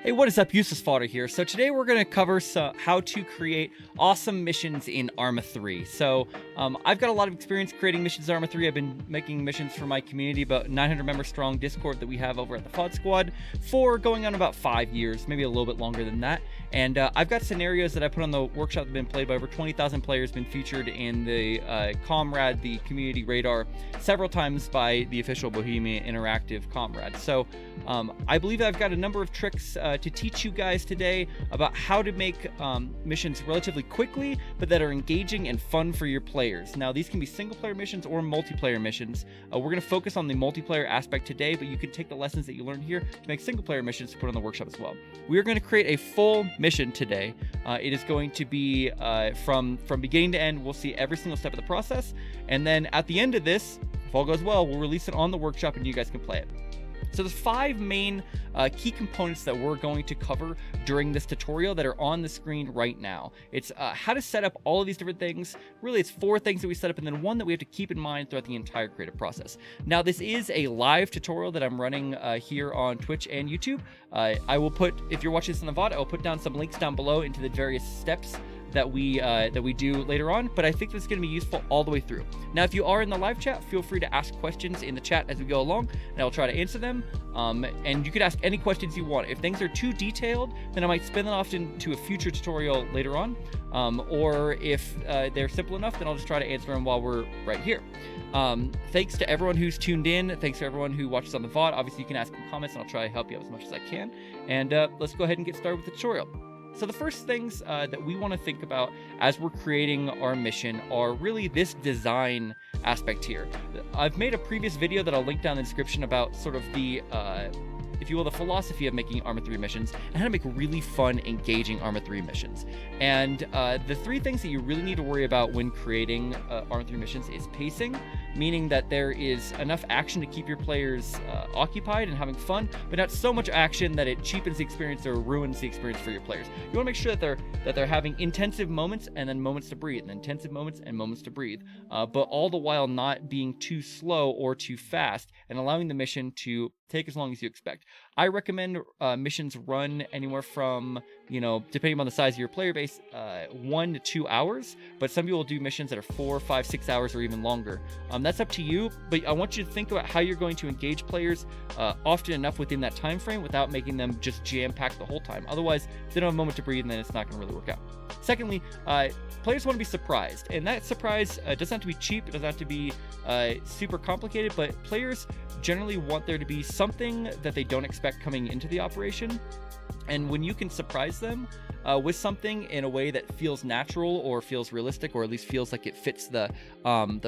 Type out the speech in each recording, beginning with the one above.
Hey, what is up? UselessFodder here. So today we're going to cover how to create awesome missions in Arma 3. So I've got a lot of experience creating missions in Arma 3. I've been making missions for my community, about 900 member strong Discord that we have over at the FOD Squad for going on about 5 years, maybe a little bit longer than that. And I've got scenarios that I put on the workshop that have been played by over 20,000 players, been featured in the Comrade, the community radar, several times by the official Bohemia Interactive Comrade. So I believe I've got a number of tricks to teach you guys today about how to make missions relatively quickly, but that are engaging and fun for your players. Now, these can be single player missions or multiplayer missions. We're going to focus on the multiplayer aspect today, but you can take the lessons that you learned here to make single player missions to put on the workshop as well. We are going to create a full mission today. It is going to be from beginning to end. We'll see every single step of the process, and then at the end of this, if all goes well, we'll release it on the workshop and you guys can play it. So there's 5 main key components that we're going to cover during this tutorial that are on the screen right now. It's how to set up all of these different things. Really, it's 4 things that we set up, and then 1 that we have to keep in mind throughout the entire creative process. Now, this is a live tutorial that I'm running here on Twitch and YouTube. I will put, if you're watching this on the VOD, I will put down some links down below into the various steps that we do later on, but I think this is going to be useful all the way through. Now, if you are in the live chat, feel free to ask questions in the chat as we go along, and I'll try to answer them. And you could ask any questions you want. If things are too detailed, then I might spin them off into a future tutorial later on. Or if they're simple enough, then I'll just try to answer them while we're right here. Thanks to everyone who's tuned in. Thanks to everyone who watches on the VOD. Obviously, you can ask in comments, and I'll try to help you out as much as I can. And let's go ahead and get started with the tutorial. So the first things that we want to think about as we're creating our mission are really this design aspect here. I've made a previous video that I'll link down in the description about sort of the, if you will, the philosophy of making Arma 3 missions and how to make really fun, engaging Arma 3 missions. And the 3 things that you really need to worry about when creating Arma 3 missions is pacing, meaning that there is enough action to keep your players occupied and having fun, but not so much action that it cheapens the experience or ruins the experience for your players. You want to make sure that they're having intensive moments and then moments to breathe, and intensive moments and moments to breathe, but all the while not being too slow or too fast and allowing the mission to take as long as you expect. I recommend missions run anywhere from, depending on the size of your player base, 1 to 2 hours, but some people do missions that are 4, 5, 6 hours or even longer. That's up to you, but I want you to think about how you're going to engage players often enough within that time frame without making them just jam-packed the whole time. Otherwise, if they don't have a moment to breathe, then it's not going to really work out. Secondly, players want to be surprised, and that surprise doesn't have to be cheap, it doesn't have to be super complicated, but players generally want there to be something that they don't expect coming into the operation. And when you can surprise them with something in a way that feels natural or feels realistic, or at least feels like it fits the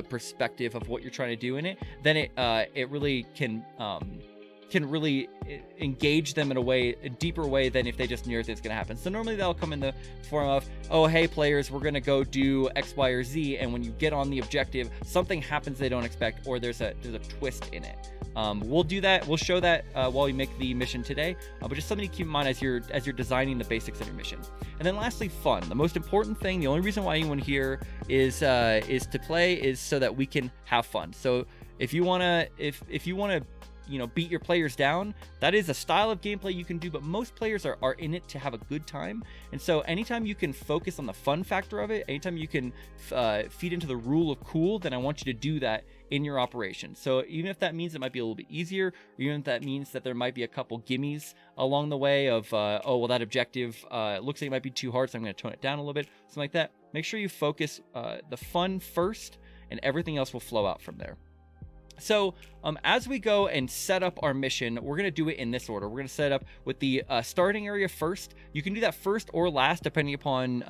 perspective of what you're trying to do in it, then it really can really engage them in a deeper way than if they just knew everything's going to happen. So normally they'll come in the form of, oh, hey players, we're going to go do X, Y, or Z, and when you get on the objective, something happens they don't expect, or there's a twist in it. We'll do that. We'll show that while we make the mission today, but just something to keep in mind as you're designing the basics of your mission. And then lastly, fun. The most important thing, the only reason why anyone here is to play is so that we can have fun. So if you wanna beat your players down, that is a style of gameplay you can do, but most players are in it to have a good time. And so anytime you can focus on the fun factor of it, anytime you can feed into the rule of cool, then I want you to do that in your operation. So even if that means it might be a little bit easier, or even if that means that there might be a couple gimmies along the way of, oh, well, that objective looks like it might be too hard, so I'm going to tone it down a little bit, something like that. Make sure you focus the fun first, and everything else will flow out from there. So as we go and set up our mission, we're going to do it in this order. We're going to set up with the starting area first. You can do that first or last, depending upon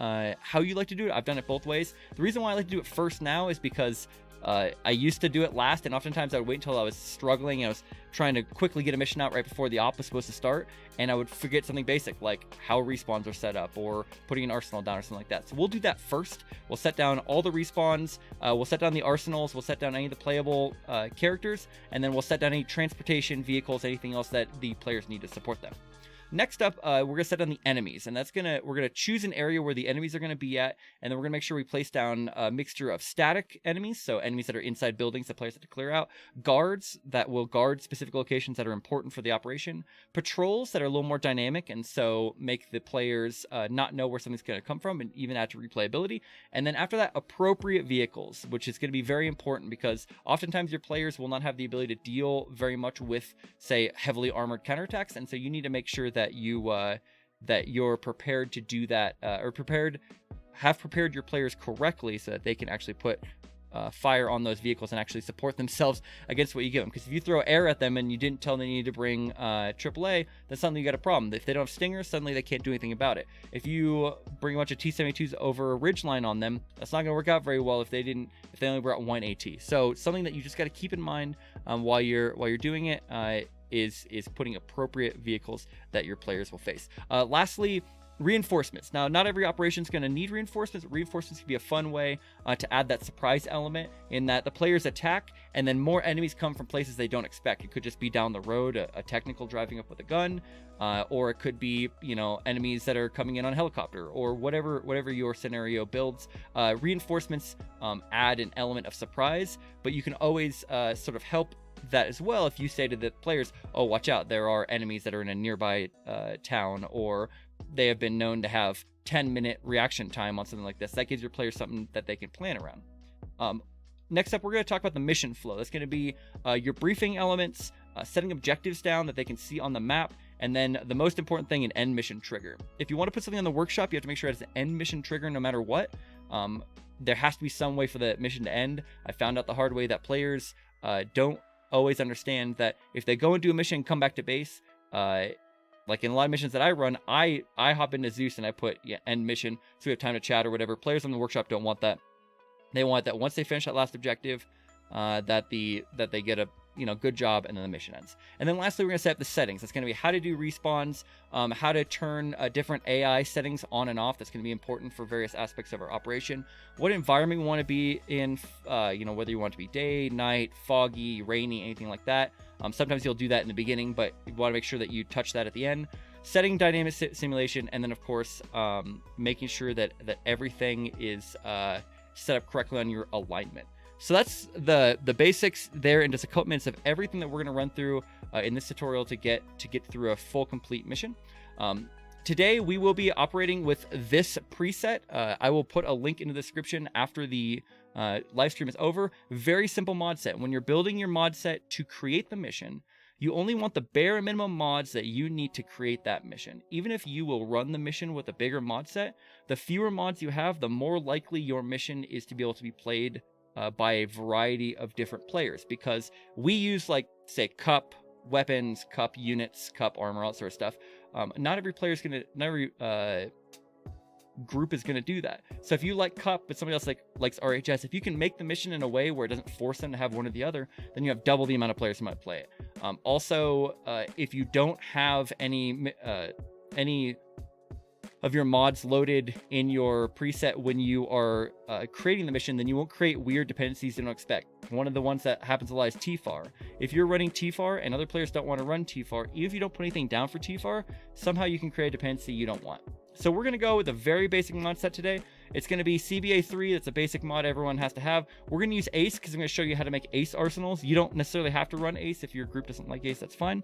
how you like to do it. I've done it both ways. The reason why I like to do it first now is because I used to do it last, and oftentimes I would wait until I was struggling and I was trying to quickly get a mission out right before the op was supposed to start, and I would forget something basic like how respawns are set up or putting an arsenal down or something like that. So we'll do that first. We'll set down all the respawns, we'll set down the arsenals, we'll set down any of the playable characters, and then we'll set down any transportation, vehicles, anything else that the players need to support them. Next up, we're gonna set down the enemies, and we're gonna choose an area where the enemies are gonna be at, and then we're gonna make sure we place down a mixture of static enemies, so enemies that are inside buildings that players have to clear out, guards that will guard specific locations that are important for the operation, patrols that are a little more dynamic, and so make the players not know where something's gonna come from, and even add to replayability. And then after that, appropriate vehicles, which is gonna be very important because oftentimes your players will not have the ability to deal very much with, say, heavily armored counterattacks, and so you need to make sure that you're prepared to do that, or have prepared your players correctly so that they can actually put fire on those vehicles and actually support themselves against what you give them. Because if you throw air at them and you didn't tell them they need to bring AAA, then suddenly you got a problem. If they don't have stingers, suddenly they can't do anything about it. If you bring a bunch of T-72s over a ridgeline on them, that's not going to work out very well if they only brought 1 AT. So something that you just got to keep in mind while you're doing it is putting appropriate vehicles that your players will face. Lastly, reinforcements. Now, not every operation is going to need reinforcements. Reinforcements can be a fun way to add that surprise element in that the players attack and then more enemies come from places they don't expect. It could just be down the road, a technical driving up with a gun, or it could be, enemies that are coming in on a helicopter, or whatever your scenario builds. Reinforcements add an element of surprise, but you can always sort of help that as well if you say to the players, oh, watch out, there are enemies that are in a nearby town, or they have been known to have 10-minute reaction time on something like this. That gives your players something that they can plan around. Next up, we're going to talk about the mission flow. That's going to be your briefing elements, setting objectives down that they can see on the map, and then the most important thing, an end mission trigger. If you want to put something on the workshop, you have to make sure it has an end mission trigger no matter what. There has to be some way for the mission to end. I found out the hard way that players don't always understand that if they go and do a mission and come back to base, like in a lot of missions that I run, I hop into Zeus and I put end mission so we have time to chat or whatever. Players on the workshop don't want that. They want that once they finish that last objective, that they get a good job, and then the mission ends. And then lastly, we're going to set up the settings. That's going to be how to do respawns, how to turn different AI settings on and off. That's going to be important for various aspects of our operation. What environment we want to be in, whether you want it to be day, night, foggy, rainy, anything like that. Sometimes you'll do that in the beginning, but you want to make sure that you touch that at the end. Setting dynamic simulation, and then of course making sure that everything is set up correctly on your alignment. So that's the basics there, and just a couple minutes of everything that we're going to run through in this tutorial to get through a full complete mission. Today we will be operating with this preset. I will put a link in the description after the live stream is over. Very simple mod set. When you're building your mod set to create the mission, you only want the bare minimum mods that you need to create that mission. Even if you will run the mission with a bigger mod set, the fewer mods you have, the more likely your mission is to be able to be played by a variety of different players, because we use, like, say, cup weapons, cup units, cup armor, all that sort of stuff. Not every group is gonna do that. So if you like cup but somebody else likes RHS, if you can make the mission in a way where it doesn't force them to have one or the other, then you have double the amount of players who might play it. Also, if you don't have any of your mods loaded in your preset when you are creating the mission, then you won't create weird dependencies you don't expect. One of the ones that happens a lot is TFAR. If you're running TFAR and other players don't want to run TFAR, even if you don't put anything down for TFAR, somehow you can create a dependency you don't want. So we're going to go with a very basic mod set today. It's going to be CBA 3. That's a basic mod everyone has to have. We're going to use ACE because I'm going to show you how to make ACE arsenals. You don't necessarily have to run ACE. If your group doesn't like ACE, that's fine.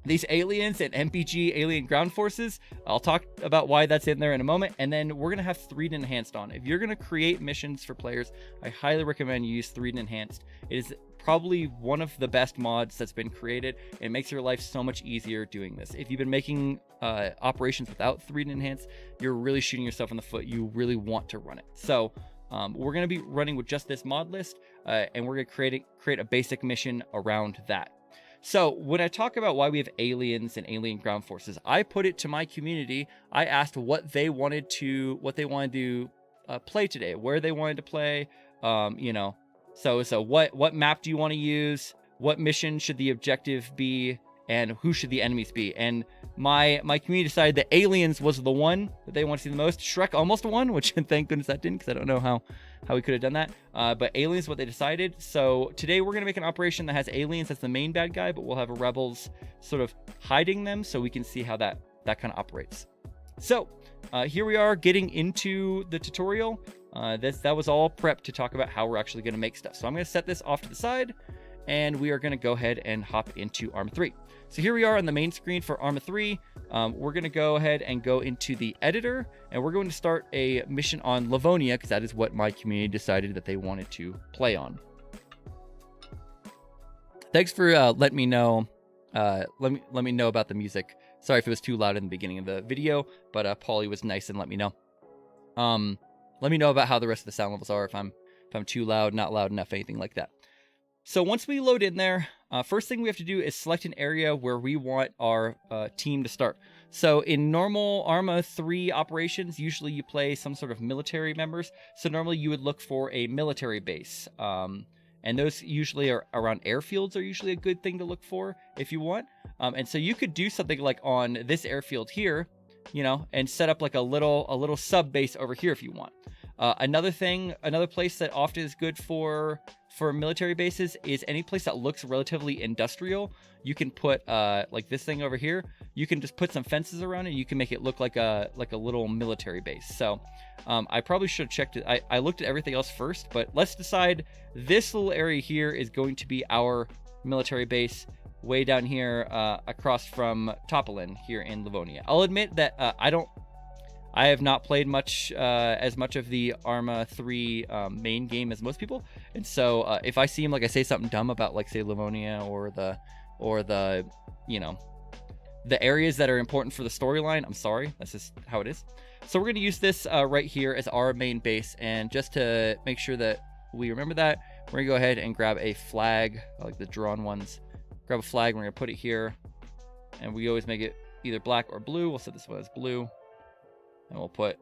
These aliens and MPG alien ground forces, I'll talk about why that's in there in a moment. And then we're going to have 3D enhanced on. If you're going to create missions for players, I highly recommend you use 3D enhanced. It is probably one of the best mods that's been created. It makes your life so much easier doing this. If you've been making operations without 3D enhanced, you're really shooting yourself in the foot. You really want to run it. So we're going to be running with just this mod list, and we're going to create a basic mission around that. So when I talk about why we have aliens and alien ground forces, I put it to my community. I asked what they wanted to play today, where they wanted to play. So what map do you want to use? What mission should the objective be? and who should the enemies be. And my community decided that aliens was the one that they want to see the most. Shrek almost won, which thank goodness that didn't, because I don't know how we could have done that. But aliens is what they decided. So today we're going to make an operation that has aliens as the main bad guy, but we'll have rebels sort of hiding them so we can see how that kind of operates. So here we are getting into the tutorial. That was all prep to talk about how we're actually going to make stuff. So I'm going to set this off to the side, and we are going to go ahead and hop into Arma 3. So here we are on the main screen for Arma 3. We're going to go ahead and go into the editor, and we're going to start a mission on Livonia, because that is what my community decided that they wanted to play on. Thanks for letting me know. Let me know about the music. Sorry if it was too loud in the beginning of the video, but Paulie was nice and let me know. Let me know about how the rest of the sound levels are, if I'm too loud, not loud enough, anything like that. So once we load in there, first thing we have to do is select an area where we want our team to start. So in normal Arma 3 operations, usually you play some sort of military members. So normally you would look for a military base. And those usually are around airfields, are usually a good thing to look for if you want. And so you could do something like on this airfield here, you know, and set up like a little sub base over here if you want. Another place that often is good for military bases is any place that looks relatively industrial. You can put like this thing over here. You can just put some fences around it. You can make it look like a little military base. So I probably should have checked it. I looked at everything else first, but let's decide this little area here is going to be our military base way down here across from Topolin here in Livonia. I'll admit that I have not played as much of the Arma 3 main game as most people, and so if I seem like I say something dumb about, like, say, Livonia or the you know, the areas that are important for the storyline, I'm sorry. That's just how it is. So we're going to use this right here as our main base, and just to make sure that we remember that, we're going to go ahead and grab a flag, like the drawn ones. Grab a flag, we're going to put it here, and we always make it either black or blue. We'll set this one as blue. And we'll put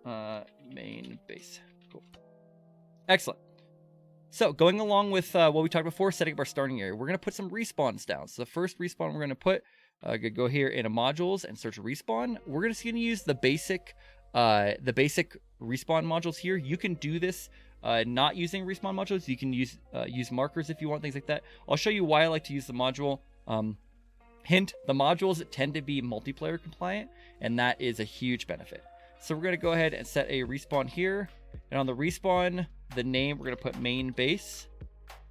main base. Cool. Excellent. So going along with what we talked before, setting up our starting area, we're going to put some respawns down. So the first respawn we're going to put, go here into modules and search respawn. We're going to use the basic respawn modules here. You can do this not using respawn modules. You can use markers if you want, things like that. I'll show you why I like to use the module. Hint, the modules tend to be multiplayer compliant, and that is a huge benefit. So we're going to go ahead and set a respawn here. And on the respawn, the name, we're going to put main base.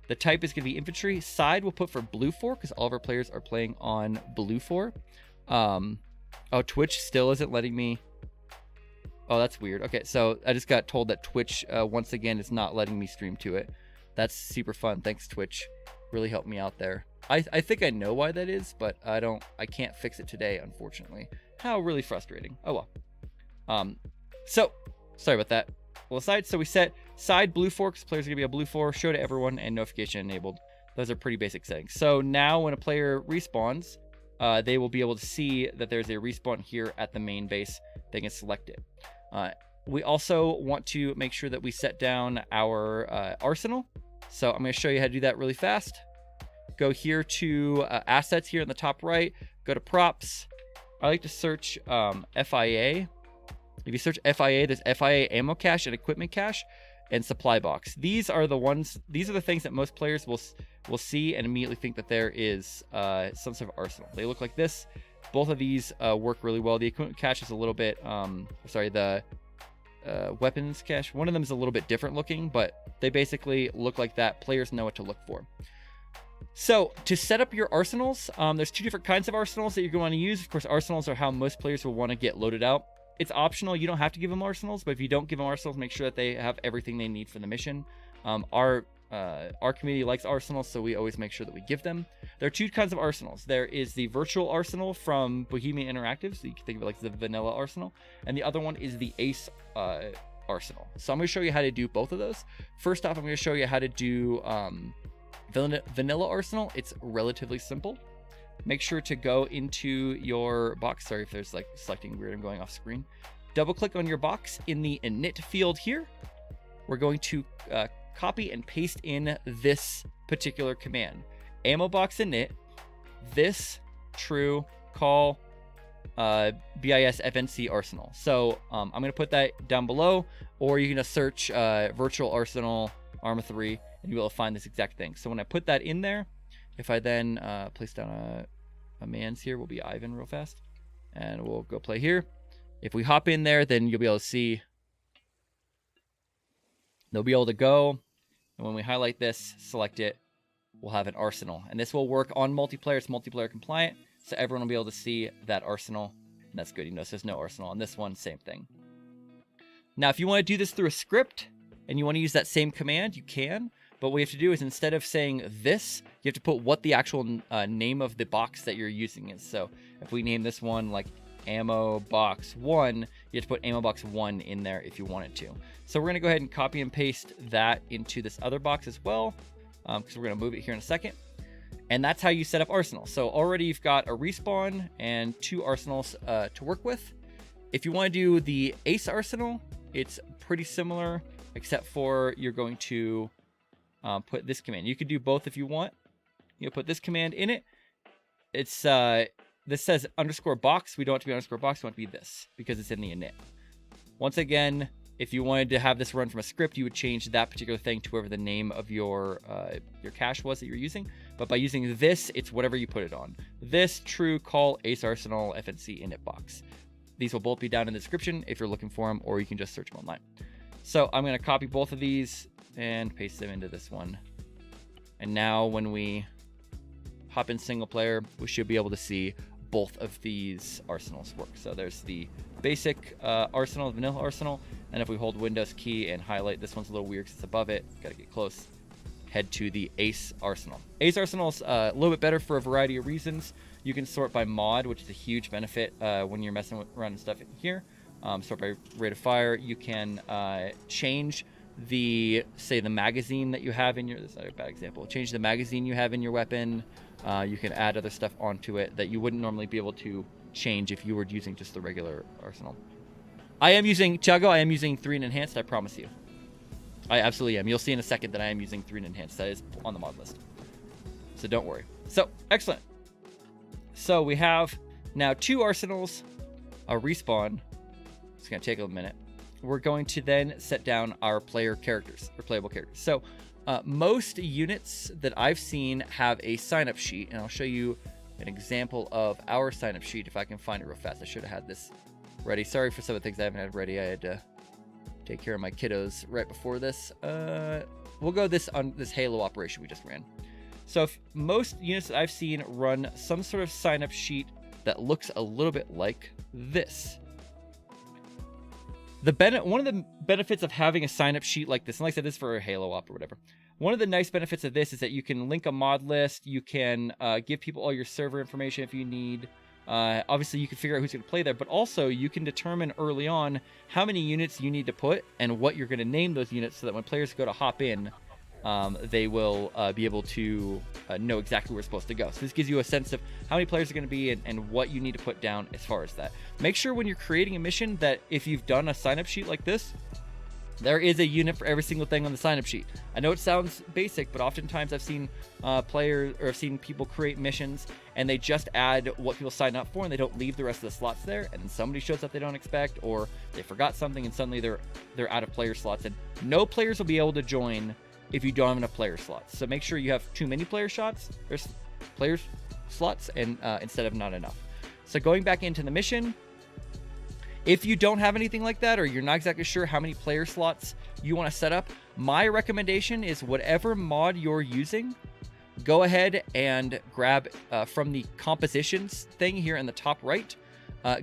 The type is going to be infantry. Side we'll put for blue 4, because all of our players are playing on blue 4. Oh, Twitch still isn't letting me. Oh, that's weird. Okay, so I just got told that Twitch, once again, is not letting me stream to it. That's super fun. Thanks, Twitch. Really helped me out there. I think I know why that is, but I can't fix it today, unfortunately. How really frustrating. Oh well. So sorry about that. Well, aside, so we set side blue 4, because players are gonna be a blue 4, show to everyone, and notification enabled. Those are pretty basic settings. So now when a player respawns, they will be able to see that there's a respawn here at the main base. They can select it. We also want to make sure that we set down our arsenal. So I'm going to show you how to do that really fast. Go here to assets here in the top right. Go to props. I like to search FIA. If you search FIA, there's FIA ammo cache and equipment cache and supply box. These are the things that most players will see and immediately think that there is some sort of arsenal. They look like this. Both of these work really well. The equipment cache is a little bit, the weapons cache. One of them is a little bit different looking, but they basically look like that. Players know what to look for. So to set up your arsenals, there's two different kinds of arsenals that you're going to use. Of course, arsenals are how most players will want to get loaded out. It's optional. You don't have to give them arsenals, but if you don't give them arsenals, make sure that they have everything they need for the mission. Our community likes arsenals, so we always make sure that we give them. There are two kinds of arsenals. There is the virtual arsenal from Bohemian Interactive, so you can think of it like the vanilla arsenal, and the other one is the Ace arsenal. So I'm going to show you how to do both of those. First off, I'm going to show you how to do vanilla arsenal. It's relatively simple. Make sure to go into your box. Sorry if there's like selecting weird, I'm going off screen. Double click on your box in the init field here. We're going to copy and paste in this particular command. Ammo box init, this true call BIS FNC arsenal. So I'm going to put that down below, or you can just search virtual arsenal Arma 3 and you'll be able to find this exact thing. So when I put that in there, if I then place down a man's here, will be Ivan real fast, and we'll go play here. If we hop in there, then you'll be able to see they'll be able to go, and when we highlight this, select it, we'll have an arsenal, and this will work on multiplayer. It's multiplayer compliant, so everyone will be able to see that arsenal, and that's good. You notice there's no arsenal on this one. Same thing. Now, if you want to do this through a script and you want to use that same command, you can. But what you have to do is, instead of saying this, you have to put what the actual name of the box that you're using is. So if we name this one like ammo box 1, you have to put ammo box 1 in there if you wanted to. So we're going to go ahead and copy and paste that into this other box as well, because we're going to move it here in a second. And that's how you set up arsenal. So already you've got a respawn and 2 arsenals to work with. If you want to do the ace arsenal, it's pretty similar, except for you're going to put this command. You could do both if you want. You'll put this command in it. It's this says underscore box. We don't want it to be underscore box. We want it to be this because it's in the init. Once again, if you wanted to have this run from a script, you would change that particular thing to whatever the name of your cache was that you're using. But by using this, it's whatever you put it on. This, true, call, ace arsenal, FNC, init box. These will both be down in the description if you're looking for them, or you can just search them online. So I'm going to copy both of these and paste them into this one. And now when we hop in single player, we should be able to see both of these arsenals work. So there's the basic arsenal, vanilla arsenal, and if we hold Windows key and highlight, this one's a little weird because it's above it, gotta get close, head to the ace arsenal. Ace arsenal is a little bit better for a variety of reasons. You can sort by mod, which is a huge benefit when you're messing with running stuff in here. Sort by rate of fire. You can change the magazine that you have in your, this is a bad example, change the magazine you have in your weapon. You can add other stuff onto it that you wouldn't normally be able to change if you were using just the regular arsenal. Thiago, I am using 3 and enhanced, I promise you. I absolutely am. You'll see in a second that I am using 3 and enhanced. That is on the mod list. So don't worry. So, excellent. So we have now 2 arsenals, a respawn. It's going to take a minute. We're going to then set down our player characters, or playable characters. So most units that I've seen have a sign-up sheet, and I'll show you an example of our sign-up sheet if I can find it real fast. I should have had this ready. Sorry for some of the things I haven't had ready. I had to take care of my kiddos right before this. We'll go this on this Halo operation we just ran. So if most units that I've seen run some sort of sign-up sheet that looks a little bit like this. One of the benefits of having a sign-up sheet like this, and like I said, this is for a Halo op or whatever. One of the nice benefits of this is that you can link a mod list. You can give people all your server information if you need. Obviously, you can figure out who's going to play there, but also you can determine early on how many units you need to put and what you're going to name those units so that when players go to hop in, they will be able to know exactly where it's supposed to go. So this gives you a sense of how many players are going to be and what you need to put down as far as that. Make sure when you're creating a mission that if you've done a sign-up sheet like this, there is a unit for every single thing on the sign-up sheet. I know it sounds basic, but oftentimes I've seen I've seen people create missions and they just add what people sign up for and they don't leave the rest of the slots there, and then somebody shows up they don't expect, or they forgot something and suddenly they're out of player slots, and no players will be able to join if you don't have enough player slots. So make sure you have too many player slots and instead of not enough. So going back into the mission, if you don't have anything like that, or you're not exactly sure how many player slots you want to set up, my recommendation is whatever mod you're using, go ahead and grab from the compositions thing here in the top right,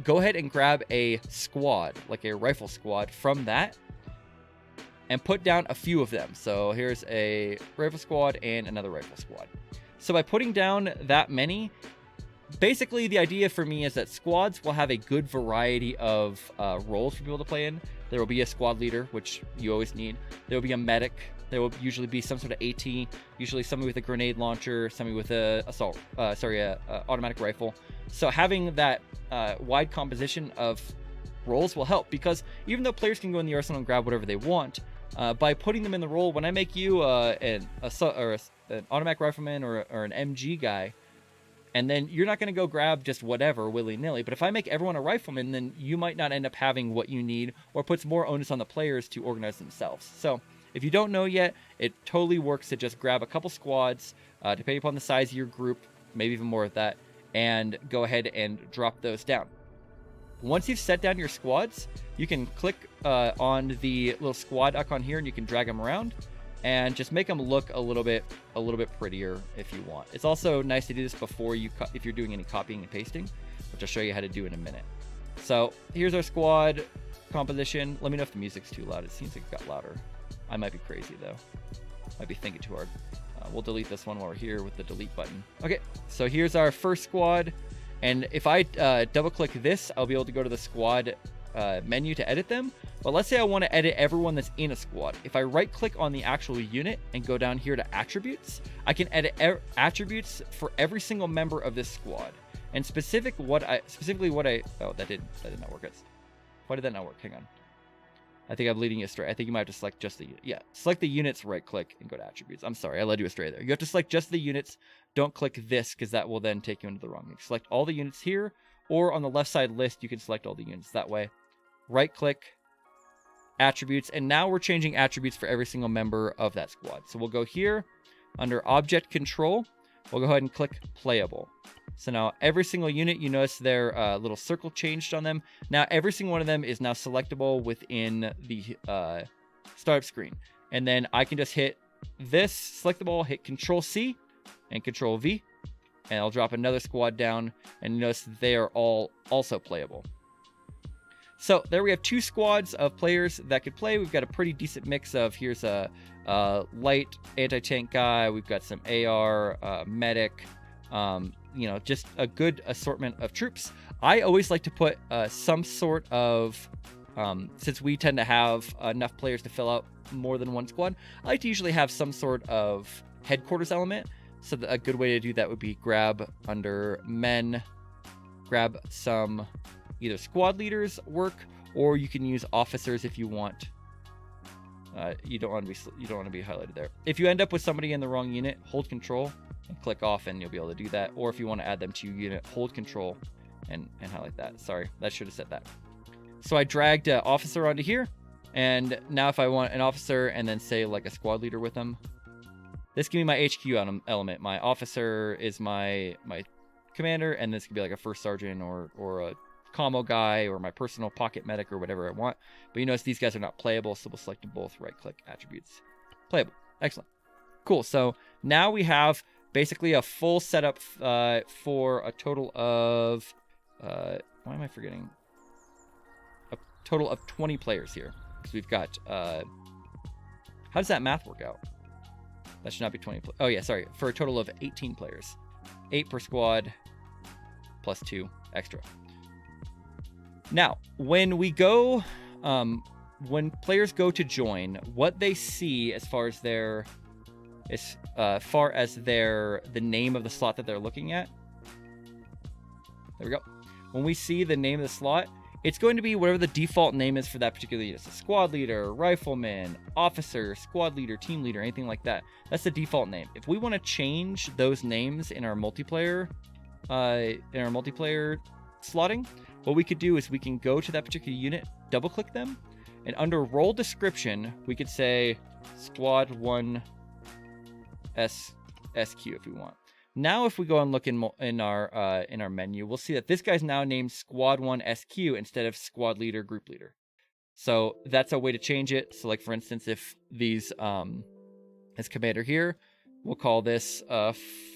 go ahead and grab a squad, like a rifle squad from that, and put down a few of them. So here's a rifle squad and another rifle squad. So by putting down that many, basically the idea for me is that squads will have a good variety of roles for people to play in. There will be a squad leader, which you always need. There will be a medic. There will usually be some sort of AT, usually somebody with a grenade launcher, somebody with a automatic rifle. So having that wide composition of roles will help, because even though players can go in the arsenal and grab whatever they want, by putting them in the role, when I make you an automatic rifleman or an MG guy, And then you're not going to go grab just whatever willy-nilly. But if I make everyone a rifleman, then you might not end up having what you need, or puts more onus on the players to organize themselves. So if you don't know yet, it totally works to just grab a couple squads, depending upon the size of your group, maybe even more of that, and go ahead and drop those down. Once you've set down your squads, you can click on the little squad icon here, and you can drag them around and just make them look a little bit prettier if you want. It's also nice to do this before you if you're doing any copying and pasting, which I'll show you how to do in a minute. So here's our squad composition. Let me know if the music's too loud. It seems like it got louder. I might be crazy though. Might be thinking too hard. We'll delete this one while we're here with the delete button. Okay, so here's our first squad. And if I double click this, I'll be able to go to the squad menu to edit them. But let's say I want to edit everyone that's in a squad. If I right click on the actual unit and go down here to attributes, I can edit attributes for every single member of this squad. And specifically what I oh, that did not work. Why did that not work? Hang on. I think I'm leading you astray. I think you might have to select just the unit. Yeah, select the units, right click, and go to attributes. I'm sorry, I led you astray there. You have to select just the units. Don't click this, because that will then take you into the wrong thing. Select all the units here, or on the left side list, you can select all the units that way. Right click, attributes, and now we're changing attributes for every single member of that squad. So we'll go here, under object control, we'll go ahead and click playable. So now every single unit, you notice their little circle changed on them. Now every single one of them is now selectable within the startup screen. And then I can just hit this selectable, hit Control C and Control V, and I'll drop another squad down, and notice they are all also playable. So there we have two squads of players that could play. We've got a pretty decent mix of, here's a light anti-tank guy. We've got some AR, medic, you know, just a good assortment of troops. I always like to put some sort of, since we tend to have enough players to fill out more than one squad, I like to usually have some sort of headquarters element. So a good way to do that would be grab under men, grab some either squad leaders work, or you can use officers if you want. You don't want to be highlighted there. If you end up with somebody in the wrong unit, hold Control and click off, and you'll be able to do that. Or if you want to add them to your unit, hold Control and highlight that. Sorry, that should have said that. So I dragged an officer onto here, and now if I want an officer and then say like a squad leader with them, this can be my HQ element. My officer is my commander, and this could be like a first sergeant or a commo guy or my personal pocket medic or whatever I want. But you notice these guys are not playable, so we'll select them both, right click, attributes, playable. Excellent. Cool. So now we have basically a full setup for a total of why am I forgetting? A total of 20 players here. So we've got how does that math work out? That should not be 20. Oh yeah, sorry. For a total of 18 players, 8 per squad, plus 2 extra. Now, when we go, when players go to join, what they see as far as the name of the slot that they're looking at. There we go. When we see the name of the slot, it's going to be whatever the default name is for that particular unit. So squad leader, rifleman, officer, squad leader, team leader, anything like that. That's the default name. If we want to change those names in our multiplayer, slotting, what we could do is we can go to that particular unit, double click them, and under role description, we could say squad 1 SQ if we want. Now, if we go and look in our menu, we'll see that this guy's now named Squad 1 SQ instead of Squad Leader, Group Leader. So that's a way to change it. So, like for instance, if these this commander here, we'll call this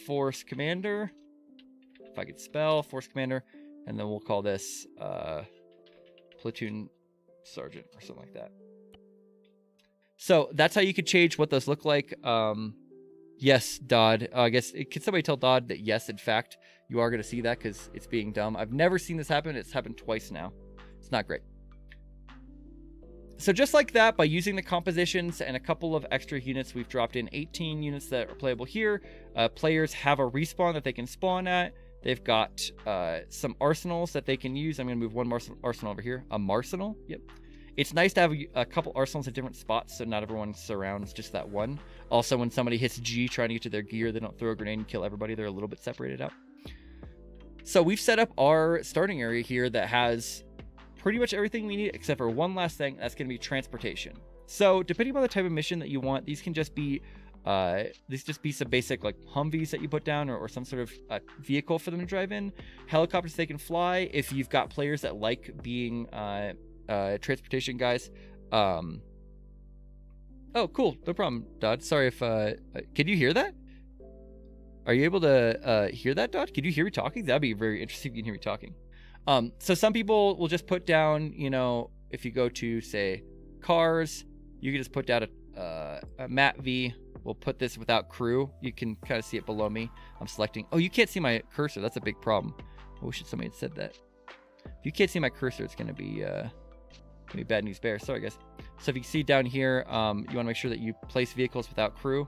Force Commander. If I could spell Force Commander, and then we'll call this Platoon Sergeant or something like that. So that's how you could change what those look like. Yes, Dodd. I guess, can somebody tell Dodd that yes, in fact, you are going to see that because it's being dumb. I've never seen this happen. It's happened twice now. It's not great. So just like that, by using the compositions and a couple of extra units, we've dropped in 18 units that are playable here. Players have a respawn that they can spawn at. They've got some arsenals that they can use. I'm going to move one more arsenal over here. A marsenal. Yep. It's nice to have a couple arsenals at different spots so not everyone surrounds just that one. Also, when somebody hits G trying to get to their gear, they don't throw a grenade and kill everybody. They're a little bit separated out. So we've set up our starting area here that has pretty much everything we need except for one last thing. That's going to be transportation. So depending on the type of mission that you want, these can just be some basic like Humvees that you put down, or some sort of vehicle for them to drive in. Helicopters they can fly if you've got players that like being transportation guys. Oh, cool. No problem, Dodd. Sorry if can you hear that? Are you able to hear that, Dodd? Can you hear me talking? That'd be very interesting if you can hear me talking. So some people will just put down, you know, if you go to say cars, you can just put down a map V. We'll put this without crew. You can kind of see it below me. I'm selecting. Oh, you can't see my cursor. That's a big problem. I wish somebody had said that. If you can't see my cursor, it's gonna be bad news bears. Sorry, guys. So if you can see down here, you want to make sure that you place vehicles without crew,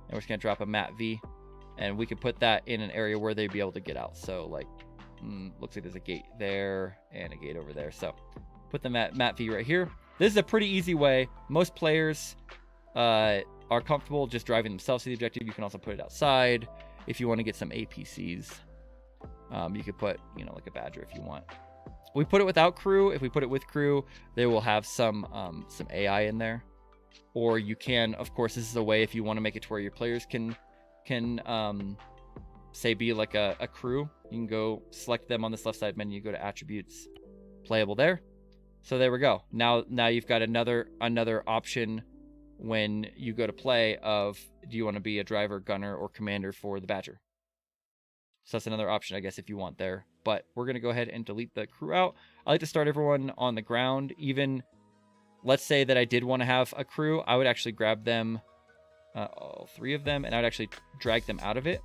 and we're just gonna drop a map V, and we can put that in an area where they'd be able to get out. So like, looks like there's a gate there and a gate over there. So put the map V right here. This is a pretty easy way. Most players are comfortable just driving themselves to the objective. You can also put it outside if you want to get some APCs. You could put, you know, like a Badger if you want. We put it without crew. If we put it with crew, they will have some AI in there. Or you can, of course, this is a way if you want to make it to where your players can say be like a crew. You can go select them on this left side menu, go to attributes, playable there. So there we go. Now you've got another option when you go to play of, do you want to be a driver, gunner, or commander for the Badger? So that's another option, I guess, if you want there. But we're going to go ahead and delete the crew out. I like to start everyone on the ground. Even, let's say that I did want to have a crew, I would actually grab them, all three of them, and I would actually drag them out of it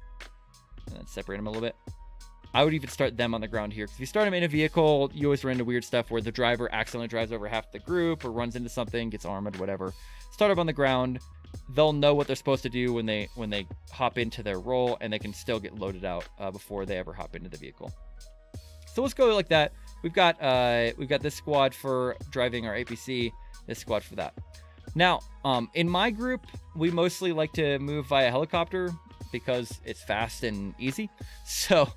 and then separate them a little bit. I would even start them on the ground here, because if you start them in a vehicle, you always run into weird stuff where the driver accidentally drives over half the group or runs into something, gets armored, whatever. Start them on the ground. They'll know what they're supposed to do when they hop into their role, and they can still get loaded out before they ever hop into the vehicle. So let's go like that. We've got this squad for driving our APC, this squad for that. Now, in my group, we mostly like to move via helicopter because it's fast and easy. So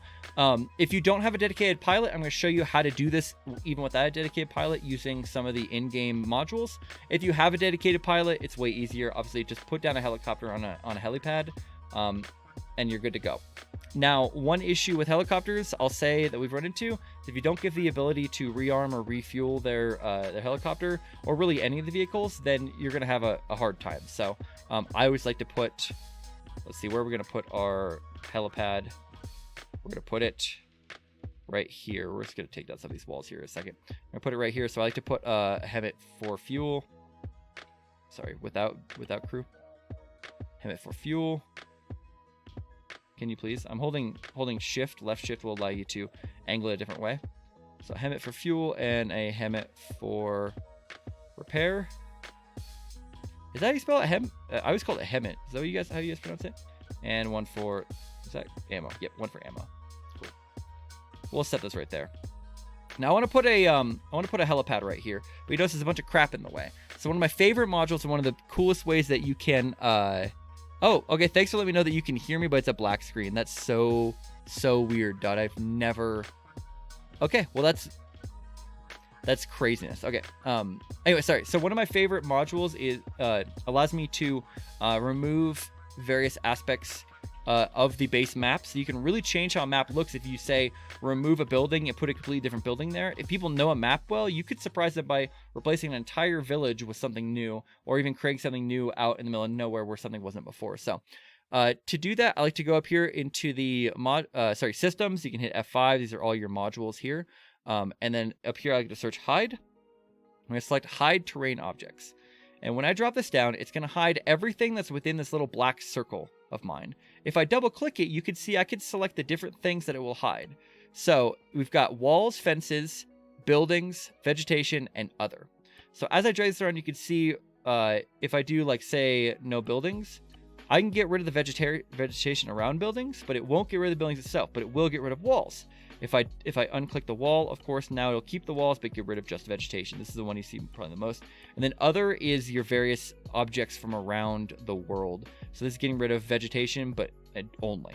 if you don't have a dedicated pilot, I'm going to show you how to do this even without a dedicated pilot using some of the in-game modules. If you have a dedicated pilot, it's way easier. Obviously, just put down a helicopter on a helipad, and you're good to go. Now, one issue with helicopters, I'll say that we've run into, is if you don't give the ability to rearm or refuel their helicopter, or really any of the vehicles, then you're going to have a hard time. So I always like to put, let's see, where are we going to put our helipad? We're going to put it right here. We're just going to take down some of these walls here in a second. I'm going to put it right here. So I like to put a Hemmet for fuel. Sorry, without crew. Hemmet for fuel. Can you please? I'm holding shift. Left shift will allow you to angle it a different way. So Hemmet for fuel and a Hemmet for repair. Is that how you spell it? I always call it Hemmet. Is that how you guys pronounce it? And one for, is that ammo? Yep, one for ammo. Cool. We'll set this right there. Now I want to put a helipad right here, but you notice there's a bunch of crap in the way. So one of my favorite modules and one of the coolest ways that you can oh, okay, thanks for letting me know that you can hear me, but it's a black screen. That's so weird, Dot. I've never. Okay, well that's craziness. Okay. Anyway, sorry. So one of my favorite modules is allows me to remove various aspects of the base map, so you can really change how a map looks if you say remove a building and put a completely different building there. If people know a map well, you could surprise them by replacing an entire village with something new, or even creating something new out in the middle of nowhere where something wasn't before. So to do that, I like to go up here into the systems. You can hit F5. These are all your modules here. And then up here, I like to search hide. I'm going to select hide terrain objects. And when I drop this down, it's going to hide everything that's within this little black circle of mine. If I double click it, you can see I could select the different things that it will hide. So we've got walls, fences, buildings, vegetation, and other. So as I drag this around, you can see if I do, like, say, no buildings, I can get rid of the vegetation around buildings, but it won't get rid of the buildings itself, but it will get rid of walls. If I unclick the wall, of course, now it'll keep the walls, but get rid of just vegetation. This is the one you see probably the most. And then other is your various objects from around the world. So this is getting rid of vegetation, but only.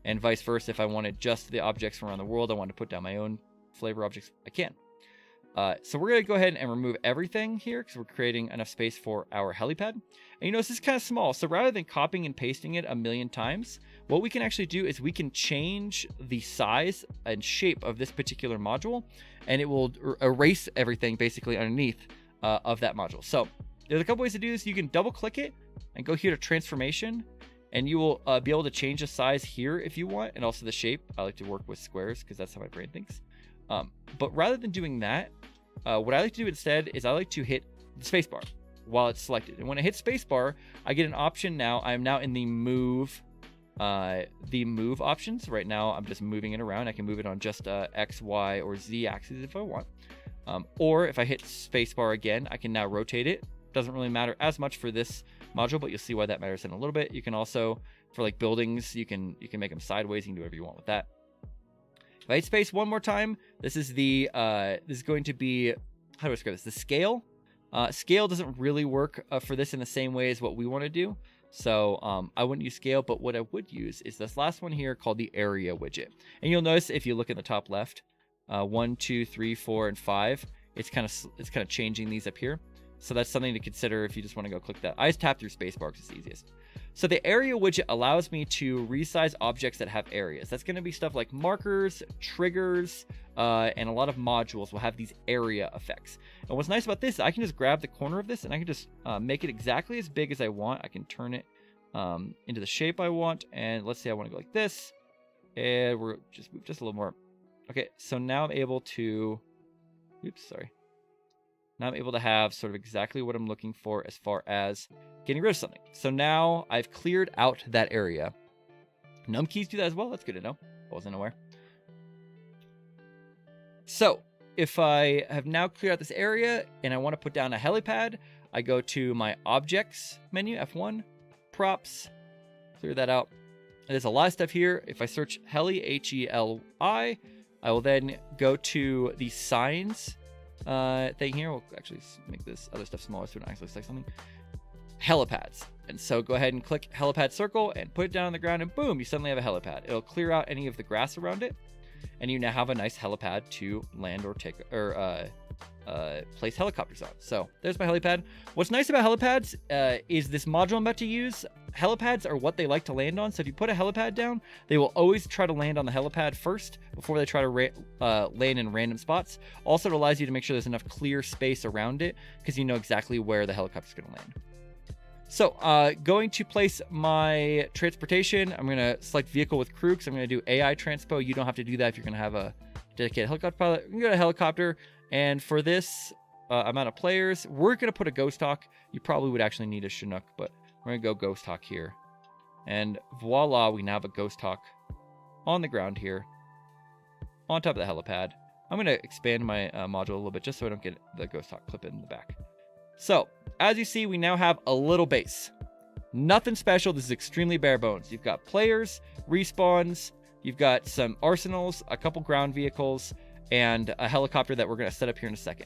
and vice versa. If I wanted just the objects from around the world, I want to put down my own flavor objects, I can. So we're going to go ahead and remove everything here because we're creating enough space for our helipad. And you notice this is kind of small. So rather than copying and pasting it a million times, what we can actually do is we can change the size and shape of this particular module, and it will erase everything basically underneath of that module. So there's a couple ways to do this. You can double click it and go here to transformation, and you will be able to change the size here if you want, and also the shape. I like to work with squares because that's how my brain thinks. But rather than doing that, what I like to do instead is I like to hit the spacebar while it's selected. And when I hit spacebar, I get an option now. I'm now in the move options. Right now, I'm just moving it around. I can move it on just X, Y, or Z axis if I want. Or if I hit spacebar again, I can now rotate it. Doesn't really matter as much for this module, but you'll see why that matters in a little bit. You can also, for like buildings, you can make them sideways. You can do whatever you want with that. If I hit space one more time, this is going to be, how do I describe this? The scale. Scale doesn't really work for this in the same way as what we want to do. So I wouldn't use scale, but what I would use is this last one here called the area widget. And you'll notice if you look in the top left, 1, 2, 3, 4, and 5, it's kind of changing these up here. So that's something to consider if you just want to go click that. I just tap through spacebar because it's the easiest. So the area widget allows me to resize objects that have areas. That's going to be stuff like markers, triggers, and a lot of modules will have these area effects. And what's nice about this, I can just grab the corner of this and I can just make it exactly as big as I want. I can turn it into the shape I want. And let's say I want to go like this. And we're just move just a little more. Okay, so now I'm able to, now I'm able to have sort of exactly what I'm looking for as far as getting rid of something. So now I've cleared out that area. Num keys do that as well. That's good to know. I wasn't aware. So if I have now cleared out this area and I want to put down a helipad, I go to my objects menu, F1, props, clear that out. And there's a lot of stuff here. If I search heli, H-E-L-I, I will then go to the signs thing here. We'll actually make this other stuff smaller so it actually looks like something. Helipads. And so go ahead and click helipad circle and put it down on the ground, and boom, you suddenly have a helipad. It'll clear out any of the grass around it, and you now have a nice helipad to land or take or place helicopters on. So there's my helipad. What's nice about helipads is this module I'm about to use. Helipads are what they like to land on. So if you put a helipad down, they will always try to land on the helipad first before they try to land in random spots. Also, it allows you to make sure there's enough clear space around it because you know exactly where the helicopter's going to land. So going to place my transportation, I'm going to select vehicle with crew because I'm going to do AI transpo. You don't have to do that if you're going to have a dedicated helicopter pilot. You can go to helicopter, and for this amount of players, we're going to put a ghost hawk. You probably would actually need a Chinook, but we're going to go ghost hawk here. And voila, we now have a ghost hawk on the ground here on top of the helipad. I'm going to expand my module a little bit just so I don't get the ghost hawk clip in the back. So, as you see, we now have a little base. Nothing special. This is extremely bare bones. You've got players, respawns, you've got some arsenals, a couple ground vehicles, and a helicopter that we're going to set up here in a second.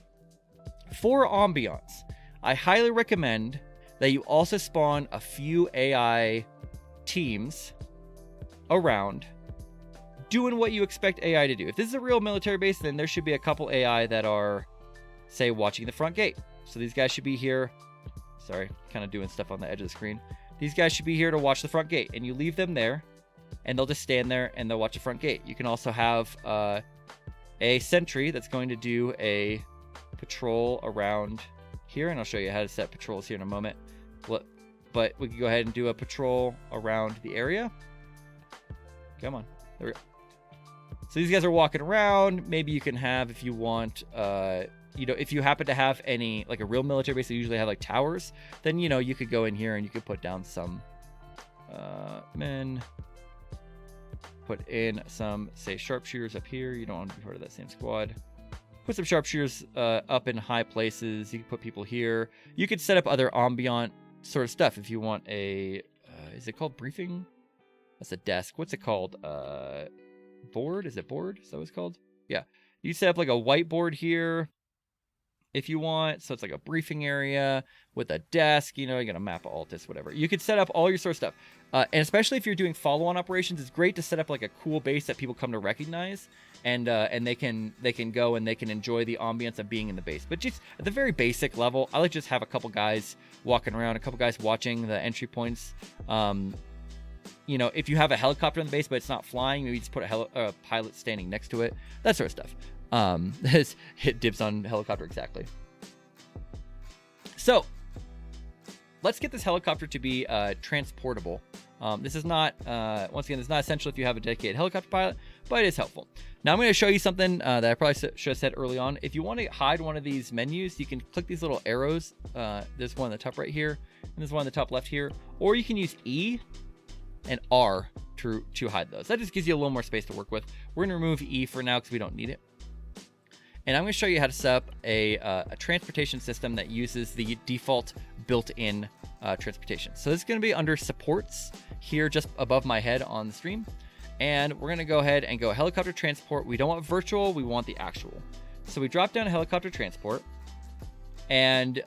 For Ambiance, I highly recommend that you also spawn a few AI teams around doing what you expect AI to do. If this is a real military base, then there should be a couple AI that are, say, watching the front gate. So these guys should be here. Sorry, kind of doing stuff on the edge of the screen. These guys should be here to watch the front gate, and you leave them there, and they'll just stand there and they'll watch the front gate. You can also have a sentry that's going to do a patrol around here, and I'll show you how to set patrols here in a moment. But we can go ahead and do a patrol around the area. Come on, there we go. So these guys are walking around. Maybe you can have, if you want, you know, if you happen to have any, like a real military base, they usually have like towers, then, you know, you could go in here and you could put down some men, put in some, say, sharpshooters up here. You don't want to be part of that same squad. Put some sharpshooters up in high places. You can put people here. You could set up other ambient sort of stuff if you want a, is it called briefing? That's a desk. What's it called? Board? Is it board? Is that what it's called? Yeah. You set up like a whiteboard here. if you want. So it's like a briefing area with a desk, you know, you're gonna map Altus, whatever. You could set up all your sort of stuff. And especially if you're doing follow-on operations, it's great to set up like a cool base that people come to recognize, and they can go and they can enjoy the ambience of being in the base. But just at the very basic level, I like to just have a couple guys walking around, a couple guys watching the entry points. You know, if you have a helicopter in the base but it's not flying, maybe just put a pilot standing next to it, that sort of stuff. Hit dibs on helicopter, exactly. So let's get this helicopter to be transportable. This is not, once again, it's not essential if you have a dedicated helicopter pilot, but it is helpful. Now I'm going to show you something that I probably should have said early on. If you want to hide one of these menus, you can click these little arrows. There's one on the top right here, and there's one on the top left here. Or you can use E and R to hide those. That just gives you a little more space to work with. We're going to remove E for now because we don't need it. And I'm going to show you how to set up a transportation system that uses the default built-in transportation. So this is going to be under supports here just above my head on the stream. And we're going to go ahead and go helicopter transport. We don't want virtual, we want the actual. So we drop down helicopter transport, and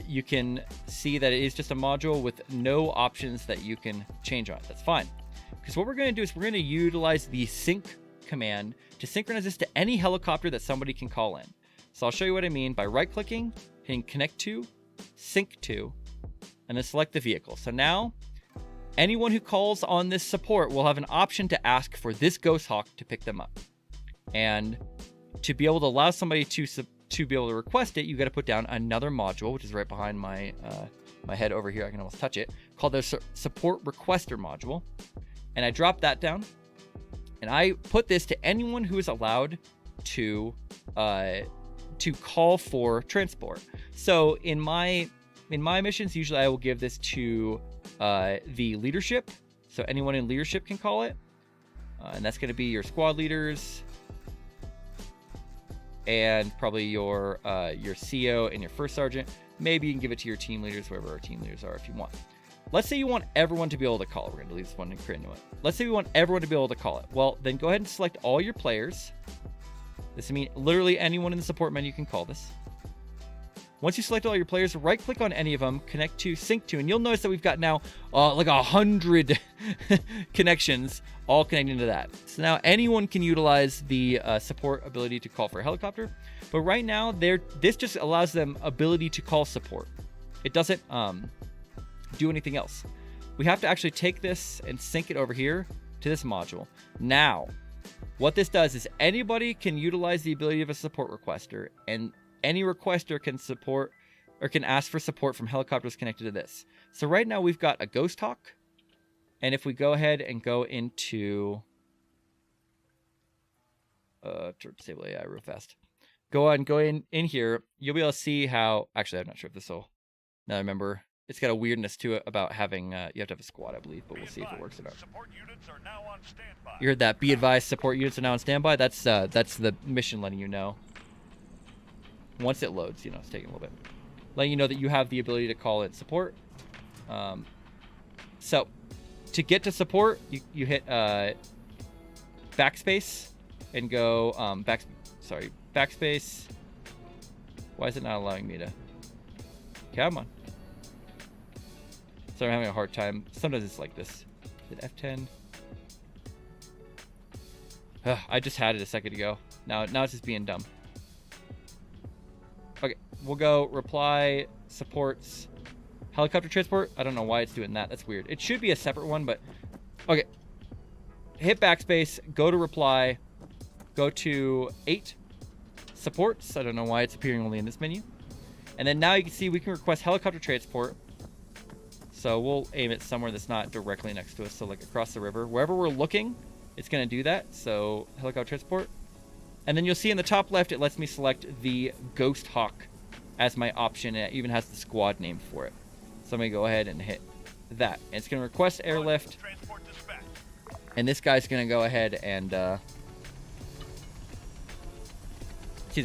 you can see that it is just a module with no options that you can change on it. That's fine. Because what we're going to do is we're going to utilize the sync command to synchronize this to any helicopter that somebody can call in. So I'll show you what I mean by right-clicking, hitting connect to, sync to, and then select the vehicle. So now anyone who calls on this support will have an option to ask for this Ghost Hawk to pick them up. And to be able to allow somebody to be able to request it, you got to put down another module, which is right behind my my head over here. I can almost touch it, called the support requester module. And I drop that down, and I put this to anyone who is allowed to call for transport. So in my missions, usually I will give this to the leadership. So anyone in leadership can call it, and that's going to be your squad leaders, and probably your CO and your first sergeant. Maybe you can give it to your team leaders, wherever our team leaders are, if you want. Let's say you want everyone to be able to call it. We're going to leave this one and create a new one. Let's say we want everyone to be able to call it. Well, then go ahead and select all your players. This means literally anyone in the support menu can call this. Once you select all your players, right-click on any of them, connect to, sync to, and you'll notice that we've got now like 100 connections all connecting to that. So now anyone can utilize the support ability to call for a helicopter. But right now, this just allows them ability to call support. It doesn't do anything else. We have to actually take this and sync it over here to this module. Now, what this does is anybody can utilize the ability of a support requester, and any requester can support or can ask for support from helicopters connected to this. So right now we've got a Ghost Hawk, and if we go ahead and go into disable AI real fast, go in here, you'll be able to see how. Actually, I'm not sure if this will. Now I remember. It's got a weirdness to it about having, you have to have a squad, I believe, but we'll see if it works or not. You heard that. Be advised, support units are now on standby. That's the mission letting you know. Once it loads, you know, it's taking a little bit. Letting you know that you have the ability to call it support. So, to get to support, you hit backspace and go, backspace. Why is it not allowing me to? Come on. So I'm having a hard time. Sometimes it's like this. Hit F10. I just had it a second ago. Now it's just being dumb. Okay, we'll go reply supports helicopter transport. I don't know why it's doing that. That's weird. It should be a separate one, but okay. Hit backspace, go to reply, go to 8 supports. I don't know why it's appearing only in this menu. And then now you can see we can request helicopter transport. So we'll aim it somewhere that's not directly next to us. So like across the river, wherever we're looking, it's going to do that. So helicopter transport. And then you'll see in the top left, it lets me select the Ghost Hawk as my option. And it even has the squad name for it. So I'm going to go ahead and hit that. And it's going to request airlift. And this guy's going to go ahead and,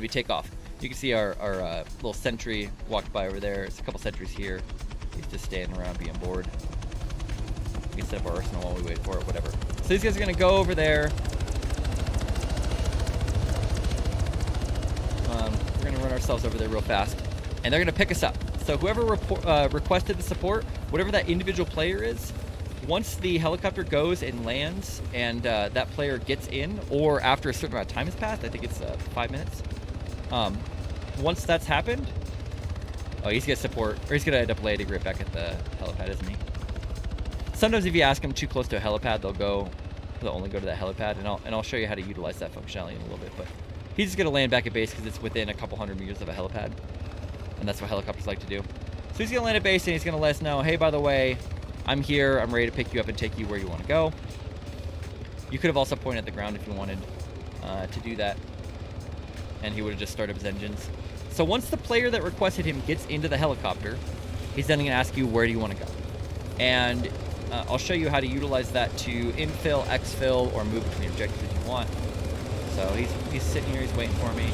take off. You can see our little sentry walked by over there. There's a couple sentries here. He's just standing around being bored. We can set up our arsenal while we wait for it, whatever. So these guys are going to go over there. We're going to run ourselves over there real fast, and they're gonna pick us up. So whoever requested the support, whatever that individual player is, once the helicopter goes and lands and that player gets in, or after a certain amount of time has passed, I think it's 5 minutes. Once that's happened, oh, he's gonna support, or he's gonna end up landing right back at the helipad, isn't he? Sometimes if you ask them too close to a helipad, they'll only go to that helipad, and I'll show you how to utilize that functionality in a little bit. But he's just gonna land back at base because it's within a couple hundred meters of a helipad, and that's what helicopters like to do. So he's gonna land at base and he's gonna let us know, hey, by the way, I'm here, I'm ready to pick you up and take you where you want to go. You could have also pointed at the ground if you wanted to do that, and he would have just started up his engines. So once the player that requested him gets into the helicopter, he's then going to ask you, where do you want to go? And I'll show you how to utilize that to infill, exfil, or move between objectives if you want. So he's sitting here, he's waiting for me.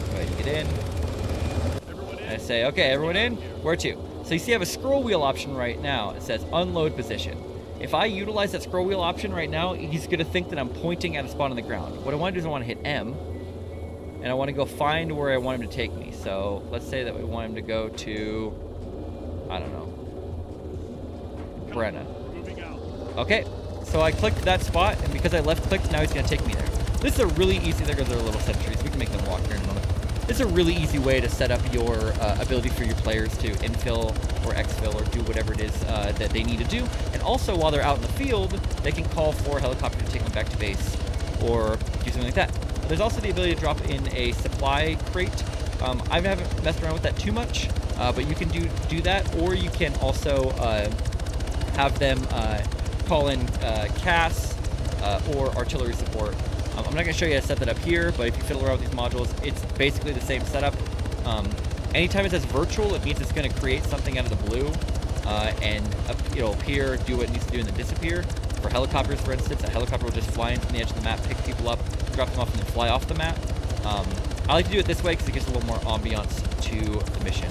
Go ahead and get in. And I say, okay, everyone in? Where to? So you see I have a scroll wheel option right now. It says unload position. If I utilize that scroll wheel option right now, he's going to think that I'm pointing at a spot on the ground. What I want to do is I want to hit M, and I want to go find where I want him to take me. So let's say that we want him to go to, I don't know, Brenna. Okay, so I clicked that spot, and because I left clicked, now he's going to take me there. This is a really easy, there goes their little sentries. We can make them walk here in a moment. This is a really easy way to set up your ability for your players to infill or exfil or do whatever it is that they need to do. And also, while they're out in the field, they can call for a helicopter to take them back to base or do something like that. There's also the ability to drop in a supply crate. I haven't messed around with that too much, but you can do that, or you can also have them call in CAS or artillery support. I'm not going to show you how to set that up here, but if you fiddle around with these modules, it's basically the same setup. Anytime it says virtual, it means it's going to create something out of the blue, and it'll appear, do what it needs to do, and then disappear. For helicopters, for instance, a helicopter will just fly in from the edge of the map, pick people up, drop them off, and then fly off the map. I like to do it this way because it gives a little more ambiance to the mission.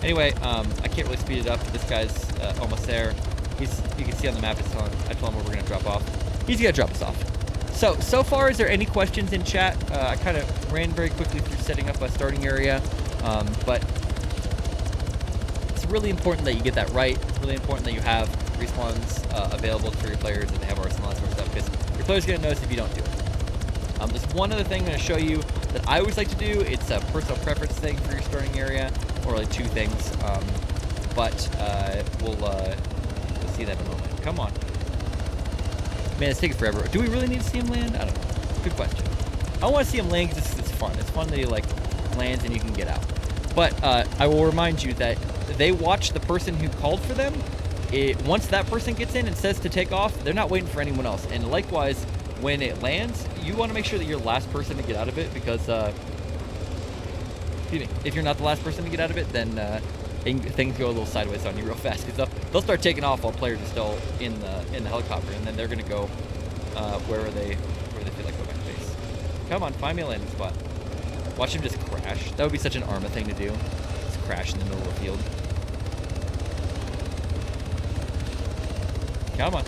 Anyway, I can't really speed it up. This guy's almost there. You can see on the map, I told him where we're going to drop off. He's going to drop us off. So far, is there any questions in chat? I kind of ran very quickly through setting up a starting area, but it's really important that you get that right. It's really important that you have respawns available for your players, that they have arsenal, that sort of stuff, because your player's going to notice if you don't do it. There's one other thing I'm going to show you that I always like to do. It's a personal preference thing for your starting area, or really two things, but we'll see that in a moment. Come on. Man, it's taking forever. Do we really need to see him land? I don't know. Good question. I want to see him land because it's fun. It's fun that he lands and you can get out. But I will remind you that they watch the person who called for them. Once that person gets in and says to take off, they're not waiting for anyone else. And likewise, when it lands, you want to make sure that you're the last person to get out of it, because if you're not the last person to get out of it, then things go a little sideways on you real fast, because they'll start taking off while players are still in the helicopter, and then they're going to go where they feel like going back to base. Come on, find me a landing spot. Watch him just crash. That would be such an Arma thing to do. Just crash in the middle of the field. Come on.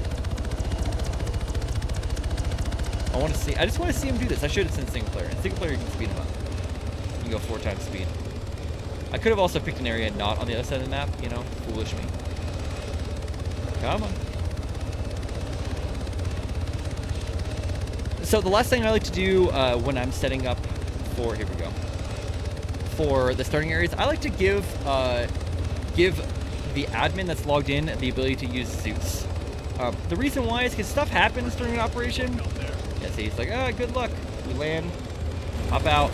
I just want to see him do this. I should have seen single player. In single player, you can speed him up. You can go 4 times speed. I could have also picked an area not on the other side of the map, you know? Foolish me. Come on. So the last thing I like to do when I'm setting up for, here we go, for the starting areas, I like to give the admin that's logged in the ability to use Zeus. The reason why is because stuff happens during an operation. Yeah, see, he's like, good luck. We land, hop out,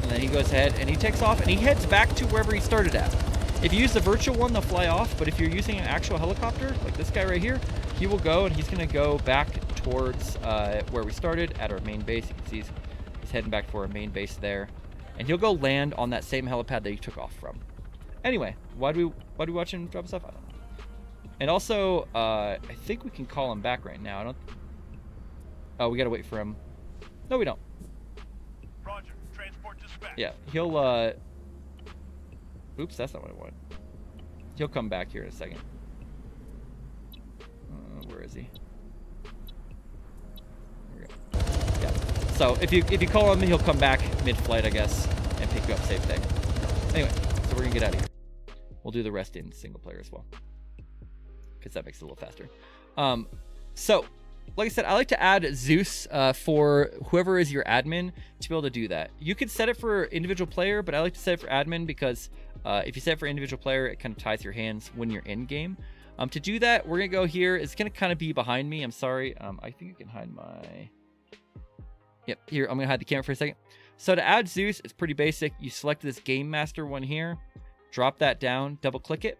and then he goes ahead and he takes off and he heads back to wherever he started at. If you use the virtual one, they'll fly off, but if you're using an actual helicopter, like this guy right here, he will go and he's going to go back towards where we started at our main base. You can see he's heading back for our main base there, and he'll go land on that same helipad that he took off from. Anyway, why do we watch him drop stuff? I don't know. And also, I think we can call him back right now. I don't. Oh, we gotta wait for him. No, we don't. Roger. Transport dispatch. Yeah, he'll. Oops, that's not what I wanted. He'll come back here in a second. Where is he? There we go. Yeah. So if you call him, he'll come back mid-flight, I guess, and pick you up safe thing. Anyway, so we're gonna get out of here. We'll do the rest in single player as well, because that makes it a little faster. So like I said, I like to add Zeus for whoever is your admin to be able to do that. You could set it for individual player, but I like to set it for admin because if you set it for individual player, it kind of ties your hands when you're in game. To do that, we're gonna go here. It's gonna kind of be behind me. I'm sorry. I think I can hide my. Yep, here I'm gonna hide the camera for a second. So to add Zeus, it's pretty basic. You select this Game Master one here, drop that down, double click it.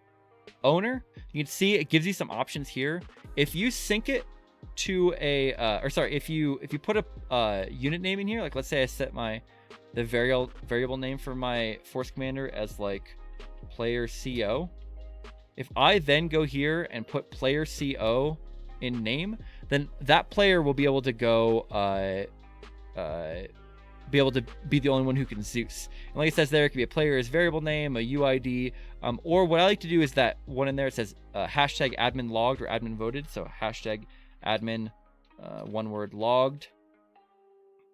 Owner, you can see it gives you some options here. If you sync it to a if you put a unit name in here, like let's say I set the variable name for my force commander as like player CO. If I then go here and put player CO in name, then that player will be able to go be able to be the only one who can Zeus. And like it says there, it could be a player's variable name, a UID, or what I like to do is that one in there, it says hashtag admin logged or admin voted. So hashtag admin, one word, logged.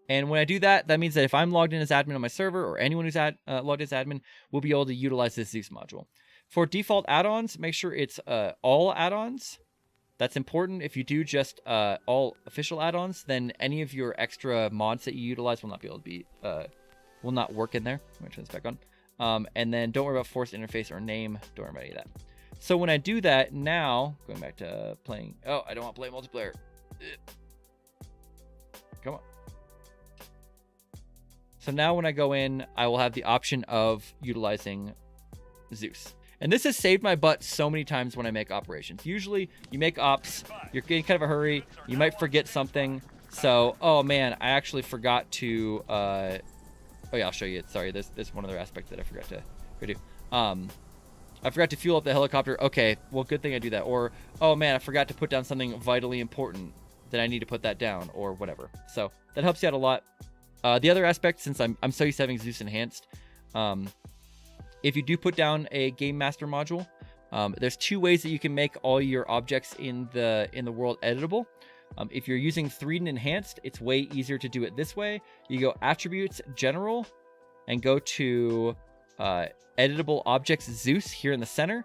And when I do that, that means that if I'm logged in as admin on my server, or anyone who's logged as admin will be able to utilize this Zeus module. For default add-ons, make sure it's all add-ons. That's important. If you do just all official add-ons, then any of your extra mods that you utilize will not be able to be will not work in there. I'm gonna turn this back on. And then don't worry about force interface or name. Don't worry about any of that. So when I do that now, going back to playing. Oh, I don't want to play multiplayer. Come on. So now when I go in, I will have the option of utilizing Zeus. And this has saved my butt so many times when I make operations. Usually you make ops, you're getting kind of a hurry, you might forget something. So, oh man, I actually forgot to, oh yeah, I'll show you it. Sorry, there's one other aspect that I forgot to do. I forgot to fuel up the helicopter. Okay, well, good thing I do that. Or, oh man, I forgot to put down something vitally important. Then I need to put that down or whatever. So that helps you out a lot. The other aspect, since I'm so used to having Zeus enhanced, if you do put down a Game Master module, there's two ways that you can make all your objects in the world editable. If you're using 3D enhanced, it's way easier to do it this way. You go Attributes, General, and go to Editable Objects Zeus here in the center.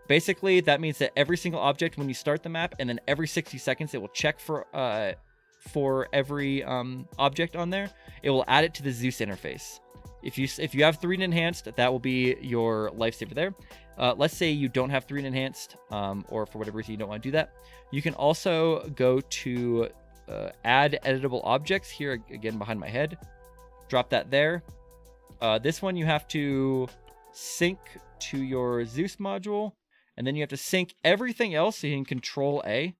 Basically, that means that every single object when you start the map, and then every 60 seconds, it will check for every object on there. It will add it to the Zeus interface. If you have 3D enhanced, that will be your lifesaver there. Let's say you don't have 3D enhanced, or for whatever reason you don't want to do that. You can also go to add editable objects here again behind my head. Drop that there. This one you have to sync to your Zeus module, and then you have to sync everything else. So you can Control A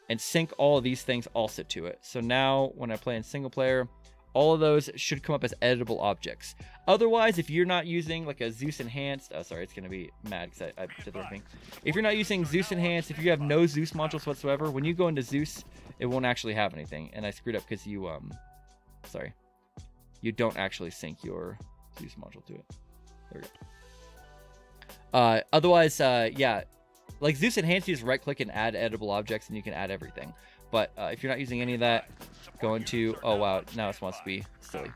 and sync all of these things also to it. So now when I play in single player, all of those should come up as editable objects. Otherwise, if you're not using like a Zeus enhanced, sorry, it's gonna be mad because I did the wrong thing. If you're not using Zeus enhanced, if you have no Zeus modules whatsoever, when you go into Zeus, it won't actually have anything. And I screwed up because you, sorry, you don't actually sync your Zeus module to it. There we go. Otherwise, yeah, like Zeus enhanced, you just right click and add editable objects and you can add everything. But if you're not using any of that, go into, oh wow, now it wants to be silly.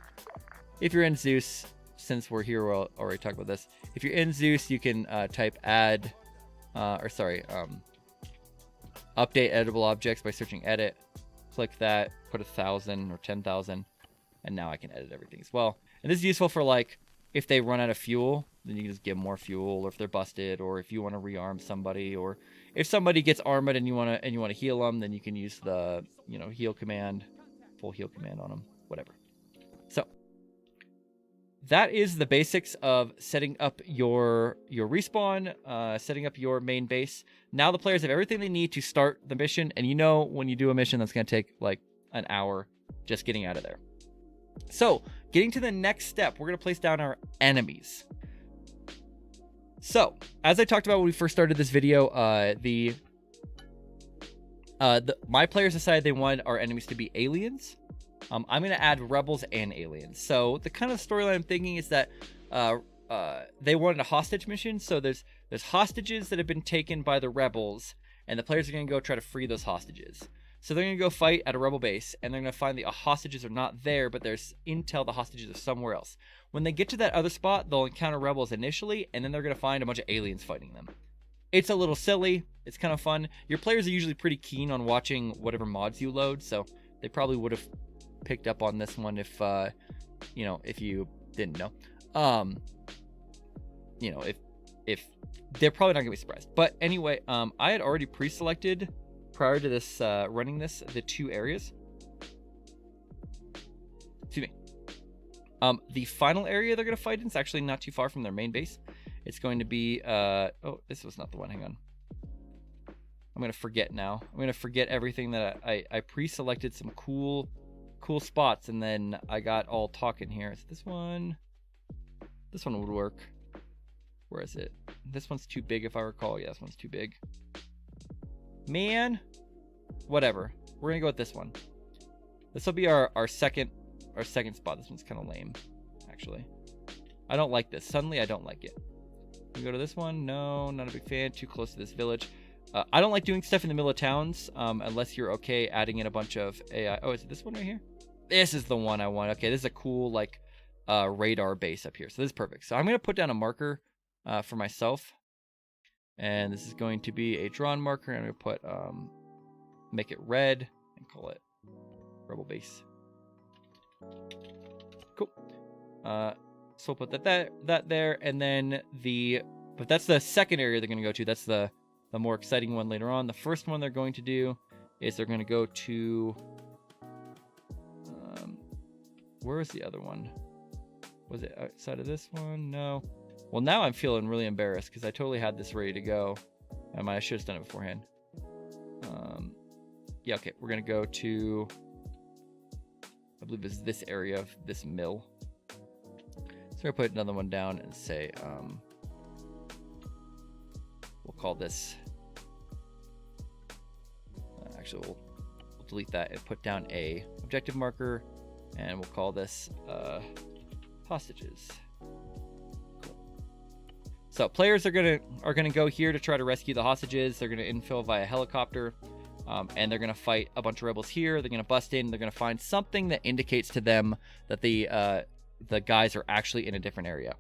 If you're in Zeus, since we're here, we'll already talk about this. If you're in Zeus, you can type add, update editable objects by searching edit. Click that, put 1,000 or 10,000, and now I can edit everything as well. And this is useful for like, if they run out of fuel, then you can just give them more fuel, or if they're busted, or if you want to rearm somebody, or if somebody gets armored and you want to heal them, then you can use the heal command, full heal command on them, whatever. So that is the basics of setting up your respawn, setting up your main base. Now the players have everything they need to start the mission, and when you do a mission that's going to take like an hour just getting out of there. So getting to the next step, we're going to place down our enemies. So, as I talked about when we first started this video, my players decided they wanted our enemies to be aliens. I'm going to add rebels and aliens. So, the kind of storyline I'm thinking is that they wanted a hostage mission. So, there's hostages that have been taken by the rebels, and the players are going to go try to free those hostages. So they're going to go fight at a rebel base, and they're going to find the hostages are not there, but there's intel the hostages are somewhere else. When they get to that other spot, they'll encounter rebels initially, and then they're going to find a bunch of aliens fighting them. It's a little silly. It's kind of fun. Your players are usually pretty keen on watching whatever mods you load, so they probably would have picked up on this one if, you know, if you didn't know. You know, if they're probably not gonna be surprised. But anyway, I had already pre-selected prior to this running this the 2 areas. Excuse me. The final area they're gonna fight in is actually not too far from their main base. It's going to be oh, this was not the one. Hang on. I'm gonna forget now. I'm gonna forget everything that I pre-selected some cool spots, and then I got all talking here. So this one would work. Where is it? This one's too big if I recall. Yeah, this one's too big. Man, whatever. We're gonna go with this one. This will be our second spot. This one's kind of lame, actually. I don't like this. Suddenly, I don't like it. We go to this one. No, not a big fan. Too close to this village. I don't like doing stuff in the middle of towns unless you're okay adding in a bunch of AI. Oh, is it this one right here? This is the one I want. Okay, this is a cool like radar base up here. So this is perfect. So I'm gonna put down a marker for myself, and this is going to be a drawn marker. I'm gonna put make it red and call it rebel base. Cool. So we'll put that there, and then but that's the second area they're gonna go to. That's the more exciting one later on. The first one they're going to do is they're going to go to where is the other one? Was it outside of this one? No. Well, now I'm feeling really embarrassed because I totally had this ready to go. I should have done it beforehand. Yeah, okay. We're going to go to, I believe it's this area of this mill. So we're going to put another one down and say, we'll call this, actually we'll delete that and put down a objective marker, and we'll call this hostages. Cool. So players are gonna go here to try to rescue the hostages. They're gonna infill via helicopter, and they're gonna fight a bunch of rebels here. They're gonna bust in. They're gonna find something that indicates to them that the guys are actually in a different area.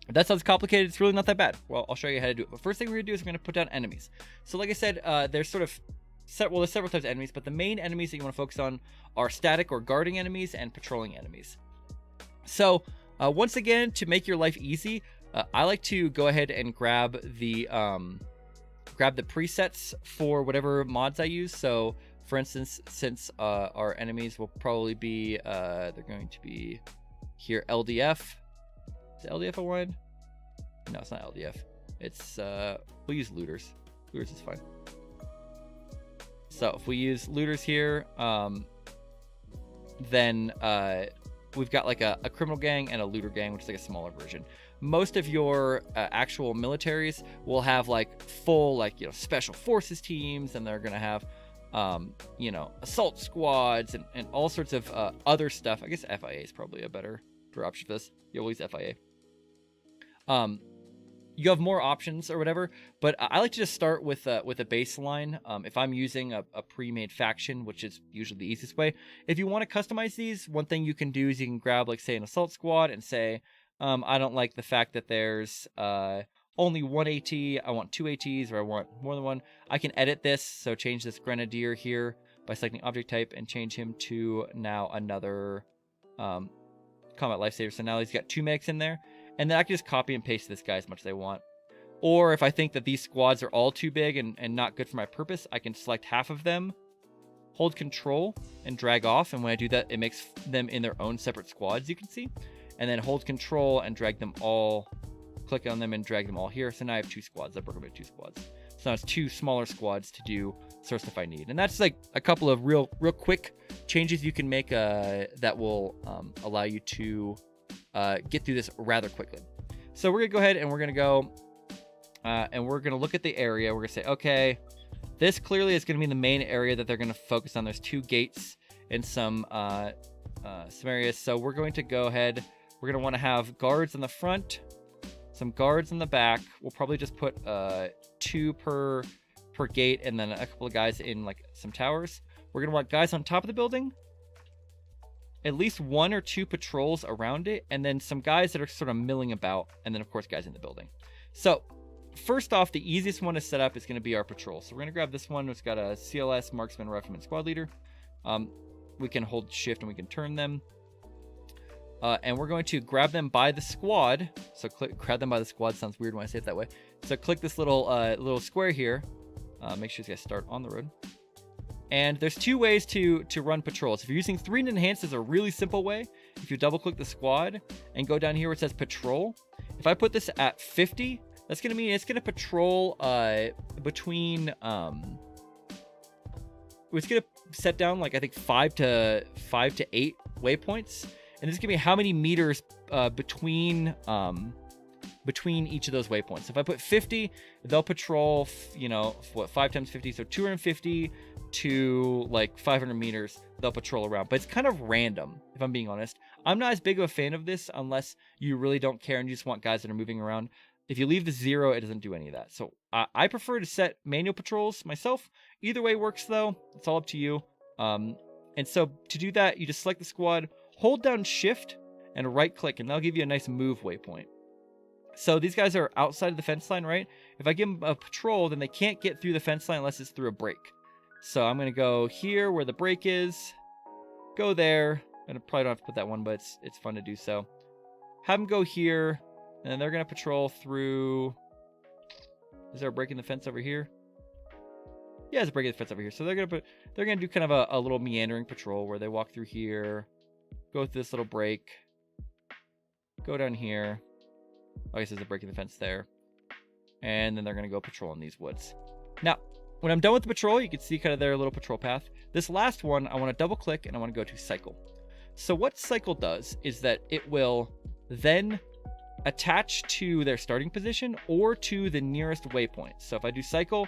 If that sounds complicated, it's really not that bad. Well, I'll show you how to do it. But first thing we're gonna do is we're gonna put down enemies. So like I said, there's sort of there's several types of enemies, but the main enemies that you want to focus on are static or guarding enemies and patrolling enemies. So once again, to make your life easy, I like to go ahead and grab the presets for whatever mods I use. So for instance, since our enemies will probably be they're going to be here LDF. Is it LDF I wanted? No, it's not LDF. It's we'll use looters. Looters is fine. So if we use looters here, then we've got like a criminal gang and a looter gang, which is like a smaller version. Most of your actual militaries will have like full like special forces teams, and they're gonna have assault squads and all sorts of other stuff. I guess FIA is probably a better option for this. You always FIA. You have more options or whatever, but I like to just start with a baseline. If I'm using a pre-made faction, which is usually the easiest way. If you want to customize these, one thing you can do is you can grab like say an assault squad and say, I don't like the fact that there's only one AT, I want 2 ATs, or I want more than one. I can edit this, so change this grenadier here by selecting object type and change him to now another combat lifesaver. So now he's got 2 medics in there. And then I can just copy and paste this guy as much as I want. Or if I think that these squads are all too big and not good for my purpose, I can select half of them, hold control, and drag off. And when I do that, it makes them in their own separate squads, you can see. And then hold control and drag them all, click on them and drag them all here. So now I have 2 squads. I broke them into 2 squads. So now it's 2 smaller squads to do sort of stuff I need. And that's like a couple of real quick changes you can make that will allow you to get through this rather quickly. So we're gonna go ahead and we're gonna go and we're gonna look at the area. We're gonna say, okay, this clearly is gonna be the main area that they're gonna focus on. There's 2 gates and some areas. So we're going to go ahead. We're gonna want to have guards in the front, some guards in the back. We'll probably just put 2 per per gate, and then a couple of guys in like some towers. We're gonna want guys on top of the building, at least 1 or 2 patrols around it, and then some guys that are sort of milling about, and then of course guys in the building. So first off, the easiest one to set up is going to be our patrol. So we're going to grab this one. It's got a CLS, marksman, rifleman, squad leader. We can hold shift and we can turn them. And we're going to grab them by the squad. So grab them by the squad sounds weird when I say it that way. So click this little square here. Make sure you guys start on the road. And there's 2 ways to run patrols. If you're using 3 and enhanced, is a really simple way. If you double click the squad and go down here where it says patrol, if I put this at 50, that's going to mean it's going to patrol between it's going to set down like I think 5 to 8 waypoints, and this is going to be how many meters between each of those waypoints. So if I put 50, they'll patrol, you know, what, 5 times 50, so 250 to like 500 meters they'll patrol around. But it's kind of random, if I'm being honest. I'm not as big of a fan of this unless you really don't care and you just want guys that are moving around. If you leave the 0, it doesn't do any of that. So I prefer to set manual patrols myself. Either way works though. It's all up to you. And so to do that, you just select the squad, hold down shift and right click, and that'll give you a nice move waypoint. So these guys are outside of the fence line, right? If I give them a patrol, then they can't get through the fence line unless it's through a break. So I'm going to go here where the break is, go there, and I probably don't have to put that one, but it's fun to do so. Have them go here, and then they're going to patrol through... Is there a break in the fence over here? Yeah, there's a break in the fence over here. So they're going to do kind of a little meandering patrol where they walk through here, go through this little break, go down here. I guess there's a break in the fence there. And then they're going to go patrol in these woods. Now, when I'm done with the patrol, you can see kind of their little patrol path. This last one, I want to double click and I want to go to cycle. So what cycle does is that it will then attach to their starting position or to the nearest waypoint. So if I do cycle,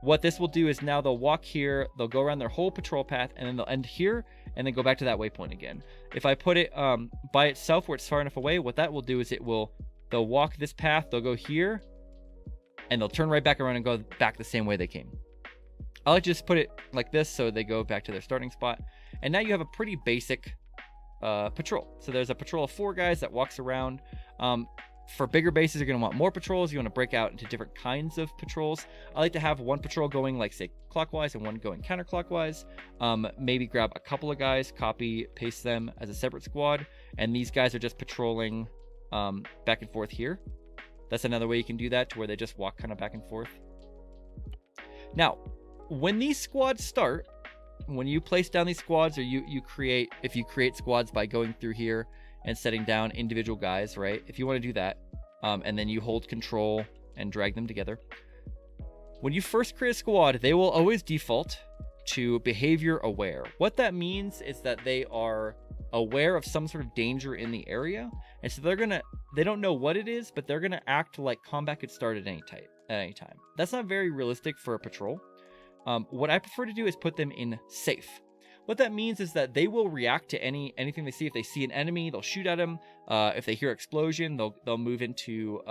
what this will do is now they'll walk here, they'll go around their whole patrol path, and then they'll end here and then go back to that waypoint again. If I put it by itself where it's far enough away, what that will do is they'll walk this path, they'll go here, and they'll turn right back around and go back the same way they came. I like to just put it like this so they go back to their starting spot. And now you have a pretty basic patrol. So there's a patrol of 4 guys that walks around. For bigger bases, you're going to want more patrols. You want to break out into different kinds of patrols. I like to have one patrol going, like, say, clockwise and one going counterclockwise. Maybe grab a couple of guys, copy, paste them as a separate squad. And these guys are just patrolling back and forth here. That's another way you can do that, to where they just walk kind of back and forth. Now, when these squads start, when you place down these squads, or if you create squads by going through here and setting down individual guys, right? If you want to do that, and then you hold control and drag them together. When you first create a squad, they will always default to behavior aware. What that means is that they are aware of some sort of danger in the area, and so they don't know what it is, but they're gonna act like combat could start at any time. That's not very realistic for a patrol. What I prefer to do is put them in safe. What that means is that they will react to anything they see. If they see an enemy, they'll shoot at them. If they hear explosion, they'll move into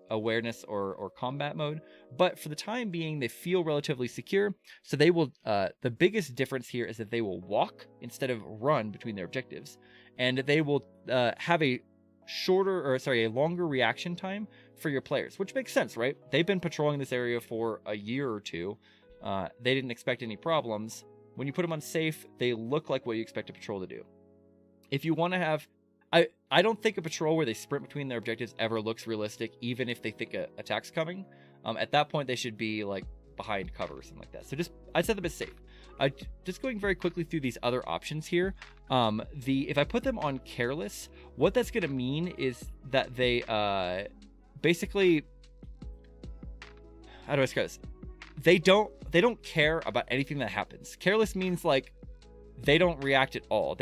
awareness or combat mode. But for the time being, they feel relatively secure. So they will. The biggest difference here is that they will walk instead of run between their objectives, and they will have a longer reaction time for your players, which makes sense, right? They've been patrolling this area for a year or two. They didn't expect any problems. When you put them on safe, they look like what you expect a patrol to do. If you want to have... I don't think a patrol where they sprint between their objectives ever looks realistic, even if they think an attack's coming. At that point, they should be like behind cover or something like that. So I'd set them as safe. Just going very quickly through these other options here. If I put them on careless, what that's going to mean is that they basically... How do I describe this? They don't care about anything that happens. Careless means like they don't react at all.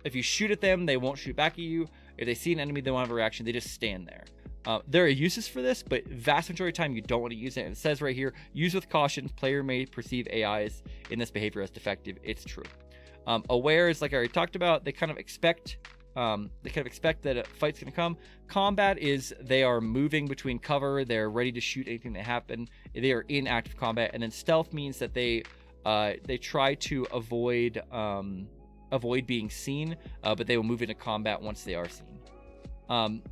If you shoot at them, they won't shoot back at you. If they see an enemy, they won't have a reaction. They just stand there. There are uses for this, but vast majority of the time you don't want to use it. And it says right here, use with caution. Player may perceive AIs in this behavior as defective. It's true. Aware is like I already talked about. They kind of expect They kind of expect that a fight's going to come. Combat is they are moving between cover. They're ready to shoot anything that happen. They are in active combat. And then stealth means that they try to avoid being seen, but they will move into combat once they are seen.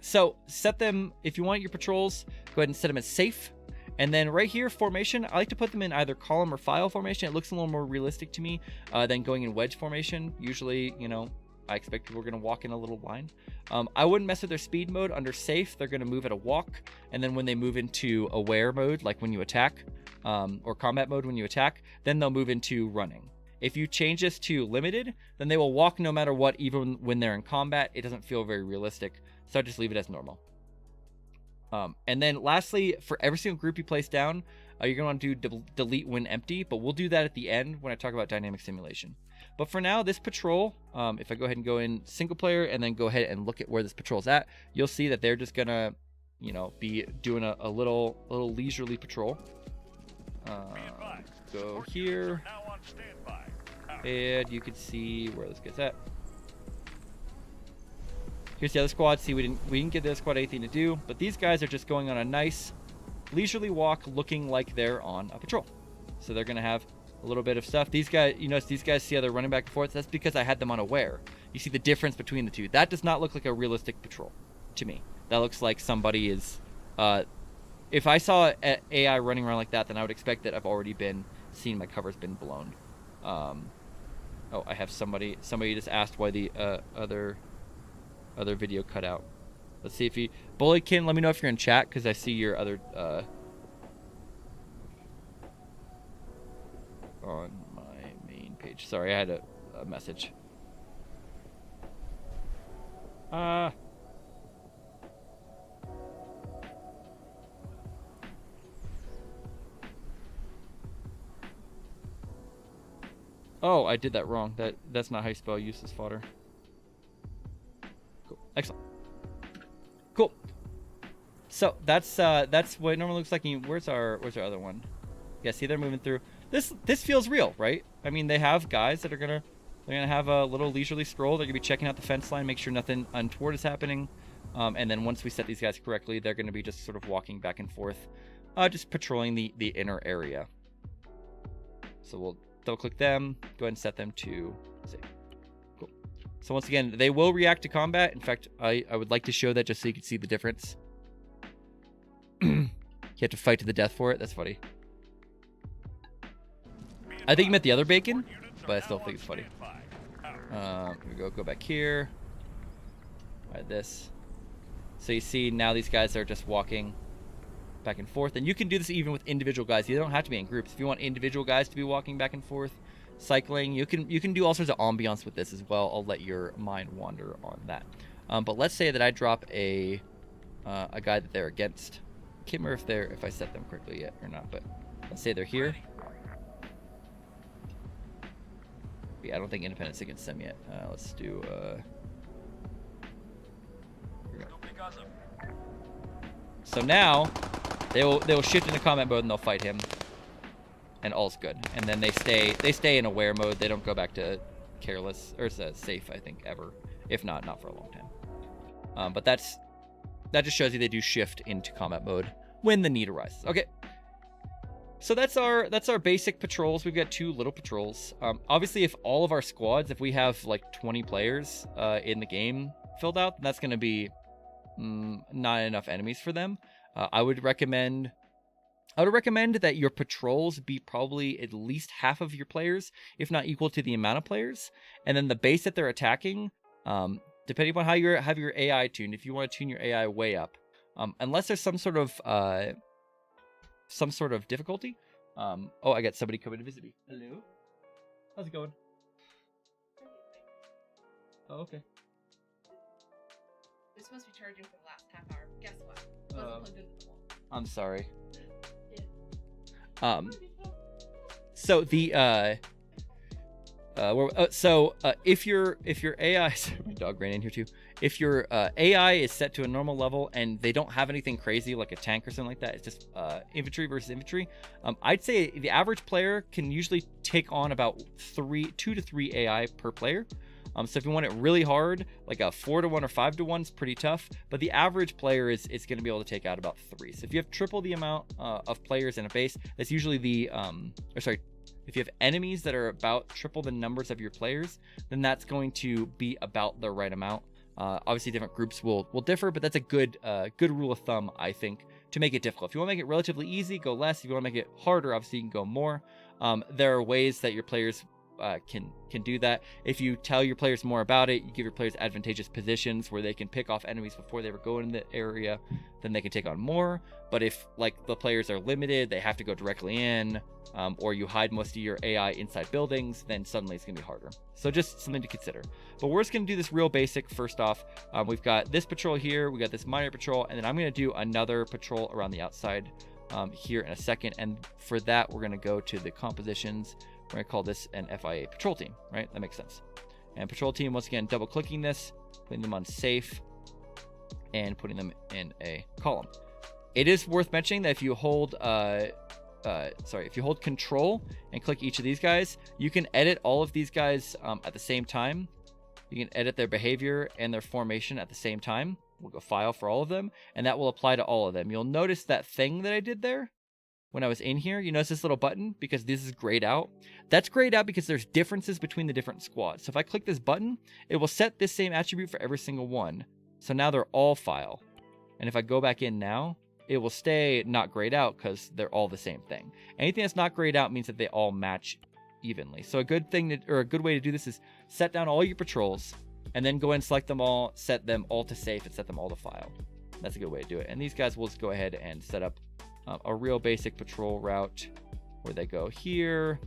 So set them, if you want your patrols, go ahead and set them as safe. And then right here, formation, I like to put them in either column or file formation. It looks a little more realistic to me than going in wedge formation. Usually, you know, I expect people are going to walk in a little line. I wouldn't mess with their speed mode. Under safe, they're going to move at a walk. And then when they move into aware mode, like when you attack, or combat mode when you attack, then they'll move into running. If you change this to limited, then they will walk no matter what, even when they're in combat. It doesn't feel very realistic, so I just leave it as normal. And then lastly, for every single group you place down, you're going to want to do delete when empty, but we'll do that at the end when I talk about dynamic simulation. But for now, this patrol, if I go ahead and go in single player and then go ahead and look at where this patrol's at, you'll see that they're just going to, you know, be doing a little leisurely patrol. Go here, and you can see where this gets at. Here's the other squad. See, we didn't give the other squad anything to do, but these guys are just going on a nice leisurely walk, looking like they're on a patrol. So they're gonna have a little bit of stuff. These guys, you notice these guys, see how they're running back and forth? That's because I had them unaware. You see the difference between the two. That does not look like a realistic patrol to me. That looks like somebody is, if I saw AI running around like that, then I would expect that I've already been seen, my cover's been blown. Oh, I have somebody just asked why the other video cut out. Let's see if he... Bullykin, let me know if you're in chat, because I see your other... on my main page. Sorry, I had a message. Oh, I did that wrong. That's not how you spell UselessFodder. Cool. Excellent. Cool. So that's what it normally looks like. Where's our other one? Yeah, see, they're moving through. This feels real, right? I mean, they have guys that are they're gonna have a little leisurely stroll. They're gonna be checking out the fence line, make sure nothing untoward is happening. And then once we set these guys correctly, they're gonna be just sort of walking back and forth, just patrolling the inner area. So we'll double click them, go ahead and set them to safe. Cool. So once again, they will react to combat. In fact, I would like to show that just so you can see the difference. You have to fight to the death for it. That's funny. I think you meant the other bacon, but I still think it's funny. Here we go back here. Right, this. So you see now these guys are just walking back and forth, and you can do this even with individual guys. You don't have to be in groups. If you want individual guys to be walking back and forth, cycling, you can do all sorts of ambiance with this as well. I'll let your mind wander on that. But let's say that I drop a guy that they're against. I can't remember if I set them correctly yet or not, but let's say they're here. Yeah, I don't think independence against them yet. Let's do so now they will shift into combat mode and they'll fight him, and all's good. And then they stay in aware mode. They don't go back to careless or safe, I think, ever. If not for a long time. But that just shows you they do shift into combat mode when the need arises. Okay. So that's our basic patrols. We've got 2 little patrols. Obviously, if all of our squads, if we have like 20 players in the game filled out, then that's going to be not enough enemies for them. I would recommend that your patrols be probably at least half of your players, if not equal to the amount of players. And then the base that they're attacking, depending upon how you have your AI tuned, if you want to tune your AI way up, unless there's some sort of difficulty. Oh, I got somebody coming to visit me. Hello. How's it going? Oh, okay. We're supposed to be charging for the last half hour. Guess what? It wasn't plugged into the wall. I'm sorry. Yeah. So the if your AI, sorry, my dog ran in here too. If your AI is set to a normal level and they don't have anything crazy like a tank or something like that, it's just infantry versus infantry. I'd say the average player can usually take on about 2 to 3 AI per player. So if you want it really hard, like a 4-to-1 or 5-to-1 is pretty tough, but the average player is going to be able to take out about 3. So if you have triple the amount of players in a base, that's usually the, if you have enemies that are about triple the numbers of your players, then that's going to be about the right amount. Obviously different groups will differ, but that's a good rule of thumb, I think, to make it difficult. If you want to make it relatively easy, go less. If you want to make it harder, obviously you can go more. There are ways that your players can do that. If you tell your players more about it, you give your players advantageous positions where they can pick off enemies before they ever go in the area, then they can take on more. But if like the players are limited, they have to go directly in, or you hide most of your AI inside buildings, then suddenly it's gonna be harder. So just something to consider. But we're just gonna do this real basic. First off, we've got this patrol here, we got this minor patrol, and then I'm gonna do another patrol around the outside here in a second. And for that, we're gonna go to the compositions. We're gonna call this an FIA patrol team, right? That makes sense. And patrol team, once again, double clicking this, putting them on safe, and putting them in a column. It is worth mentioning that if you hold, if you hold Control and click each of these guys, you can edit all of these guys at the same time. You can edit their behavior and their formation at the same time. We'll go File for all of them, and that will apply to all of them. You'll notice that thing that I did there. When I was in here, you notice this little button because this is grayed out. That's grayed out because there's differences between the different squads. So if I click this button, it will set this same attribute for every single one. So now they're all file. And if I go back in now, it will stay not grayed out because they're all the same thing. Anything that's not grayed out means that they all match evenly. So a good thing or a good way to do this is set down all your patrols and then go ahead and select them all, set them all to safe, and set them all to file. That's a good way to do it. And these guys will just go ahead and set up a real basic patrol route where they go here.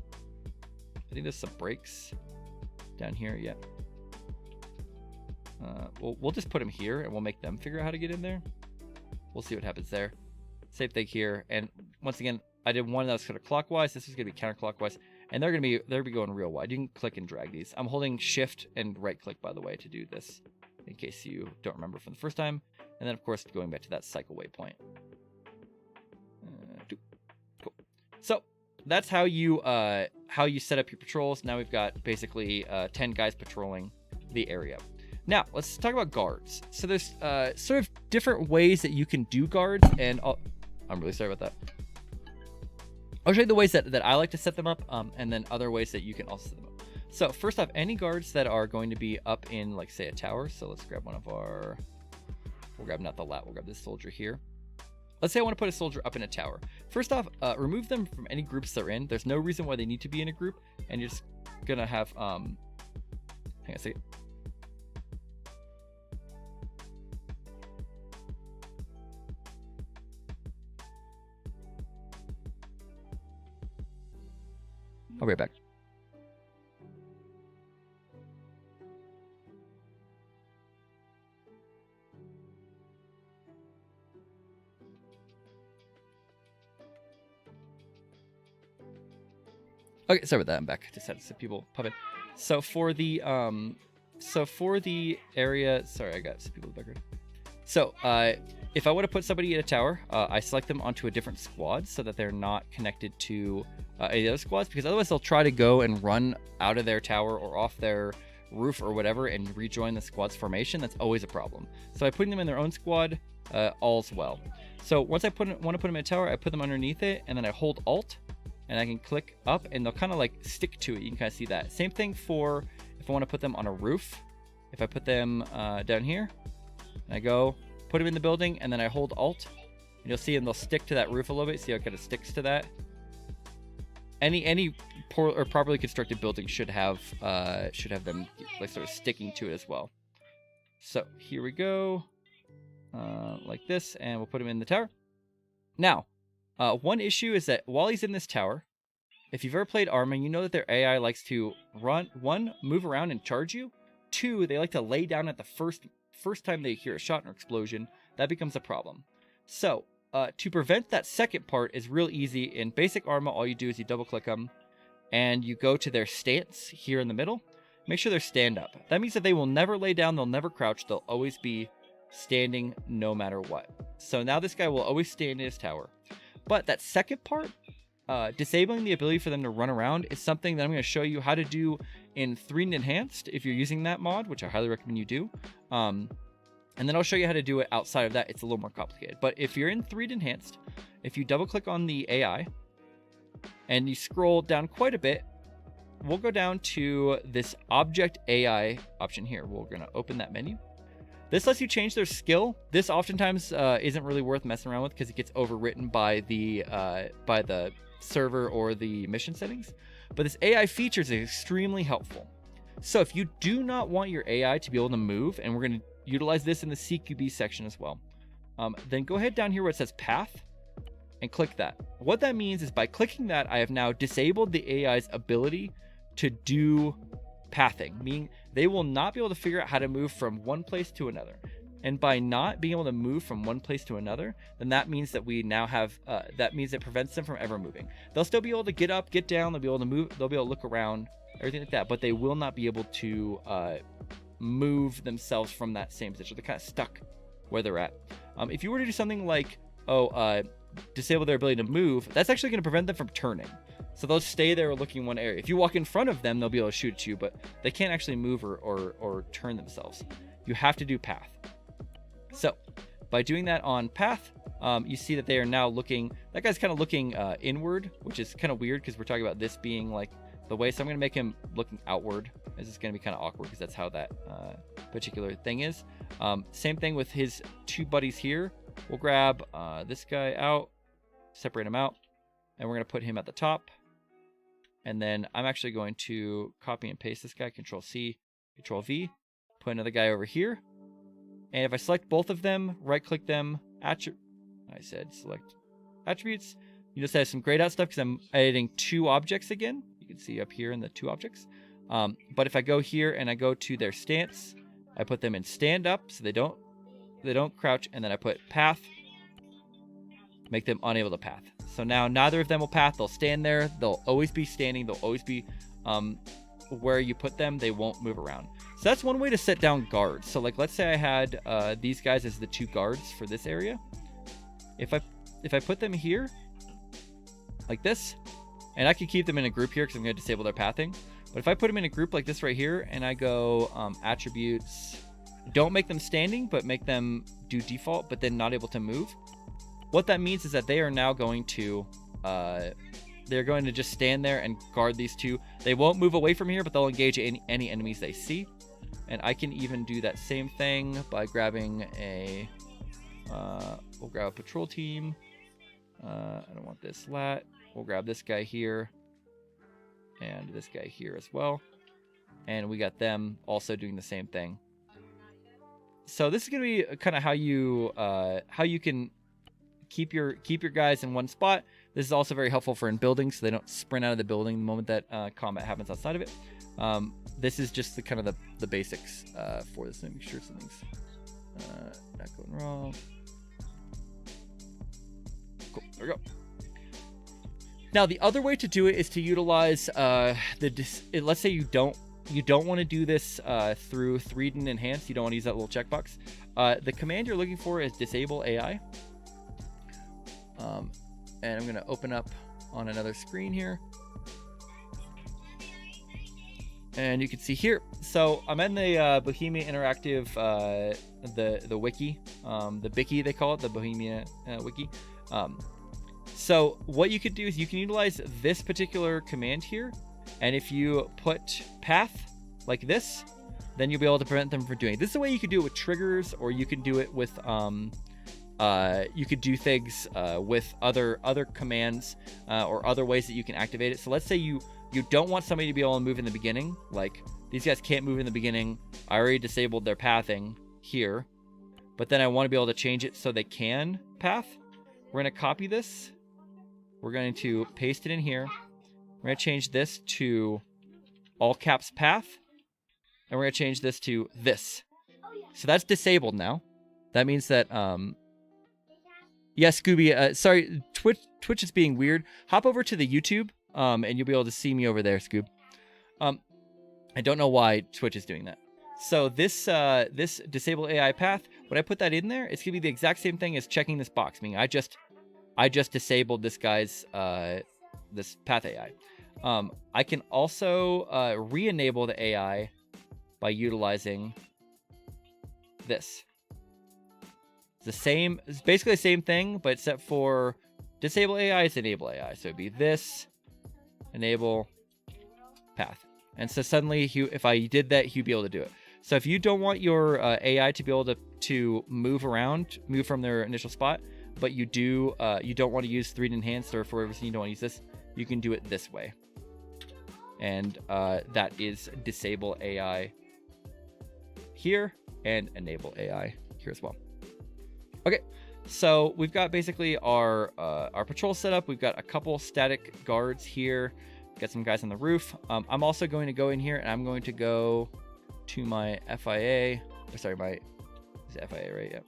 I think there's some breaks down here. Yeah. We'll just put them here and we'll make them figure out how to get in there. We'll see what happens there. Same thing here. And once again, I did one that was kind of clockwise. This is going to be counterclockwise, and they're going to be going real wide. You can click and drag these. I'm holding Shift and right click, by the way, to do this, in case you don't remember from the first time. And then, of course, going back to that cycle waypoint. Cool. So that's how you set up your patrols. Now we've got basically 10 guys patrolling the area. Now let's talk about guards. So there's sort of different ways that you can do guards, and I'm really sorry about that. I'll show you the ways that I like to set them up, and then other ways that you can also set them up. So first off, any guards that are going to be up in, like, say, a tower. So let's grab one of our, we'll grab not the lat, we'll grab this soldier here. Let's say I want to put a soldier up in a tower. First off, remove them from any groups they're in. There's no reason why they need to be in a group, and you're just gonna have, hang on a second. I'll be right back. Okay, sorry about that. I'm back. Just had some people pop in. So for the area, sorry, I got some people in the background. So if I want to put somebody in a tower, I select them onto a different squad so that they're not connected to any of the other squads, because otherwise they'll try to go and run out of their tower or off their roof or whatever and rejoin the squad's formation. That's always a problem. So by putting them in their own squad, all's well. So once I want to put them in a tower, I put them underneath it, and then I hold Alt, and I can click up, and they'll kind of like stick to it. You can kind of see that. Same thing for if I want to put them on a roof. If I put them down here, and I go put them in the building, and then I hold Alt, and you'll see them, they'll stick to that roof a little bit. See how it kind of sticks to that? Any poor or properly constructed building should have them like sort of sticking to it as well. So here we go, like this, and we'll put him in the tower. Now, one issue is that while he's in this tower, if you've ever played Arma, you know that their AI likes to move around and charge you. 2, they like to lay down at the first time they hear a shot or explosion. That becomes a problem. So to prevent that second part is real easy. In basic Arma, all you do is you double click them and you go to their stance here in the middle. Make sure they're stand up. That means that they will never lay down, they'll never crouch, they'll always be standing no matter what. So now this guy will always stand in his tower. But that second part, disabling the ability for them to run around is something that I'm going to show you how to do in 3D Enhanced if you're using that mod, which I highly recommend you do. And then I'll show you how to do it outside of that. It's a little more complicated. But if you're in 3D Enhanced, if you double click on the AI and you scroll down quite a bit, we'll go down to this Object AI option here. We're going to open that menu. This lets you change their skill. This oftentimes isn't really worth messing around with because it gets overwritten by the server or the mission settings. But this AI feature is extremely helpful. So if you do not want your AI to be able to move, and we're going to utilize this in the CQB section as well, then go ahead down here where it says path and click that. What that means is by clicking that, I have now disabled the AI's ability to do pathing, meaning they will not be able to figure out how to move from one place to another. And by not being able to move from one place to another, then that means that we now have, that means it prevents them from ever moving. They'll still be able to get up, get down, they'll be able to move, they'll be able to look around, everything like that, but they will not be able to move themselves from that same position. They're kind of stuck where they're at. If you were to do something like, disable their ability to move, that's actually going to prevent them from turning. So they'll stay there looking one area. If you walk in front of them, they'll be able to shoot at you, but they can't actually move or turn themselves. You have to do path. So by doing that on path, you see that they are now looking, that guy's kind of looking inward, which is kind of weird because we're talking about this being like the way. So I'm going to make him looking outward. This is going to be kind of awkward because that's how that particular thing is. Same thing with his two buddies here. We'll grab this guy out, separate him out, and we're going to put him at the top. And then I'm actually going to copy and paste this guy, Control C, Control V, put another guy over here. And if I select both of them, right click them, select attributes. You just have some grayed out stuff because I'm editing two objects again. You can see up here in the two objects. But if I go here and I go to their stance, I put them in stand up so they don't crouch, and then I put path, make them unable to path. So now neither of them will path. They'll stand there. They'll always be standing. They'll always be where you put them. They won't move around. So that's one way to set down guards. So like, let's say I had these guys as the two guards for this area. If I put them here like this, and I could keep them in a group here because I'm going to disable their pathing. But if I put them in a group like this right here, and I go attributes, don't make them standing, but make them do default, but then not able to move. What that means is that they are now going to, they're going to just stand there and guard these two. They won't move away from here, but they'll engage any enemies they see. And I can even do that same thing by grabbing a, we'll grab a patrol team. I don't want this lat. We'll grab this guy here and this guy here as well. And we got them also doing the same thing. So this is going to be kind of how you can keep your guys in one spot. This is also very helpful for in buildings, so they don't sprint out of the building the moment that combat happens outside of it. This is just the kind of the basics for this. Let me make sure something's not going wrong. Cool. There we go. Now the other way to do it is to utilize let's say you don't want to do this through 3D Enhanced. You don't want to use that little checkbox. The command you're looking for is DisableAI. And I'm going to open up on another screen here. And you can see here. So I'm in the Bohemia Interactive, the wiki, the Bicky they call it, the Bohemia wiki. So what you could do is you can utilize this particular command here. And if you put path like this, then you'll be able to prevent them from doing it. This is the way you could do it with triggers, or you can do it with you could do things with other commands or other ways that you can activate it. So let's say you don't want somebody to be able to move in the beginning. Like these guys can't move in the beginning. I already disabled their pathing here, but then I want to be able to change it so they can path. We're going to copy this. We're going to paste it in here. We're going to change this to all caps path. And we're going to change this to this. So that's disabled now. That means that, yeah, Scooby, sorry, Twitch is being weird. Hop over to the YouTube, and you'll be able to see me over there, Scoob. I don't know why Twitch is doing that. So this this disable AI path, when I put that in there, it's going to be the exact same thing as checking this box. Meaning I just disabled this guy's this path AI. I can also re-enable the AI by utilizing this. It's basically the same thing, but except for disable AI, it's enable AI. So it'd be this, enable, path. And so suddenly, if I did that, he'd be able to do it. So if you don't want your AI to be able to move around, move from their initial spot, but you don't want to use 3D enhanced, or for whatever reason you don't want to use this, you can do it this way. And that is disable AI here and enable AI here as well. Okay, so we've got basically our patrol set up. We've got a couple static guards here. Got some guys on the roof. I'm also going to go in here and I'm going to go to my FIA. Sorry, is it FIA, right? Yep.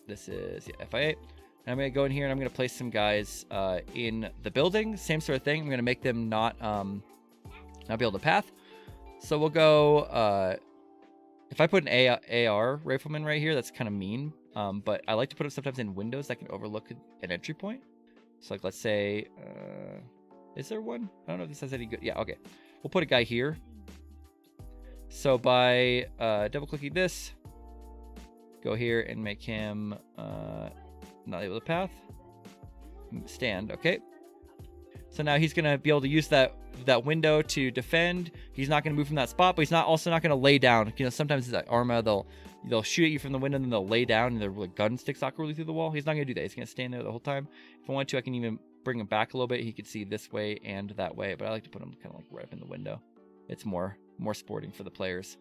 This is FIA. And I'm going to go in here and I'm going to place some guys in the building. Same sort of thing. I'm going to make them not be able to path. So we'll go. If I put an AR rifleman right here, that's kind of mean. But I like to put them sometimes in windows that can overlook an entry point. So like, let's say, is there one? I don't know if this has any good. Yeah, okay. We'll put a guy here. So by double clicking this, go here and make him not able to path. Stand, okay. So now he's gonna be able to use that window to defend. He's not gonna move from that spot, but he's also not gonna lay down. You know, sometimes it's like Arma, they'll shoot at you from the window and then they'll lay down and their gun sticks awkwardly through the wall. He's not gonna do that. He's gonna stand there the whole time. If I want to, I can even bring him back a little bit. He could see this way and that way, but I like to put him kind of like right up in the window. It's more sporting for the players.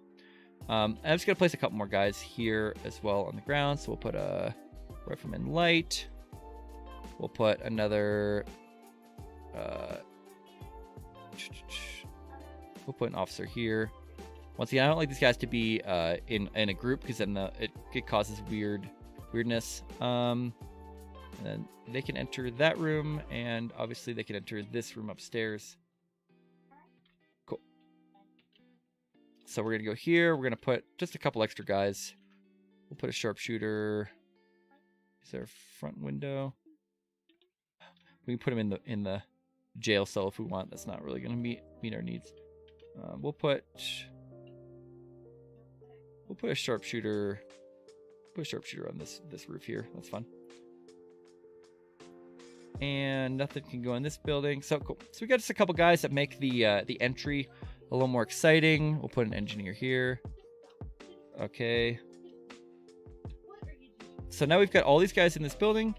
I'm just gonna place a couple more guys here as well on the ground. So we'll put a rifleman light. We'll put another. We'll put an officer here. Once again, I don't like these guys to be in a group because then it causes weirdness. And then they can enter that room, and obviously they can enter this room upstairs. Cool. So we're gonna go here. We're gonna put just a couple extra guys. We'll put a sharpshooter. Is there a front window? We can put him in the jail cell if we want. That's not really gonna meet our needs. We'll put a sharpshooter. Put a sharpshooter on this roof here. That's fun. And nothing can go in this building. So cool. So we got just a couple guys that make the entry a little more exciting. We'll put an engineer here. Okay. So now we've got all these guys in this building.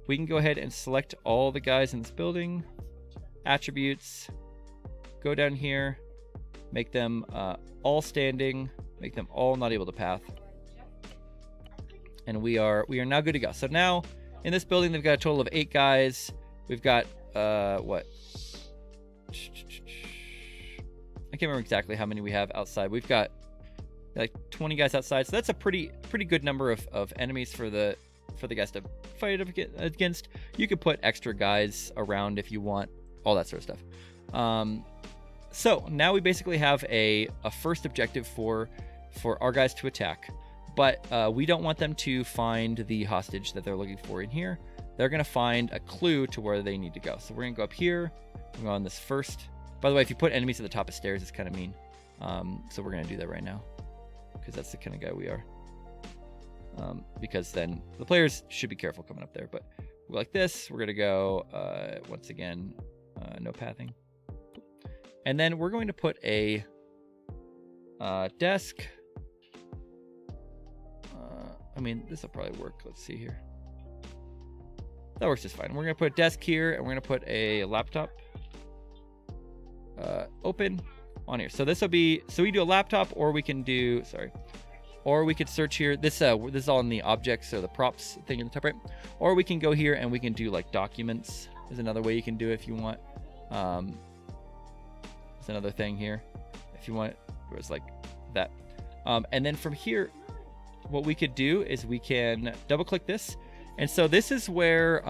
We can go ahead and select all the guys in this building. Attributes. Go down here. Make them all standing. Make them all not able to path. And we are now good to go. So now in this building, they've got a total of 8 guys. We've got what? I can't remember exactly how many we have outside. We've got like 20 guys outside. So that's a pretty good number of enemies for the guys to fight against. You could put extra guys around if you want, all that sort of stuff. So now we basically have a first objective for our guys to attack, but we don't want them to find the hostage that they're looking for in here. They're going to find a clue to where they need to go. So we're going to go up here. We're going to go on this first. By the way, if you put enemies at the top of stairs, it's kind of mean. So we're going to do that right now because that's the kind of guy we are. Because then the players should be careful coming up there. But we're like this. We're going to go, once again, no pathing. And then we're going to put a desk. I mean, this will probably work. Let's see here. That works just fine. We're going to put a desk here, and we're going to put a laptop open on here. So this will be, so we do a laptop, or we can do, or we could search here. This is all in the objects or the props thing in the top right. Or we can go here and we can do like documents. There's another way you can do it if you want. There's another thing here if you want, where it's like that. And then from here, what we could do is we can double click this. And so this is where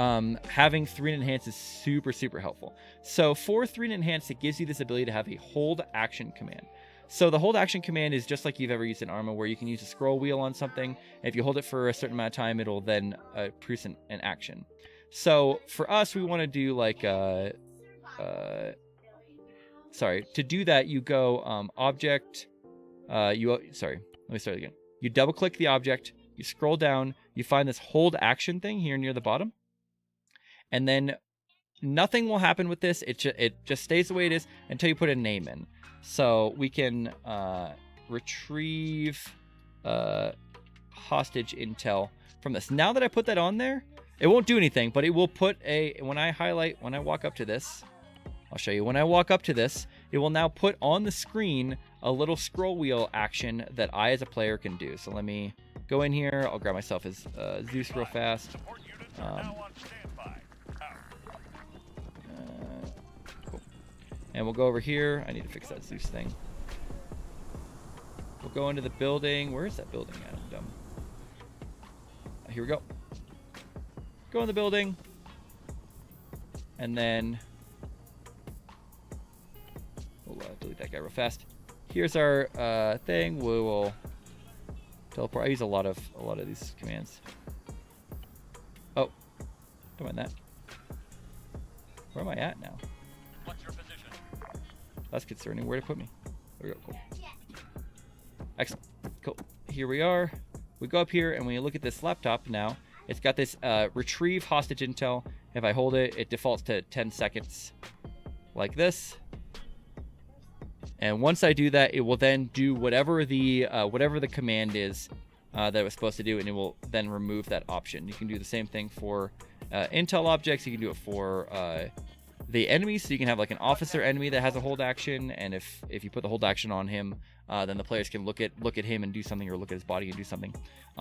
having 3D Enhance is super helpful. So for 3D Enhance, it gives you this ability to have a hold action command. So the hold action command is just like you've ever used in Arma, where you can use a scroll wheel on something. And if you hold it for a certain amount of time, it'll then produce an action. So for us, we want to do like sorry, to do that, you go object. Sorry, let me start again. You double click the object, you scroll down, you find this hold action thing here near the bottom, and then nothing will happen with this. It just stays the way it is until you put a name in. So we can retrieve hostage intel from this. Now that I put that on there, it won't do anything, but it will put when I walk up to this, I'll show you. When I walk up to this, it will now put on the screen a little scroll wheel action that I as a player can do. So let me go in here. I'll grab myself as Zeus real fast. Support units are now on standby. Cool. And we'll go over here. I need to fix that Zeus thing. We'll go into the building. Where is that building at? I'm dumb. Here we go. Go in the building. And then we'll delete that guy real fast. Here's our thing. We will teleport. I use a lot of these commands. Oh, don't mind that. Where am I at now? What's your position? That's concerning. Where to put me? There we go. Cool. Excellent. Cool. Here we are. We go up here, and when you look at this laptop now, it's got this retrieve hostage intel. If I hold it, it defaults to 10 seconds like this. And once I do that, it will then do whatever the command is that it was supposed to do, and it will then remove that option. You can do the same thing for intel objects. You can do it for the enemies, so you can have like an officer enemy that has a hold action, and if you put the hold action on him, then the players can look at him and do something, or look at his body and do something.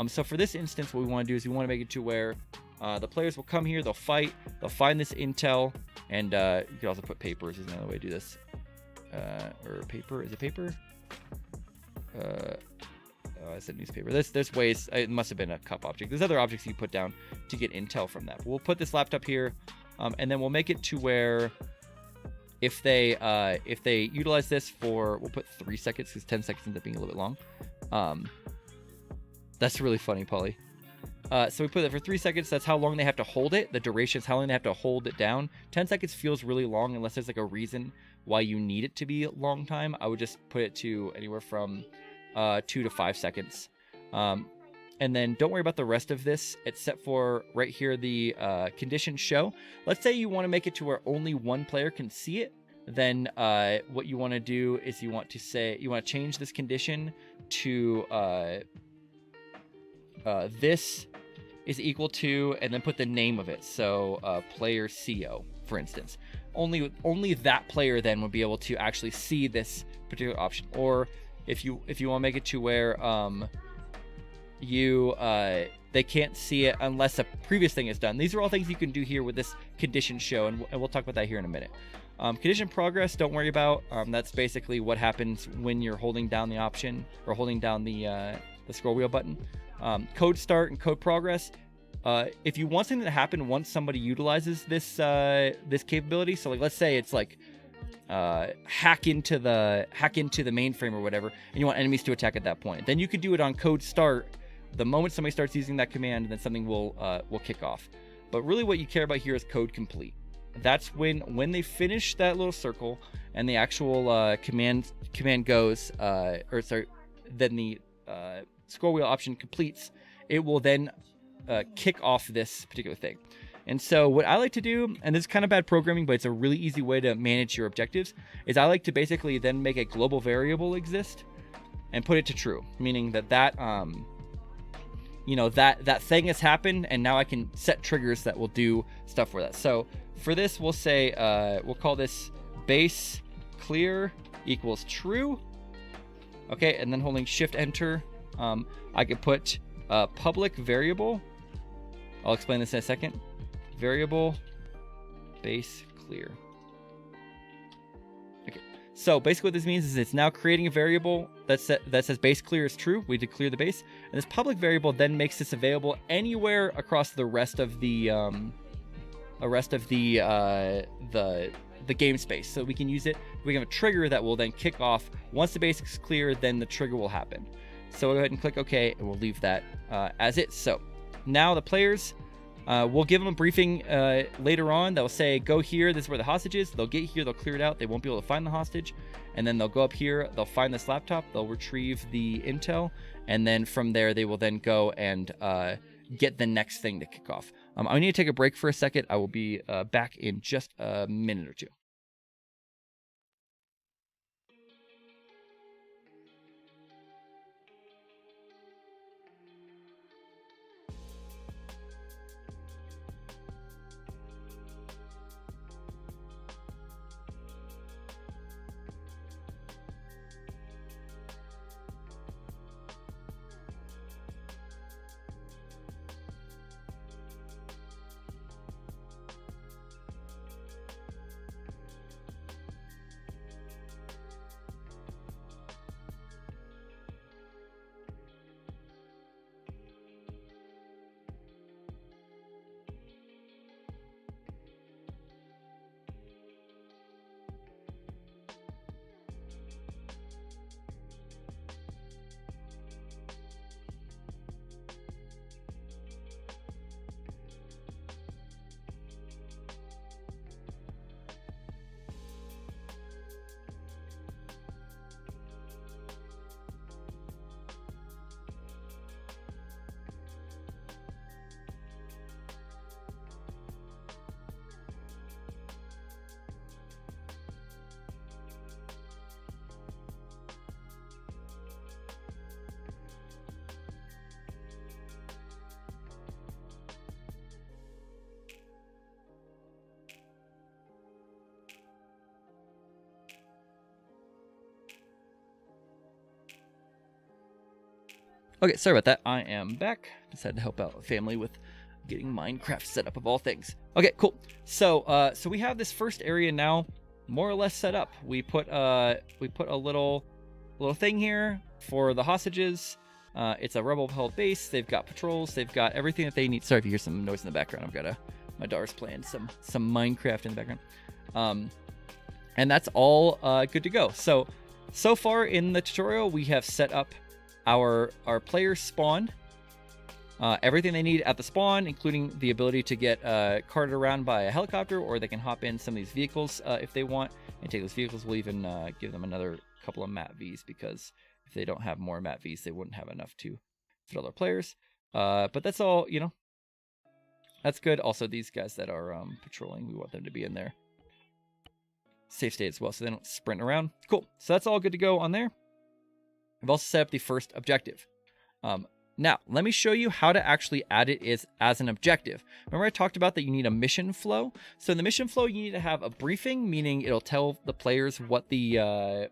So for this instance, what we want to do is we want to make it to where the players will come here, they'll fight, they'll find this intel, and you can also put papers is another way to do this. Or paper, is it paper? I said newspaper. There's ways. It must have been a cup object. There's other objects you put down to get intel from that. But we'll put this laptop here, and then we'll make it to where if they utilize this for, we'll put 3 seconds because 10 seconds ends up being a little bit long. That's really funny, Polly. So we put it for 3 seconds. That's how long they have to hold it. The duration is how long they have to hold it down. 10 seconds feels really long unless there's like a reason why you need it to be a long time. I would just put it to anywhere from 2 to 5 seconds. And then don't worry about the rest of this except for right here, the condition show. Let's say you want to make it to where only one player can see it. Then what you want to do is you want to change this condition to this is equal to, and then put the name of it. So player CO, for instance. Only that player then would be able to actually see this particular option. Or if you want to make it to where they can't see it unless a previous thing is done. These are all things you can do here with this condition show, and we'll talk about that here in a minute. Condition progress, don't worry about. That's basically what happens when you're holding down the option or holding down the scroll wheel button. Code start and code progress. If you want something to happen once somebody utilizes this this capability, so like let's say it's like hack into the mainframe or whatever, and you want enemies to attack at that point, then you could do it on code start the moment somebody starts using that command, and then something will kick off. But really what you care about here is code complete. That's when they finish that little circle and the actual command goes, then the scroll wheel option completes, it will then kick off this particular thing. And so what I like to do, and this is kind of bad programming, but it's a really easy way to manage your objectives, is I like to basically then make a global variable exist and put it to true, meaning that that thing has happened, and now I can set triggers that will do stuff for that. So for this, we'll say, we'll call this base clear equals true. Okay, and then holding shift enter, I could put public variable. I'll explain this in a second. Variable base clear. Okay, so basically what this means is it's now creating a variable that says base clear is true. We did clear the base, and this public variable then makes this available anywhere across the rest of the the game space. So we can use it. We can have a trigger that will then kick off. Once the base is clear, then the trigger will happen. So we'll go ahead and click OK, and we'll leave that as it. So now the players, we'll give them a briefing later on that will say, go here, this is where the hostage is. They'll get here, they'll clear it out. They won't be able to find the hostage. And then they'll go up here, they'll find this laptop, they'll retrieve the intel. And then from there, they will then go and get the next thing to kick off. I need to take a break for a second. I will be back in just a minute or two. Okay, sorry about that. I am back. Just had to help out a family with getting Minecraft set up of all things. Okay, cool. So we have this first area now more or less set up. We put a little thing here for the hostages. It's a rebel-held base. They've got patrols. They've got everything that they need. Sorry if you hear some noise in the background. I've got my daughter's playing some Minecraft in the background. And that's all good to go. So far in the tutorial, we have set up our players spawn, everything they need at the spawn, including the ability to get carted around by a helicopter, or they can hop in some of these vehicles if they want and take those vehicles. We'll even give them another couple of mat Vs, because if they don't have more mat Vs, they wouldn't have enough to fit all their players. But that's all, that's good. Also, these guys that are patrolling, we want them to be in their safe state as well, so they don't sprint around. Cool. So that's all good to go on there. I've also set up the first objective. Now, let me show you how to actually add it as an objective. Remember I talked about that you need a mission flow? So in the mission flow, you need to have a briefing, meaning it'll tell the players what they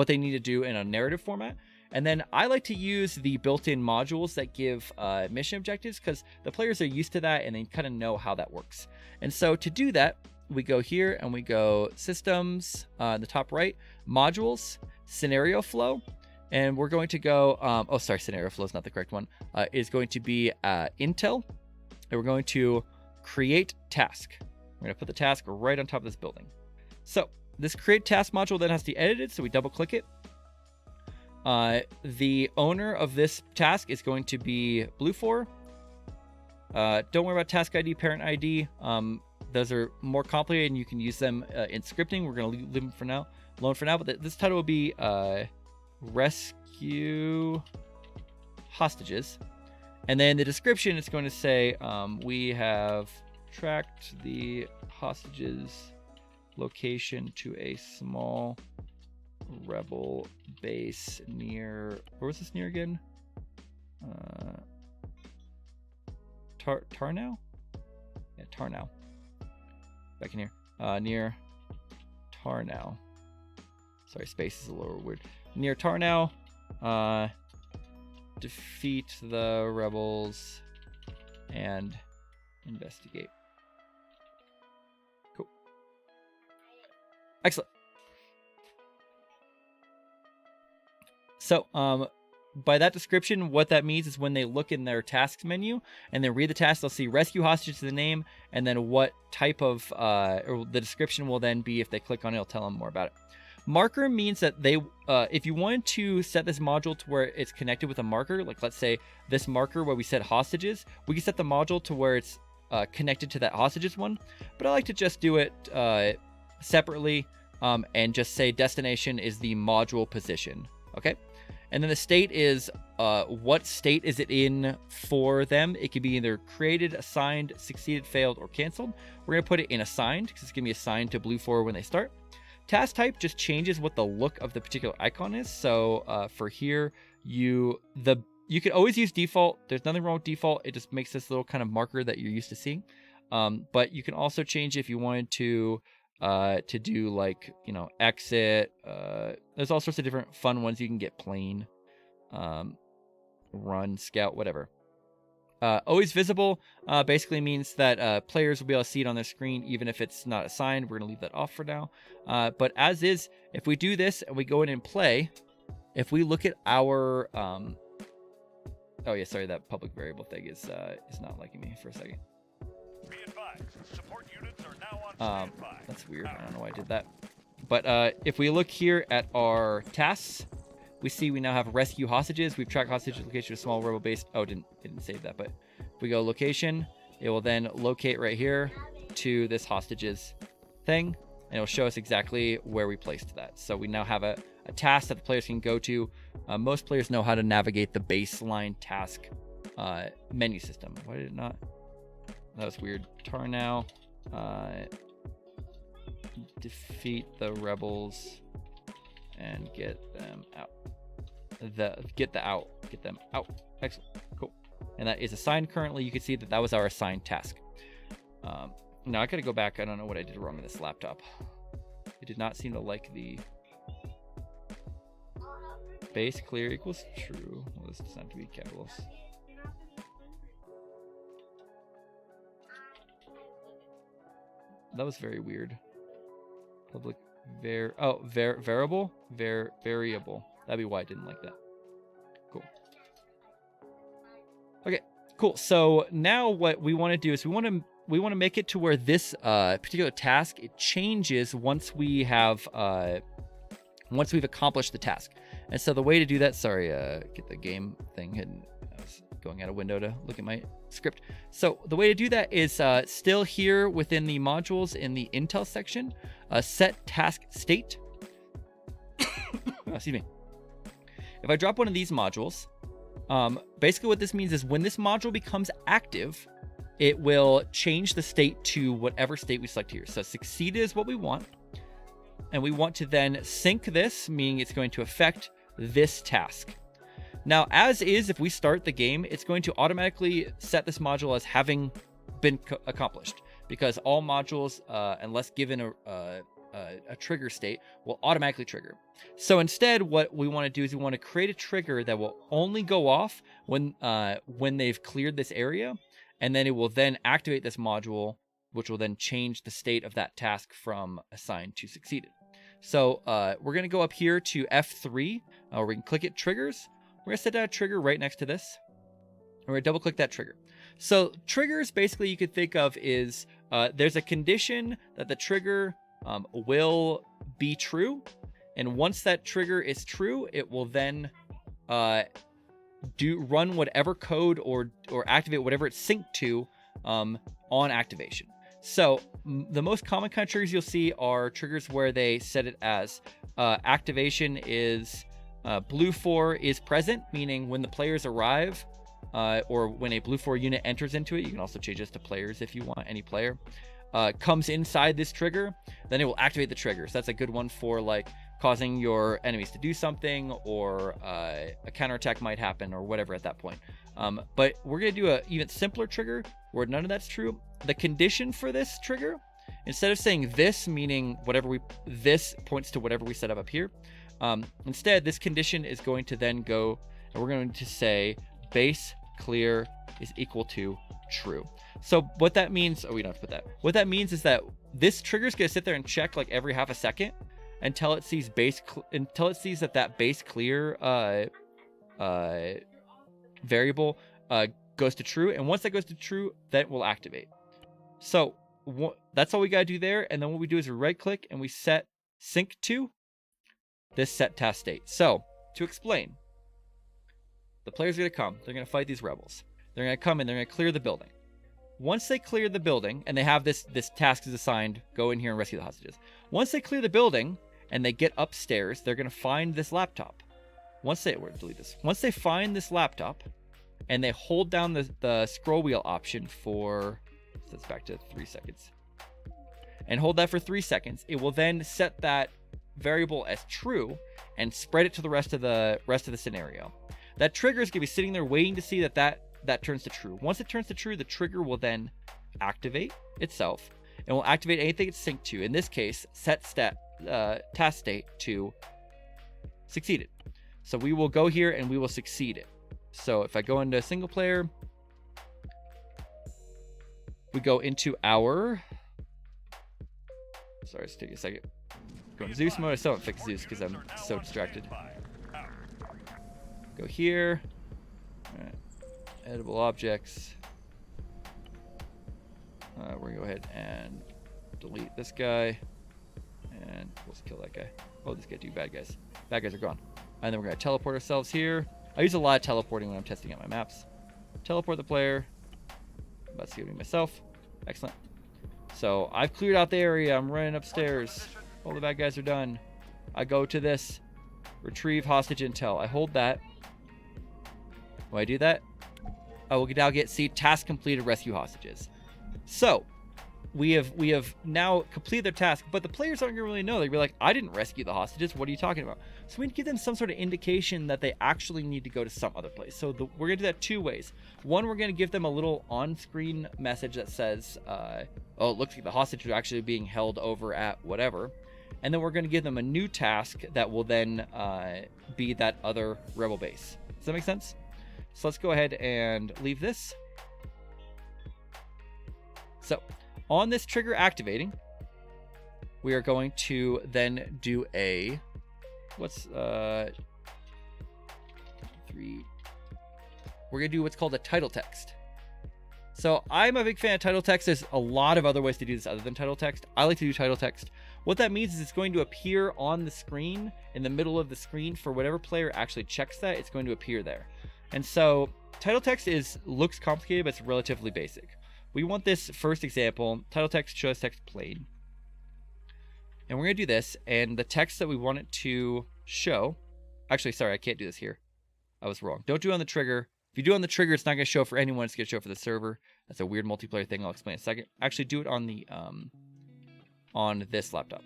need to do in a narrative format. And then I like to use the built-in modules that give mission objectives, because the players are used to that and they kind of know how that works. And so to do that, we go here and we go systems, in the top right, modules, scenario flow, and we're going to go, scenario flow is not the correct one, is going to be Intel, and we're going to create task. We're going to put the task right on top of this building. So this create task module then has to be edited, so we double click it. The owner of this task is going to be Blue4. Don't worry about task ID, parent ID. Those are more complicated and you can use them in scripting. We're going to leave them alone for now, but this title will be Rescue Hostages. And then the description is going to say, we have tracked the hostages location to a small rebel base near, where was this near again? Tarnow? Yeah, Tarnow. Back in here. Near Tarnow. Sorry, space is a little weird. Near Tarnow. Defeat the rebels and investigate. Cool. Excellent. So, by that description, what that means is when they look in their tasks menu and they read the task, they'll see rescue hostage to the name, and then what type of, or the description will then be, if they click on it, it'll tell them more about it. Marker means that they, if you wanted to set this module to where it's connected with a marker, like let's say this marker where we set hostages, we can set the module to where it's connected to that hostages one, but I like to just do it separately and just say destination is the module position, okay? And then the state is what state is it in for them. It could be either created, assigned, succeeded, failed, or canceled. We're going to put it in assigned because it's going to be assigned to blue 4 when they start. Task type just changes what the look of the particular icon is. So for here, you could always use default. There's nothing wrong with default. It just makes this little kind of marker that you're used to seeing. But you can also change if you wanted to do like, you know, exit. There's all sorts of different fun ones. You can get plain, run, scout, whatever. Always visible basically means that players will be able to see it on their screen even if it's not assigned. We're going to leave that off for now. But as is, if we do this and we go in and play, if we look at our... oh yeah, sorry, that public variable thing is not liking me for a second. Be advised, support units are now on standby. That's weird. I don't know why I did that. But if we look here at our tasks, we see we now have rescue hostages. We've tracked hostage location to a small rebel base. Oh, didn't save that. But if we go location, it will then locate right here to this hostages thing, and it'll show us exactly where we placed that. So we now have a task that the players can go to. Most players know how to navigate the baseline task menu system. Why did it not? That was weird. Tar now. Defeat the rebels and get them out. Get them out. Excellent. Cool. And that is assigned currently. You can see that that was our assigned task. Now I gotta go back. I don't know what I did wrong with this laptop. It did not seem to like the base clear equals true. Well, this does not have to be capitals. That was very weird. Public variable? Variable. That'd be why I didn't like that. Cool. Okay, cool. So now what we want to do is we want to make it to where this particular task, it changes once we have once we've accomplished the task. And so the way to do that, sorry, get the game thing hidden. I was going out a window to look at my script. So the way to do that is still here within the modules in the Intel section, set task state. Excuse me. If I drop one of these modules, basically what this means is when this module becomes active, it will change the state to whatever state we select here. So succeed is what we want. And we want to then sync this, meaning it's going to affect this task. Now, as is, if we start the game, it's going to automatically set this module as having been accomplished, because all modules, unless given a trigger state, will automatically trigger. So instead, what we want to do is we want to create a trigger that will only go off when they've cleared this area, and then it will then activate this module, which will then change the state of that task from assigned to succeeded. So we're going to go up here to F3, where we can click it, triggers. We're going to set down a trigger right next to this. And we're going to double click that trigger. So triggers, basically, you could think of is there's a condition that the trigger will be true. And once that trigger is true, it will then run whatever code or activate whatever it's synced to on activation. So the most common kind of triggers you'll see are triggers where they set it as activation is blue 4 is present, meaning when the players arrive or when a blue 4 unit enters into it, you can also change this to players if you want, any player, comes inside this trigger, then it will activate the trigger. So that's a good one for like causing your enemies to do something, or a counterattack might happen or whatever at that point. But we're going to do an even simpler trigger where none of that's true. The condition for this trigger, instead of saying this, meaning this points to whatever we set up here, instead this condition is going to then go, and we're going to say base clear is equal to true. So what that means, we don't have to put that. What that means is that this trigger is going to sit there and check like every half a second until it sees that base clear variable goes to true, and once that goes to true, that will activate. So that's all we gotta do there, and then what we do is we right click and we set sync to this set task state. So to explain, the player's gonna come, they're gonna fight these rebels. They're gonna come in, they're gonna clear the building. Once they clear the building, and they have this task is assigned, go in here and rescue the hostages. Once they clear the building and they get upstairs, they're gonna find this laptop. Once they find this laptop and they hold down the scroll wheel option for, so that's back to 3 seconds, and hold that for 3 seconds, it will then set that variable as true and spread it to the rest of the scenario. That trigger is gonna be sitting there waiting to see that turns to true. Once it turns to true, the trigger will then activate itself and will activate anything it's synced to. In this case, set task state to succeeded. So we will go here and we will succeed it. So if I go into single player, we go into our, sorry, let's take a second. Go into Zeus mode. I still haven't fixed Zeus because I'm so distracted. Go here. All right. Edible objects. We're gonna go ahead and delete this guy, and let's kill that guy. Oh, this guy, two bad guys. Bad guys are gone. And then we're gonna teleport ourselves here. I use a lot of teleporting when I'm testing out my maps. Teleport the player. I'm about to give me myself. Excellent. So I've cleared out the area. I'm running upstairs. All the bad guys are done. I go to this. Retrieve hostage intel. I hold that. When I do that, I will now see task completed, rescue hostages. So we have now completed their task, but the players aren't gonna really know. They'll be like, I didn't rescue the hostages. What are you talking about? So we need to give them some sort of indication that they actually need to go to some other place. So we're gonna do that 2 ways. One, we're gonna give them a little on-screen message that says, oh, it looks like the hostages are actually being held over at whatever. And then we're gonna give them a new task that will then be that other rebel base. Does that make sense? So let's go ahead and leave this. So on this trigger activating, we are going to then do a, what's, 3. We're gonna do what's called a title text. So I'm a big fan of title text. There's a lot of other ways to do this other than title text. I like to do title text. What that means is it's going to appear on the screen, in the middle of the screen, for whatever player actually checks that, it's going to appear there. And so title text looks complicated, but it's relatively basic. We want this first example, title text shows text plain. And we're gonna do this, and the text that we want it to show, actually, sorry, I can't do this here. I was wrong. Don't do it on the trigger. If you do it on the trigger, it's not gonna show for anyone, it's gonna show for the server. That's a weird multiplayer thing, I'll explain in a second. Actually, do it on the, on this laptop.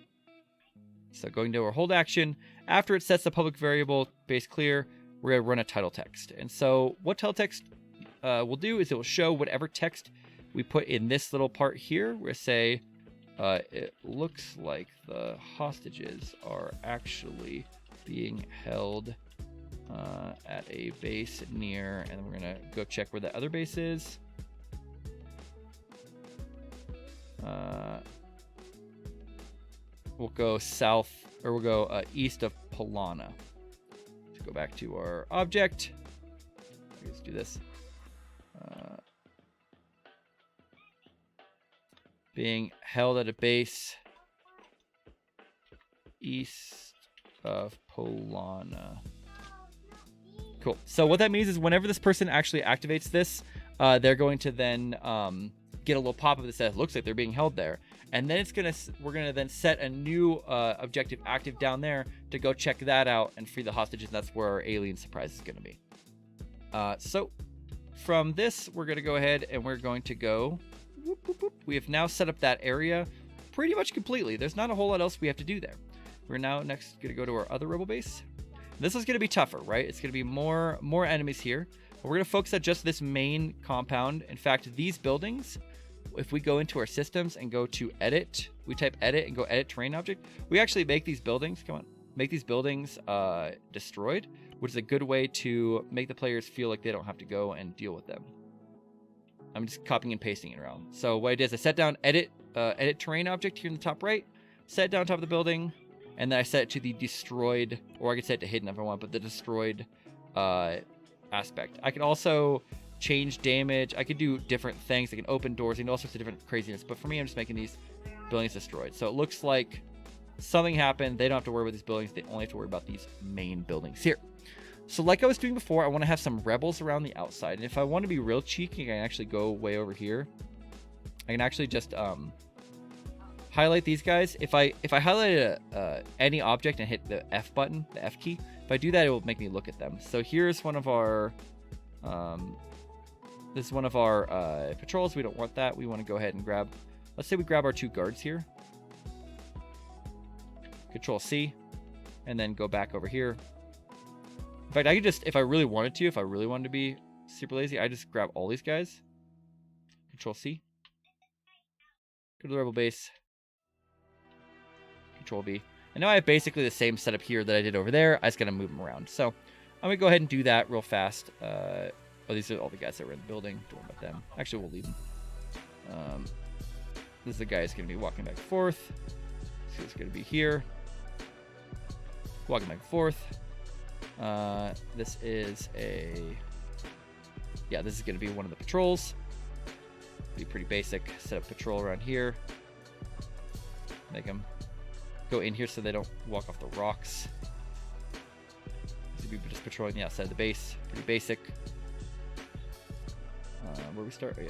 So going to our hold action, after it sets the public variable base clear, we're going to run a title text. And so what title text will do is it will show whatever text we put in this little part here. We're going to say, it looks like the hostages are actually being held at a base near, and we're going to go check where the other base is. We'll go south, or we'll go east of Polana. Go back to our object. Let's do this. Being held at a base east of Polana. Cool. So what that means is whenever this person actually activates this, they're going to then get a little pop-up that says, looks like they're being held there. And then we're gonna then set a new objective active down there to go check that out and free the hostages. That's where our alien surprise is gonna be. So from this, we're gonna go ahead and we're going to go, whoop, whoop, whoop. We have now set up that area pretty much completely. There's not a whole lot else we have to do there. We're now next gonna go to our other rebel base. This is gonna be tougher, right? It's gonna be more enemies here. But we're gonna focus on just this main compound. In fact, these buildings, if we go into our systems and go to edit, we type edit and go edit terrain object, we actually make these buildings, make these buildings destroyed, which is a good way to make the players feel like they don't have to go and deal with them. I'm just copying and pasting it around. So what I did is I set down edit terrain object here in the top right, set it down top of the building, and then I set it to the destroyed, or I could set it to hidden if I want, but the destroyed aspect. I can also change damage. I could do different things. I can open doors. I can do all sorts of different craziness. But for me, I'm just making these buildings destroyed. So it looks like something happened. They don't have to worry about these buildings. They only have to worry about these main buildings here. So like I was doing before, I want to have some rebels around the outside. And if I want to be real cheeky, I can actually go way over here. I can actually just highlight these guys. If I highlight any object and hit the F button, the F key, if I do that, it will make me look at them. So here's one of our this is one of our patrols. We don't want that. We want to go ahead and grab, let's say we grab our 2 guards here. Control C, and then go back over here. In fact, I could just, if I really wanted to be super lazy, I just grab all these guys. Control C. Go to the rebel base. Control V. And now I have basically the same setup here that I did over there. I just gotta move them around. So I'm gonna go ahead and do that real fast. Oh, these are all the guys that were in the building. Don't worry about them. Actually, we'll leave them. This is the guy who's gonna be walking back and forth. So it's gonna be here. Walking back and forth. This is this is gonna be one of the patrols. Be pretty basic. Set up patrol around here. Make them go in here so they don't walk off the rocks. These will be just patrolling the outside of the base. Pretty basic. Where we start? Oh, yeah.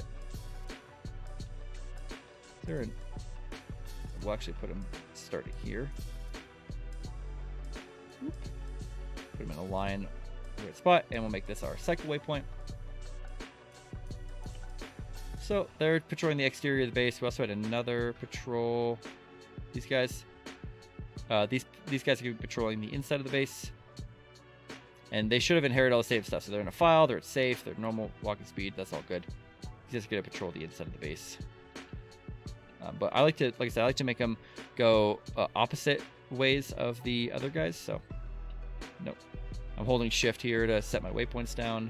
There. We'll actually put them starting here. Put them in a line, right spot, and we'll make this our cycle waypoint. So they're patrolling the exterior of the base. We also had another patrol. These guys. These guys are going to be patrolling the inside of the base. And they should have inherited all the same stuff. So they're in a file, they're at safe, they're normal walking speed. That's all good. He's just going to patrol the inside of the base. But I like to, like I said, I like to make them go opposite ways of the other guys. So, nope. I'm holding shift here to set my waypoints down.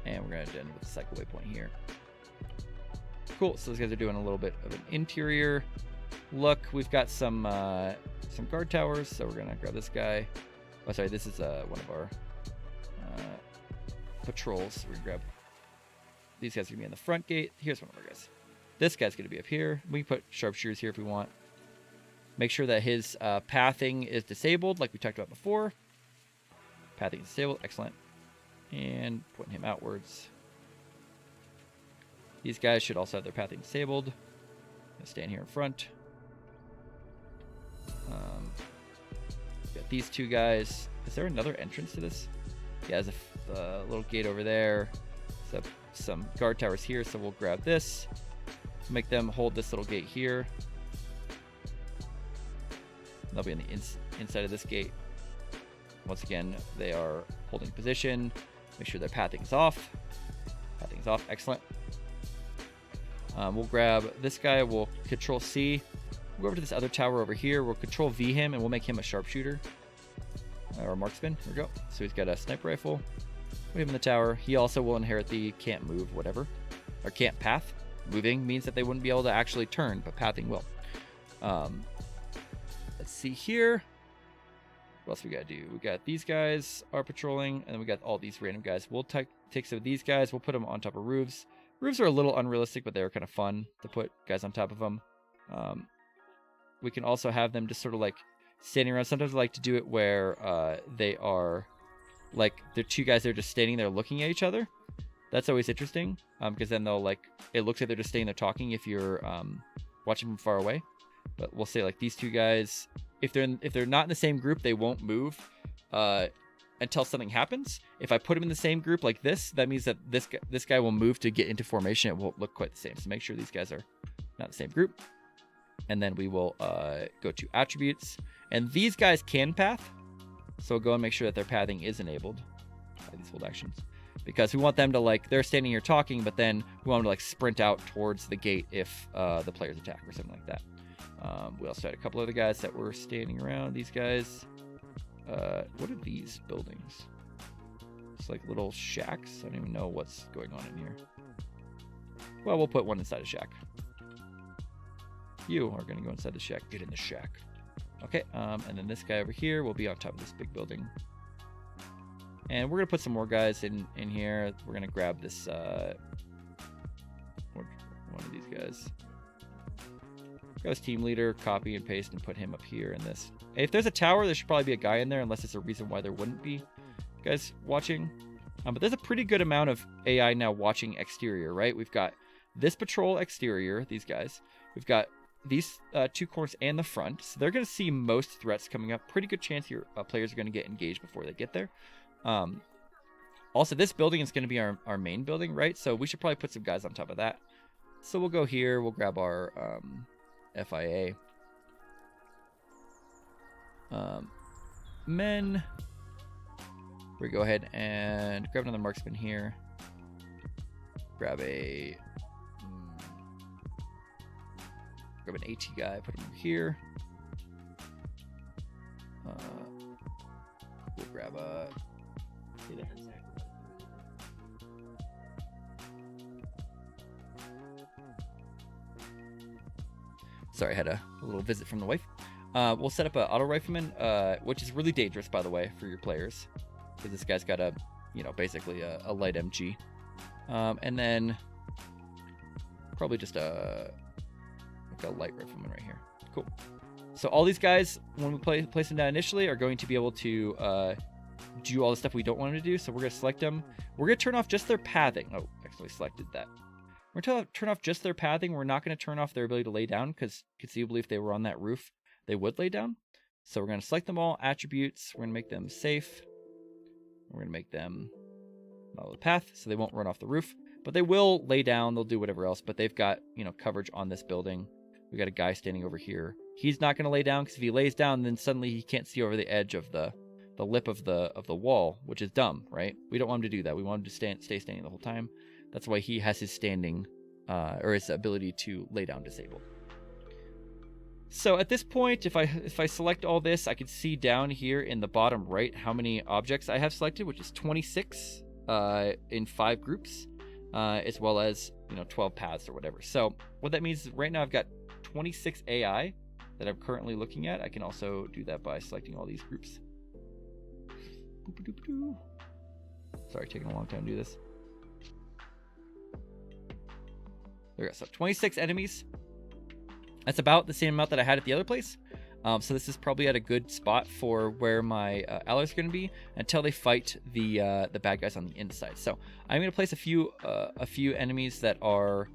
And we're going to end with the cycle waypoint here. Cool. So those guys are doing a little bit of an interior look. We've got some guard towers. So we're going to grab this guy. Oh, sorry. This is one of our patrols. We're going to grab these guys. Are going to be in the front gate. Here's one of our guys. This guy's going to be up here. We can put sharpshooters here if we want. Make sure that his pathing is disabled like we talked about before. Pathing is disabled. Excellent. And pointing him outwards. These guys should also have their pathing disabled. Stand here in front. Got these 2 guys. Is there another entrance to this? Yeah, there's a little gate over there. So some guard towers here, so we'll grab this. Make them hold this little gate here. They'll be in the inside of this gate. Once again, they are holding position. Make sure their pathing is off. Pathing is off. Excellent. We'll grab this guy. We'll Control C. We'll go over to this other tower over here. We'll Control V him, and we'll make him a sharpshooter. Or a marksman. Here we go. So he's got a sniper rifle. Put him in the tower. He also will inherit the can't move, whatever. Or can't path. Moving means that they wouldn't be able to actually turn, but pathing will. Let's see here. What else we got to do? We got these guys are patrolling, and then we got all these random guys. We'll take some of these guys. We'll put them on top of roofs. Roofs are a little unrealistic, but they're kind of fun to put guys on top of them. We can also have them just sort of like standing around. Sometimes I like to do it where they are like they're 2 guys that are just standing there looking at each other. That's always interesting because then they'll like it looks like they're just standing there talking if you're watching from far away. But we'll say like these 2 guys, if they're not in the same group, they won't move until something happens. If I put them in the same group like this, that means that this guy will move to get into formation. It won't look quite the same. So make sure these guys are not the same group. And then we will go to attributes. And these guys can path. So we'll go and make sure that their pathing is enabled by these hold actions. Because we want them to like, they're standing here talking, but then we want them to like sprint out towards the gate if the players attack or something like that. We also had a couple other guys that were standing around. These guys, what are these buildings? It's like little shacks. I don't even know what's going on in here. Well, we'll put one inside a shack. You are going to go inside the shack. Get in the shack. Okay, and then this guy over here will be on top of this big building. And we're gonna put some more guys in here. We're gonna grab this one of these guys. Grab his team leader, copy and paste, and put him up here in this. If there's a tower, there should probably be a guy in there, unless there's a reason why there wouldn't be guys watching. But there's a pretty good amount of AI now watching exterior, right? We've got this patrol exterior, these guys. We've got these 2 corners and the front. So they're going to see most threats coming up. Pretty good chance your players are going to get engaged before they get there. Also, this building is going to be our main building, right? So we should probably put some guys on top of that. So we'll go here. We'll grab our FIA. Men. We go ahead and grab another marksman here. Grab an AT guy, put him over here. We'll grab a... Sorry, I had a little visit from the wife. We'll set up an auto rifleman, which is really dangerous, by the way, for your players. Because this guy's got a, basically a light MG. And then probably just a light rifleman right here. Cool. So all these guys, when we place them down initially, are going to be able to do all the stuff we don't want them to do. So we're going to select them. We're going to turn off just their pathing. Oh, actually selected that. We're going to turn off just their pathing. We're not going to turn off their ability to lay down, because conceivably if they were on that roof, they would lay down. So we're going to select them all, attributes. We're going to make them safe. We're going to make them follow the path, so they won't run off the roof. But they will lay down. They'll do whatever else. But they've got, coverage on this building. We got a guy standing over here. He's not going to lay down, because if he lays down, then suddenly he can't see over the edge of the lip of the wall, which is dumb, right? We don't want him to do that. We want him to stay standing the whole time. That's why he has his standing, or his ability to lay down disabled. So at this point, if I select all this, I can see down here in the bottom right how many objects I have selected, which is 26 in 5 groups, as well as 12 paths or whatever. So what that means is right now I've got 26 AI that I'm currently looking at. I can also do that by selecting all these groups. Sorry, taking a long time to do this. There we go. So 26 enemies. That's about the same amount that I had at the other place. So this is probably at a good spot for where my allies are going to be until they fight the bad guys on the inside. So I'm going to place a few enemies that are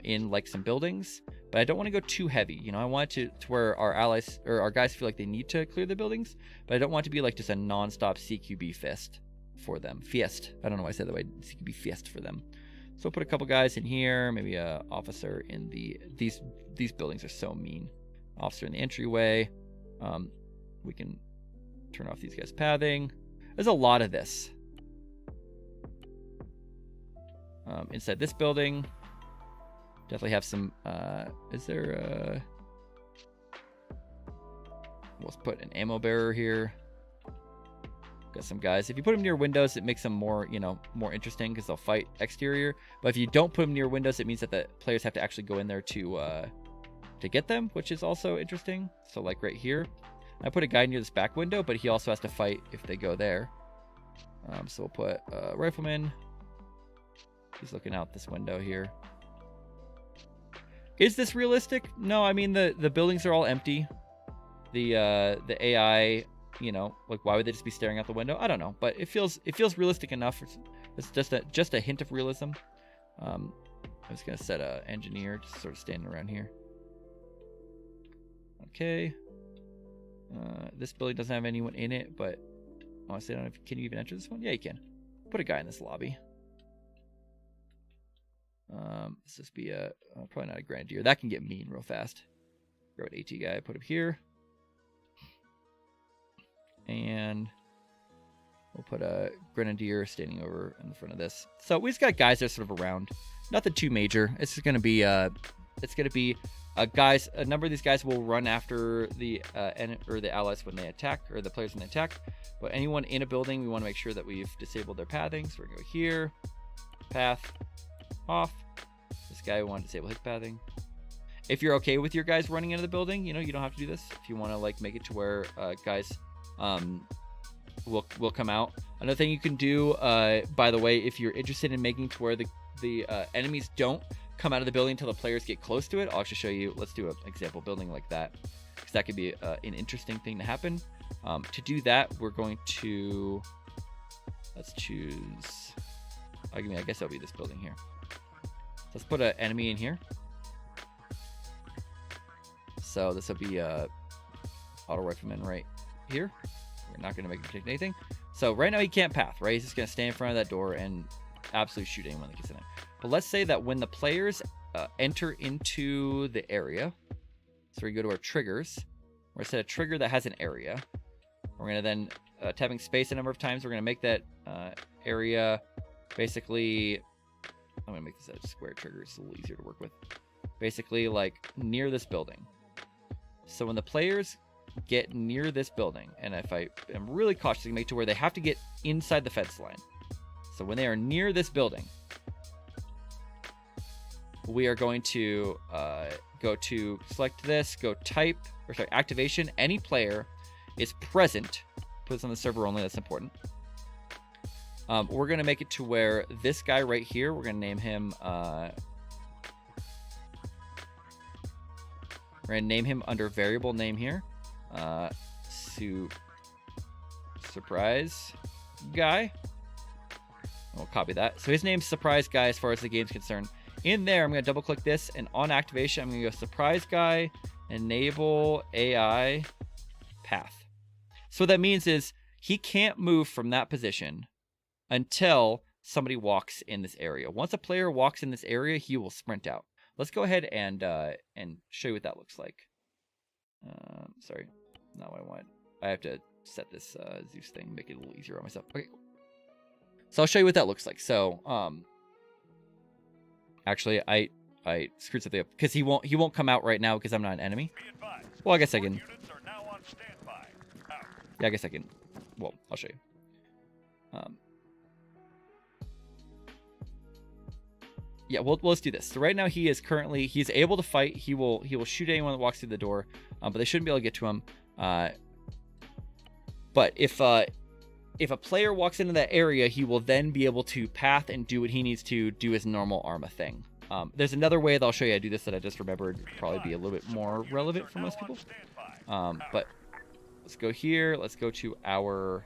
in like some buildings, but I don't want to go too heavy. I want it to where our allies or our guys feel like they need to clear the buildings, but I don't want it to be like just a non-stop CQB fest for them. Fiest. I don't know why I said that way. CQB fiest for them. So I'll put a couple guys in here, maybe a officer in these buildings are so mean. Officer in the entryway. We can turn off these guys' pathing. There's a lot of this. Inside this building, definitely have some. Is there a? Let's put an ammo bearer here. Got some guys. If you put them near windows, it makes them more, more interesting because they'll fight exterior. But if you don't put them near windows, it means that the players have to actually go in there to get them, which is also interesting. So like right here, I put a guy near this back window, but he also has to fight if they go there. So we'll put a rifleman. He's looking out this window here. Is this realistic? No, I mean the buildings are all empty. The AI. Like why would they just be staring out the window? I don't know, but it feels realistic enough. It's just a hint of realism. I'm just gonna set a engineer just sort of standing around here. Okay. This building doesn't have anyone in it, but honestly, I don't know can you even enter this one? Yeah, you can. Put a guy in this lobby. Let's just be probably not a grenadier. That can get mean real fast. Grab an AT guy, put him here. And we'll put a grenadier standing over in the front of this. So we just got guys that are sort of around. Nothing too major. It's just going to be guys. A number of these guys will run after the allies when they attack, or the players when they attack. But anyone in a building, we want to make sure that we've disabled their pathing. So we're going to go here, path, off. This guy, we want to disable his pathing. If you're okay with your guys running into the building, you know, you don't have to do this. If you want to like make it to where guys will come out. Another thing you can do, by the way, if you're interested in making to where the enemies don't come out of the building until the players get close to it, I'll actually show you. Let's do an example building like that, because that could be an interesting thing to happen. To do that, we're going to, let's choose, I guess that'll be this building here. Let's put an enemy in here. So this will be auto rifleman right here. We're not going to make him predict anything. So right now he can't path, right? He's just going to stand in front of that door and absolutely shoot anyone that gets in there. But let's say that when the players enter into the area, so we go to our triggers, we're going to set a trigger that has an area. We're going to then, tapping space a number of times, we're going to make that area basically, I'm going to make this a square trigger. It's a little easier to work with. Basically like near this building. So when the players get near this building, and if I am really cautious to make to where they have to get inside the fence line. So when they are near this building, we are going to go to select this, go type, or sorry, activation. Any player is present. Put this on the server only, that's important. We're going to make it to where this guy right here, we're going to name him, we're going to name him under variable name here. Surprise guy. We'll copy that. So his name's Surprise Guy as far as the game's concerned. In there, I'm going to double click this, and on activation, I'm going to go Surprise Guy, enable AI path. So what that means is he can't move from that position until somebody walks in this area. Once a player walks in this area, he will sprint out. Let's go ahead and show you what that looks like. Sorry, not what I want. I have to set this Zeus thing, make it a little easier on myself. Okay, cool. So I'll show you what that looks like. So, actually, I screwed something up because he won't come out right now because I'm not an enemy. Well, I guess I can. Yeah, I guess I can. Well, I'll show you. Yeah, well, let's do this. So right now he's able to fight. He will shoot anyone that walks through the door, but they shouldn't be able to get to him. But if a player walks into that area, he will then be able to path and do what he needs to do his normal Arma thing. There's another way that I'll show you how to do this that I just remembered would probably be a little bit more relevant for most people. But let's go here. Let's go to our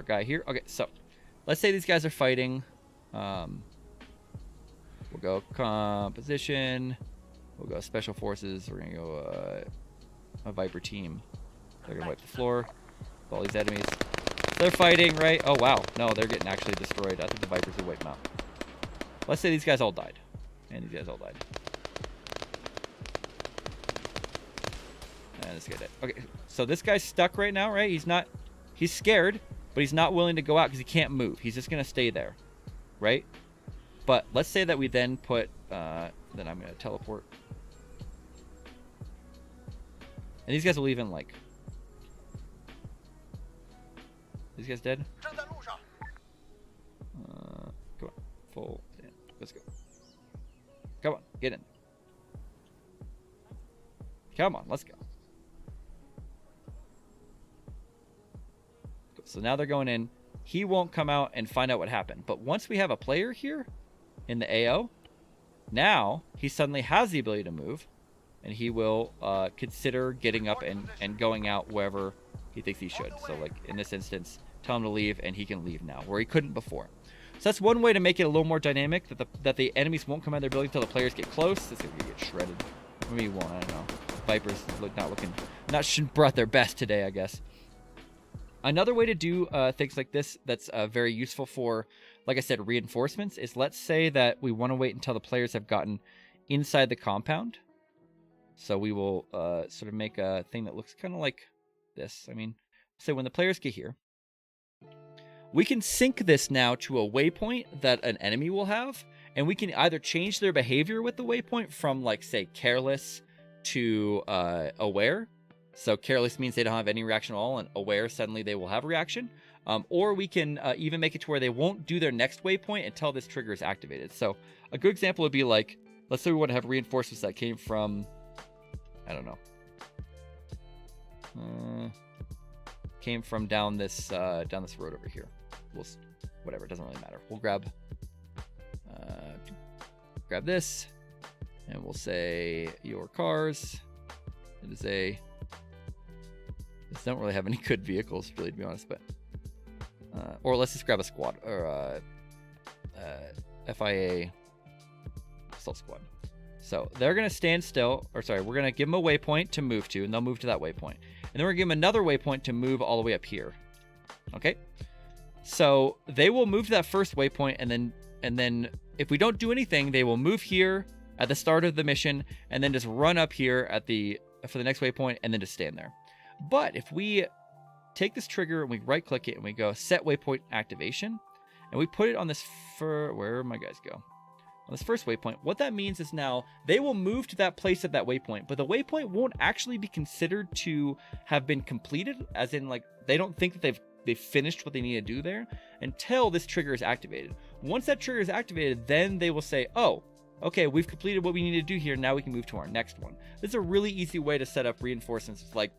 guy here. Okay, so let's say these guys are fighting. We'll go composition. We'll go special forces. We're gonna go a Viper team. They're gonna wipe the floor with all these enemies. They're fighting, right? Oh wow, no, they're getting actually destroyed. I think the Vipers will wipe them out. Let's say these guys all died, and these guys all died, and this guy died. Okay, so this guy's stuck right now, right? He's scared, but he's not willing to go out because he can't move. He's just gonna stay there, right? But let's say that we then put, then I'm gonna teleport. And these guys will even like, these guys dead? Come on, full, yeah, let's go. Come on, get in. Come on, let's go. So now they're going in. He won't come out and find out what happened. But once we have a player here in the AO, now he suddenly has the ability to move, and he will consider getting up and going out wherever he thinks he should. So like in this instance, tell him to leave, and he can leave now, where he couldn't before. So that's one way to make it a little more dynamic, that the enemies won't come out of their building until the players get close. This is going to get shredded. Maybe he won't, I don't know. Vipers not brought their best today, I guess. Another way to do things like this that's very useful for, like I said, reinforcements is, let's say that we want to wait until the players have gotten inside the compound. So we will sort of make a thing that looks kind of like this. I mean, so when the players get here, we can sync this now to a waypoint that an enemy will have, and we can either change their behavior with the waypoint from, like, say, careless to aware. So careless means they don't have any reaction at all, and aware, suddenly they will have a reaction. Or we can even make it to where they won't do their next waypoint until this trigger is activated. So a good example would be like, let's say we want to have reinforcements that came from, I don't know, came from down this road over here. Whatever, it doesn't really matter. We'll grab this, and we'll say your cars. This don't really have any good vehicles, really, to be honest, but or let's just grab a squad or FIA assault squad. So they're gonna stand still, or sorry, we're gonna give them a waypoint to move to, and they'll move to that waypoint, and then we're gonna give them another waypoint to move all the way up here. Okay, so they will move to that first waypoint, and then if we don't do anything, they will move here at the start of the mission, and then just run up here for the next waypoint, and then just stand there. But if we take this trigger and we right click it and we go set waypoint activation, and we put it on this where my guys go? On this first waypoint, what that means is now they will move to that place at that waypoint, but the waypoint won't actually be considered to have been completed, as in like they don't think that they've finished what they need to do there until this trigger is activated. Once that trigger is activated, then they will say, oh, okay, we've completed what we need to do here. Now we can move to our next one. This is a really easy way to set up reinforcements. It's like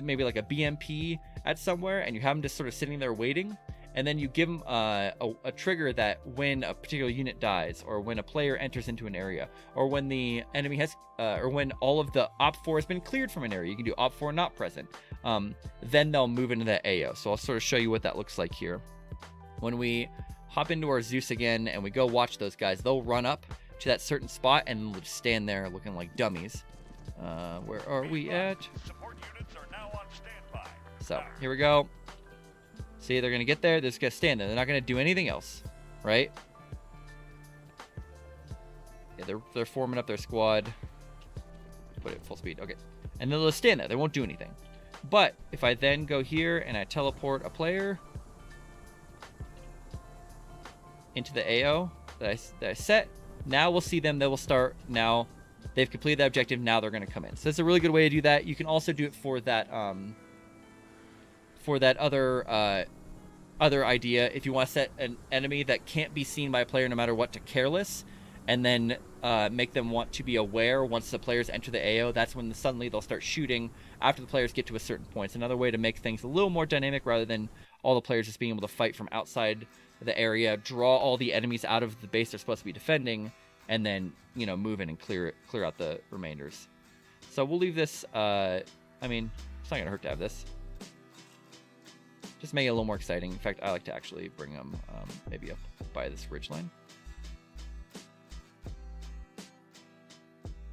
maybe like a BMP at somewhere, and you have them just sort of sitting there waiting, and then you give them a trigger that when a particular unit dies, or when a player enters into an area, or when the enemy has, or when all of the OPFOR has been cleared from an area. You can do OPFOR not present. Then they'll move into that AO. So I'll sort of show you what that looks like here. When we hop into our Zeus again and we go watch those guys, they'll run up to that certain spot and we'll just stand there looking like dummies. Where are we at? Support units are now on standby. So here we go. See, they're gonna get there. They're just gonna stand there. They're not gonna do anything else, right? Yeah, they're forming up their squad. Put it full speed. Okay, and then they'll stand there. They won't do anything. But if I then go here and I teleport a player into the AO that I set, now we'll see them. They will start now. They've completed that objective. Now they're going to come in. So that's a really good way to do that. You can also do it for that other idea. If you want to set an enemy that can't be seen by a player no matter what to careless, and then make them want to be aware once the players enter the AO, that's when suddenly they'll start shooting after the players get to a certain point. It's another way to make things a little more dynamic rather than all the players just being able to fight from outside the area, draw all the enemies out of the base they're supposed to be defending, and then, you know, move in and clear out the remainders. So we'll leave this, I mean, it's not gonna hurt to have this. Just make it a little more exciting. In fact, I like to actually bring them maybe up by this ridgeline.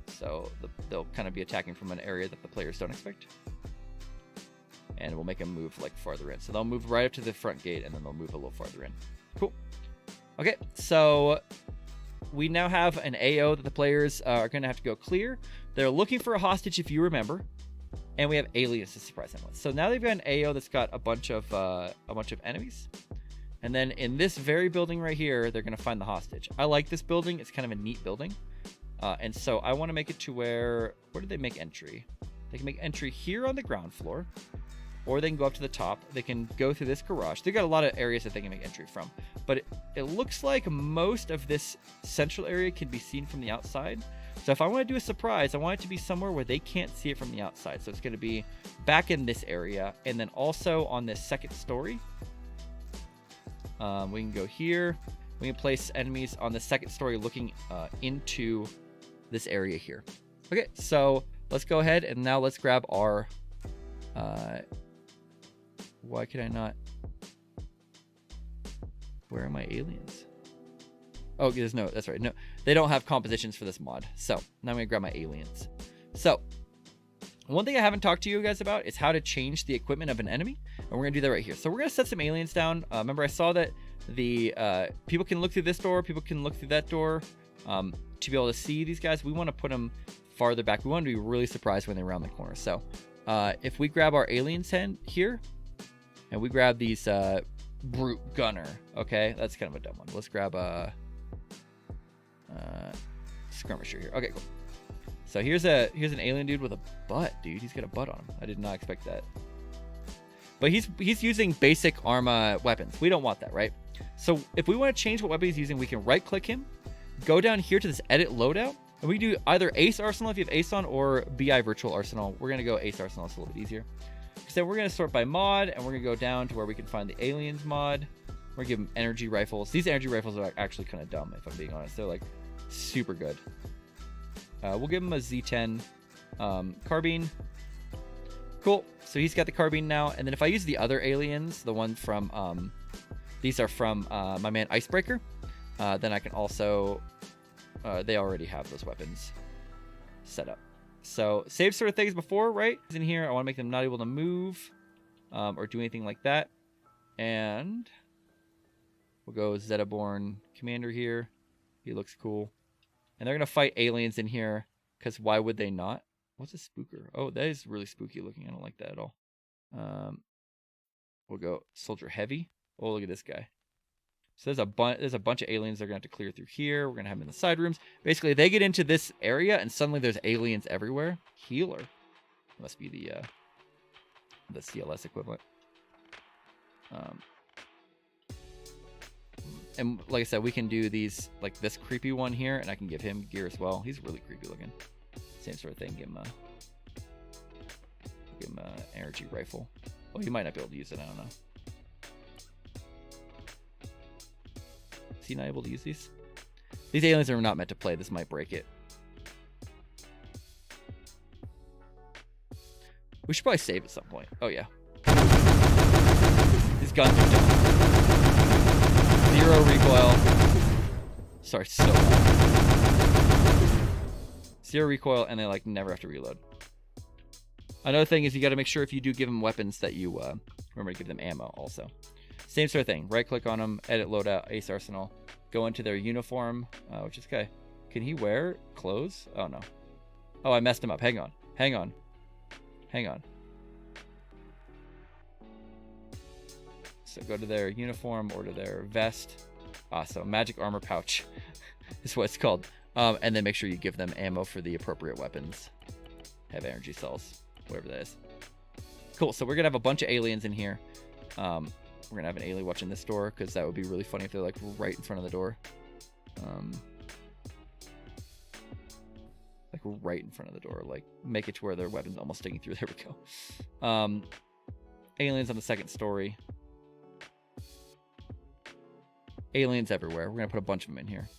So they'll kind of be attacking from an area that the players don't expect. And we'll make them move like farther in. So they'll move right up to the front gate, and then they'll move a little farther in. Cool. Okay, so we now have an AO that the players are going to have to go clear. They're looking for a hostage, if you remember, and we have aliens to surprise them with. So now they've got an AO that's got a bunch of enemies, and then in this very building right here, they're going to find the hostage. I like this building. It's kind of a neat building, and so I want to make it to where did they make entry? They can make entry here on the ground floor, or they can go up to the top. They can go through this garage. They've got a lot of areas that they can make entry from, but it looks like most of this central area can be seen from the outside. So if I want to do a surprise, I want it to be somewhere where they can't see it from the outside. So it's going to be back in this area, and then also on this second story. We can go here. We can place enemies on the second story looking into this area here. Okay, so let's go ahead and now let's grab our... why can I not? Where are my aliens? Oh, there's no, that's right. No, they don't have compositions for this mod. So now I'm gonna grab my aliens. So one thing I haven't talked to you guys about is how to change the equipment of an enemy. And we're gonna do that right here. So we're gonna set some aliens down. Remember I saw that the people can look through this door, people can look through that door to be able to see these guys. We wanna put them farther back. We want to be really surprised when they're around the corner. So if we grab our aliens hand here, and we grab these brute gunner, okay, that's kind of a dumb one. Let's grab a skirmisher here. Okay, cool. So here's an alien dude with a butt, dude. He's got a butt on him. I did not expect that. But he's using basic Arma weapons. We don't want that, right? So if we want to change what weapon he's using, we can right click him, go down here to this edit loadout, And we do either Ace Arsenal if you have Ace on, or BI Virtual Arsenal. We're going to go Ace Arsenal. It's a little bit easier. So we're going to sort by mod, and we're going to go down to where we can find the Aliens mod. We're going to give them energy rifles. These energy rifles are actually kind of dumb, if I'm being honest. They're like super good. We'll give him a Z10 carbine. Cool. So he's got the carbine now. And then if I use the other aliens, the one from, these are from my man Icebreaker, then I can also, they already have those weapons set up. So same sort of things before, right? In here, I want to make them not able to move or do anything like that. And we'll go Zetaborn Commander here. He looks cool. And they're going to fight aliens in here, because why would they not? What's a spooker? Oh, that is really spooky looking. I don't like that at all. We'll go Soldier Heavy. Oh, look at this guy. So there's a bunch of aliens they're going to have to clear through here. We're going to have them in the side rooms. Basically, they get into this area, and suddenly there's aliens everywhere. Healer. Must be the CLS equivalent. And like I said, we can do these, like this creepy one here, and I can give him gear as well. He's really creepy looking. Same sort of thing. Give him a energy rifle. Well, he might not be able to use it. I don't know. Is he not able to use these? These aliens are not meant to play. This might break it. We should probably save at some point. Oh, yeah. These guns are dumb. 0 recoil. Sorry, so loud. 0 recoil, and they like never have to reload. Another thing is you got to make sure if you do give them weapons that you remember to give them ammo also. Same sort of thing. Right click on them, edit loadout, Ace Arsenal. Go into their uniform, which is okay. Can he wear clothes? Oh no. Oh, I messed him up. Hang on. Hang on. Hang on. So go to their uniform or to their vest. So magic armor pouch is what it's called. And then make sure you give them ammo for the appropriate weapons. Have energy cells, whatever that is. Cool. So we're gonna have a bunch of aliens in here. We're gonna have an alien watching this door, because that would be really funny if they're like right in front of the door. Like right in front of the door. Like make it to where their weapon's almost sticking through. There we go. Aliens on the second story. Aliens everywhere. We're gonna put a bunch of them in here.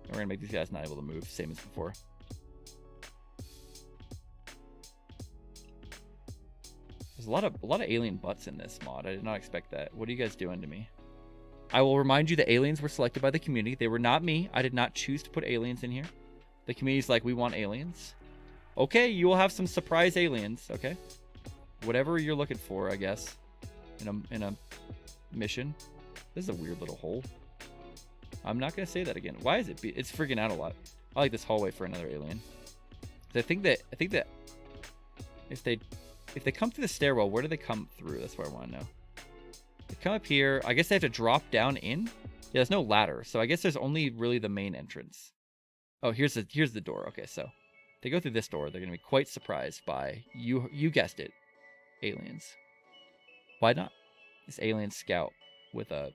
We're gonna make these guys not able to move, same as before. There's a lot of alien butts in this mod. I did not expect that. What are you guys doing to me? I will remind you that aliens were selected by the community. They were not me. I did not choose to put aliens in here. The community's like, we want aliens. Okay, you will have some surprise aliens. Okay, whatever you're looking for, I guess. In a mission. This is a weird little hole. I'm not gonna say that again. Why is it? It's freaking out a lot. I like this hallway for another alien. I think that if they come through the stairwell, where do they come through? That's what I want to know. They come up here. I guess they have to drop down in. Yeah, there's no ladder, so I guess there's only really the main entrance. Oh, here's the door. Okay, so if they go through this door, they're gonna be quite surprised by you guessed it, aliens. Why not? This alien scout with a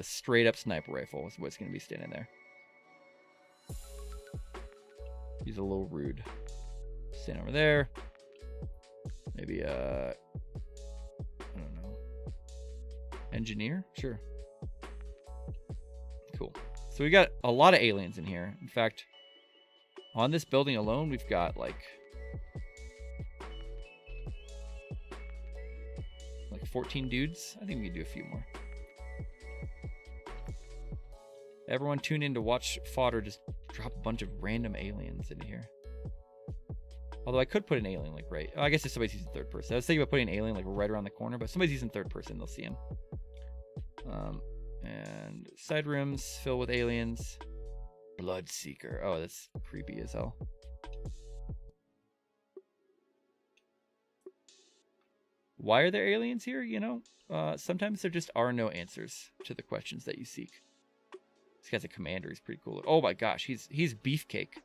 straight up sniper rifle is what's gonna be standing there. He's a little rude. Stand over there. Maybe I don't know. Engineer? Sure. Cool. So we got a lot of aliens in here. In fact, on this building alone, we've got like 14 dudes. I think we can do a few more. Everyone tune in to watch Fodder just drop a bunch of random aliens into here. Although I could put an alien like right. Oh, I guess if somebody's using third person. I was thinking about putting an alien like right around the corner, but if somebody's using third person, they'll see him. And side rooms fill with aliens. Bloodseeker. Oh, that's creepy as hell. Why are there aliens here? You know, sometimes there just are no answers to the questions that you seek. This guy's a commander. He's pretty cool. Oh my gosh, he's Beefcake.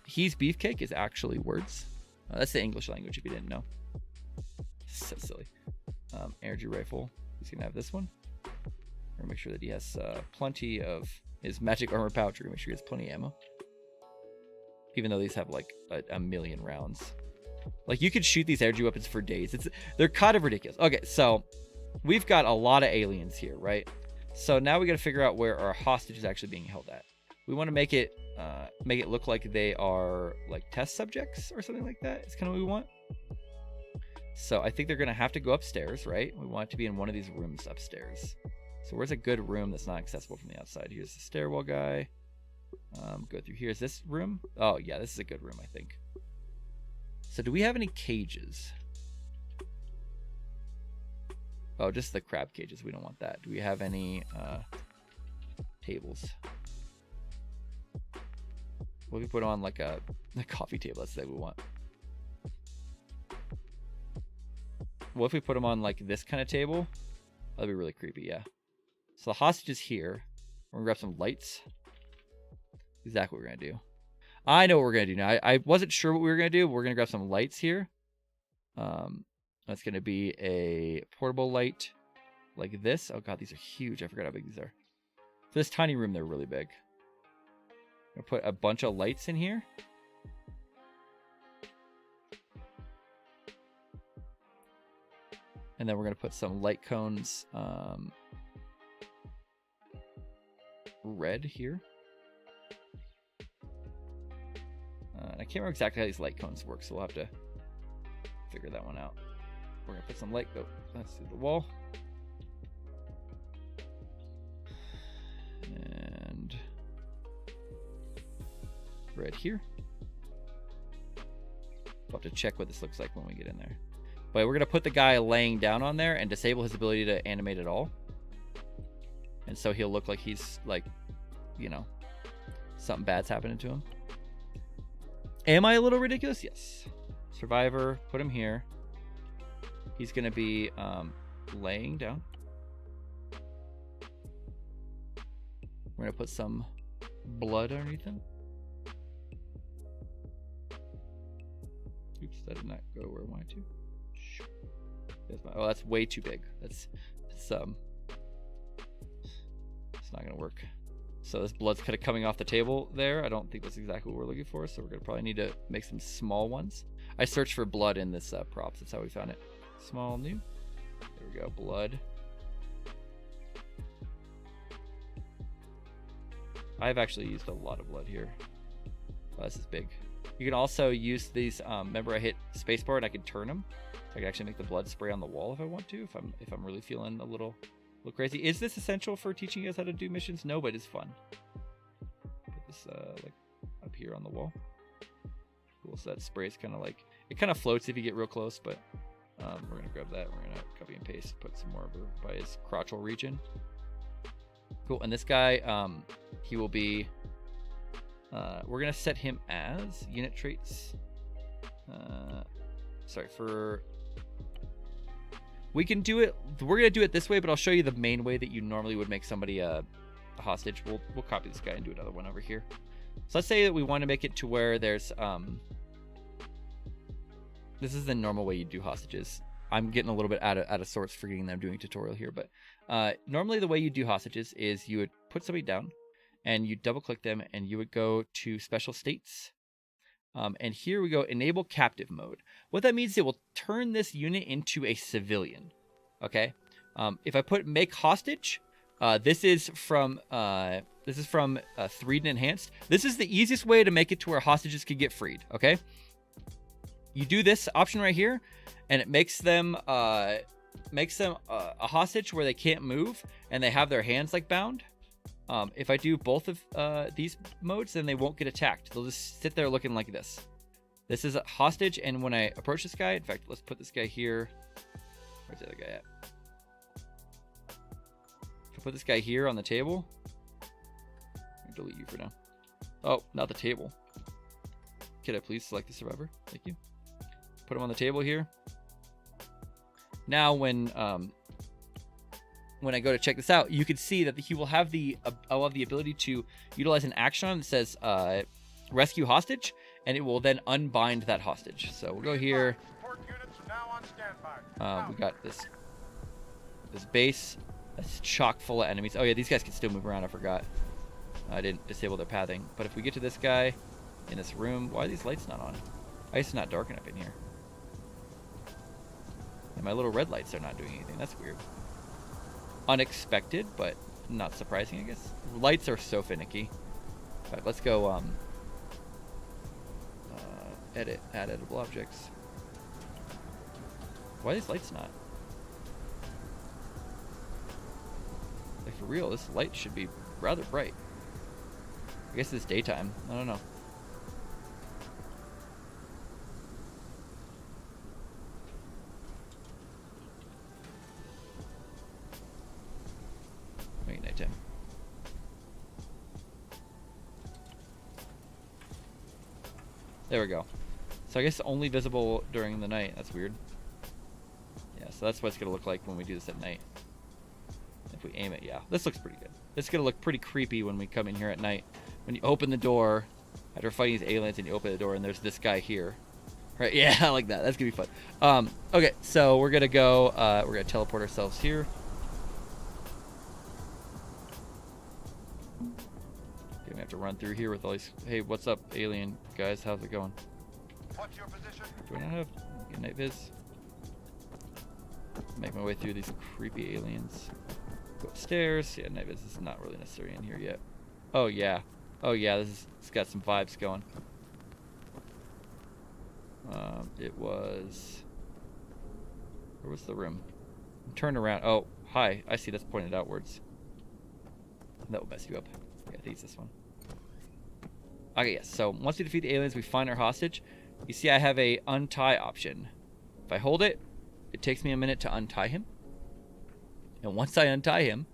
He's Beefcake is actually words. That's the English language if you didn't know. So silly. Energy rifle. He's gonna have this one. We're gonna make sure that he has plenty of his magic armor pouch. We're gonna make sure he has plenty of ammo. Even though these have like a million rounds. Like you could shoot these energy weapons for days. They're kind of ridiculous. Okay, so we've got a lot of aliens here, right? So now we got to figure out where our hostage is actually being held at. We want to make it look like they are like test subjects or something like that. It's kind of what we want. So I think they're gonna have to go upstairs, right? We want it to be in one of these rooms upstairs. So where's a good room that's not accessible from the outside? Here's the stairwell guy. Go through here. Is this room? Oh yeah, this is a good room, I think. So do we have any cages? Oh, just the crab cages. We don't want that. Do we have any tables? What if we put on like a coffee table? Let's say we want. What if we put them on like this kind of table? That'd be really creepy, yeah. So the hostage is here. We're gonna grab some lights. Exactly what we're gonna do. I know what we're gonna do now. I wasn't sure what we were gonna do, but we're gonna grab some lights here. That's gonna be a portable light like this. Oh god, these are huge. I forgot how big these are. For this tiny room, they're really big. I'm gonna put a bunch of lights in here. And then we're gonna put some light cones, red here. I can't remember exactly how these light cones work, so we'll have to figure that one out. We're gonna put some light. Oh, that's through the wall. And red here. We'll have to check what this looks like when we get in there. But we're gonna put the guy laying down on there and disable his ability to animate at all. And so he'll look like he's like, you know, something bad's happening to him. Am I a little ridiculous? Yes. Survivor, put him here. He's gonna be laying down. We're gonna put some blood underneath him. Oops, that did not go where I wanted to. Oh, that's way too big. It's not gonna work. So this blood's kind of coming off the table there. I don't think that's exactly what we're looking for, so we're gonna probably need to make some small ones. I searched for blood in this props. That's how we found it. Small, new. There we go, blood. I've actually used a lot of blood here. Oh, this is big. You can also use these. Remember, I hit spacebar and I can turn them. So I can actually make the blood spray on the wall if I want to. If I'm really feeling a little crazy. Is this essential for teaching you guys how to do missions? No, but it's fun. Put this like up here on the wall. Cool. So that spray is kind of like, it kind of floats if you get real close, but we're gonna grab that. We're gonna copy and paste, put some more over by his crotchal region. Cool. And this guy, he will be. We're gonna set him as unit traits. Sorry for. We can do it. We're gonna do it this way, but I'll show you the main way that you normally would make somebody a hostage. We'll copy this guy and do another one over here. So let's say that we want to make it to where there's this is the normal way you do hostages. I'm getting a little bit out of sorts forgetting that I'm doing a tutorial here, but normally the way you do hostages is you would put somebody down and you double click them and you would go to special states. And here we go, enable captive mode. What that means is it will turn this unit into a civilian. Okay. If I put make hostage, this is from 3D Enhanced. This is the easiest way to make it to where hostages can get freed. Okay. You do this option right here, and it makes them a hostage where they can't move and they have their hands like bound. If I do both of these modes, then they won't get attacked. They'll just sit there looking like this. This is a hostage, and when I approach this guy, in fact, let's put this guy here. Where's the other guy at? If I put this guy here on the table, I'll delete you for now. Oh, not the table. Could I please select the survivor? Thank you. Put him on the table here. Now, when I go to check this out, you can see that he will have the ability to utilize an action on that says rescue hostage, and it will then unbind that hostage. So we'll go here. Support units now on standby. We got this base It's chock full of enemies. Oh yeah, these guys can still move around. I forgot. I didn't disable their pathing. But if we get to this guy in this room, why are these lights not on? I guess it's not dark enough in here. And my little red lights are not doing anything. That's weird. Unexpected, but not surprising, I guess. Lights are so finicky. All right, let's go edit, add editable objects. Why are these lights not? Like, for real, this light should be rather bright. I guess it's daytime. I don't know. Make nighttime. There we go. So I guess only visible during the night. That's weird. Yeah, so that's what it's going to look like when we do this at night. If we aim it, yeah. This looks pretty good. This is going to look pretty creepy when we come in here at night. When you open the door, after fighting these aliens, and you open the door, and there's this guy here. Right, yeah, I like that. That's going to be fun. Okay, so we're going to go, we're going to teleport ourselves here. Okay, we have to run through here with all these... Hey, what's up, alien guys? How's it going? What's your position? Do I not have night viz? Make my way through these creepy aliens. Go upstairs. Yeah, night viz is not really necessary in here yet. Oh yeah. Oh yeah, it's got some vibes going. It was... Where was the room? Turn around. Oh, hi. I see that's pointed outwards. That will mess you up. Yeah, I think it's this one. Okay, yes. So once we defeat the aliens, we find our hostage. You see I have a untie option. If I hold it, it takes me a minute to untie him. And once I untie him,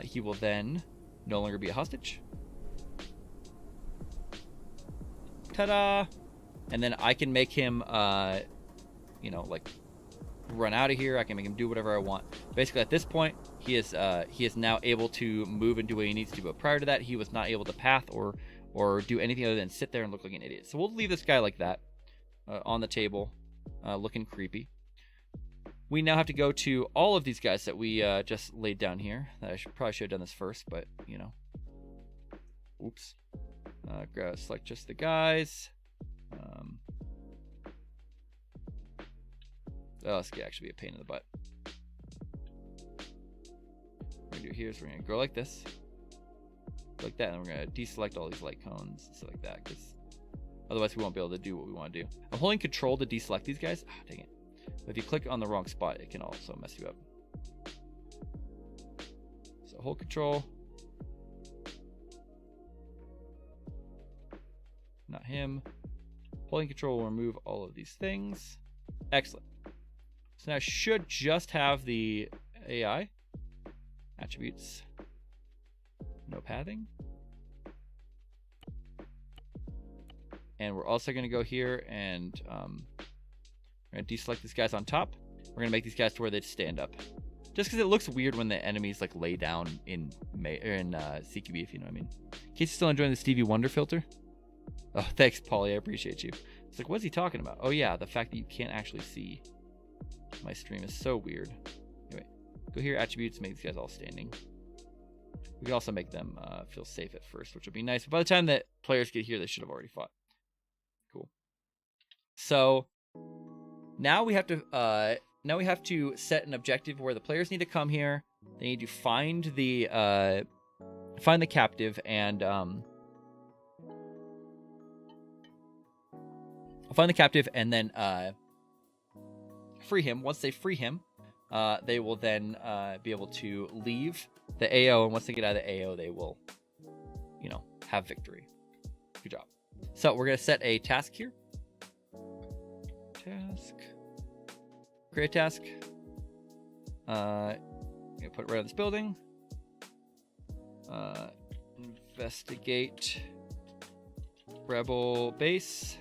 he will then no longer be a hostage. Ta-da! And then I can make him, you know, like, run out of here. I can make him do whatever I want. Basically, at this point, he is now able to move and do what he needs to. But prior to that, he was not able to path or do anything other than sit there and look like an idiot. So we'll leave this guy like that, on the table, looking creepy. We now have to go to all of these guys that we just laid down here. I probably should have done this first, but, you know. Oops. Select just the guys. Oh, this could actually be a pain in the butt. What we're going to do here is we're going to go like this. Like that, and we're going to deselect all these light cones and stuff like that, because otherwise we won't be able to do what we want to do. I'm holding control to deselect these guys. Oh, dang it. But if you click on the wrong spot, it can also mess you up. So hold control. Not him. Holding control will remove all of these things. Excellent. So now I should just have the AI attributes. No pathing. And we're also going to go here and we're going to deselect these guys on top. We're going to make these guys to where they stand up. Just because it looks weird when the enemies like lay down in CQB, if you know what I mean. In case you're still enjoying the Stevie Wonder filter. Oh, thanks, Polly. I appreciate you. It's like, what's he talking about? Oh, yeah, the fact that you can't actually see my stream is so weird. Anyway, go here, attributes, make these guys all standing. We can also make them feel safe at first, which would be nice. But by the time that players get here, they should have already fought. Cool. So now we have to set an objective where the players need to come here. They need to find the captive and then free him. Once they free him, they will then be able to leave the AO, and once they get out of the AO, they will, you know, have victory. Good job. So we're gonna set a task here. Task. Create a task. I'm gonna put it right on this building. Investigate rebel base.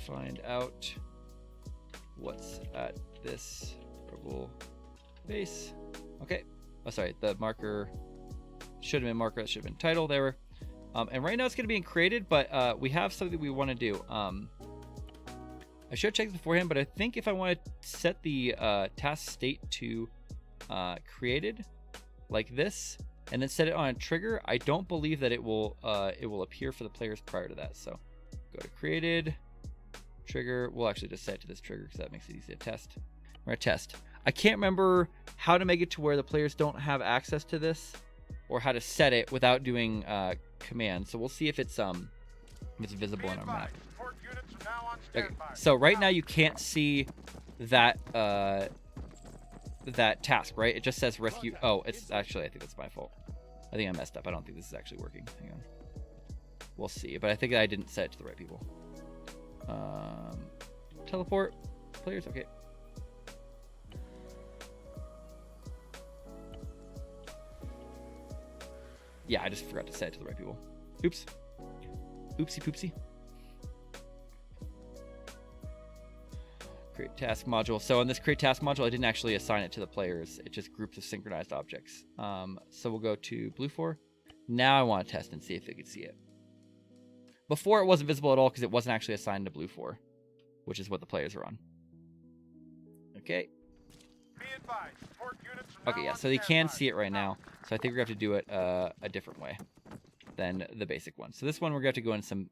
Find out what's at this rebel base. Okay. Oh, sorry. The marker should have been marker. That should have been title. There. And right now it's going to be in created, but we have something we want to do. I should have checked beforehand, but I think if I want to set the task state to created like this, and then set it on a trigger, I don't believe that it will appear for the players prior to that. So go to created, trigger. We'll actually just set it to this trigger because that makes it easy to test. We're gonna test. I can't remember how to make it to where the players don't have access to this, or how to set it without doing commands. So we'll see if it's visible in our map. Support units are now on Okay, standby. so right now you can't see that that task, right? It just says rescue. Oh, it's actually, I think that's my fault. I think I messed up. I don't think this is actually working. Hang on. We'll see, but I think I didn't set it to the right people. Teleport players. Okay. Yeah, I just forgot to set it to the right people. Oops. Oopsie poopsie. Create task module. So on this create task module, I didn't actually assign it to the players. It just groups of synchronized objects. So we'll go to blue 4. Now I want to test and see if they could see it. Before it wasn't visible at all because it wasn't actually assigned to blue 4, which is what the players are on. Okay. Be advised, support units are Okay, now yeah, on so they can standby. see it right now. So I think we're going to have to do it a different way than the basic one. So this one we're going to have to go in some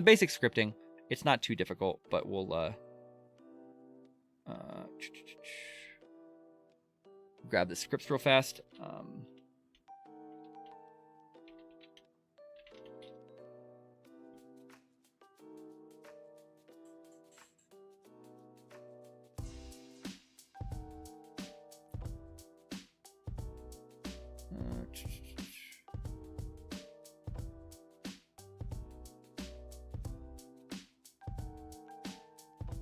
basic scripting. It's not too difficult, but we'll grab the scripts real fast.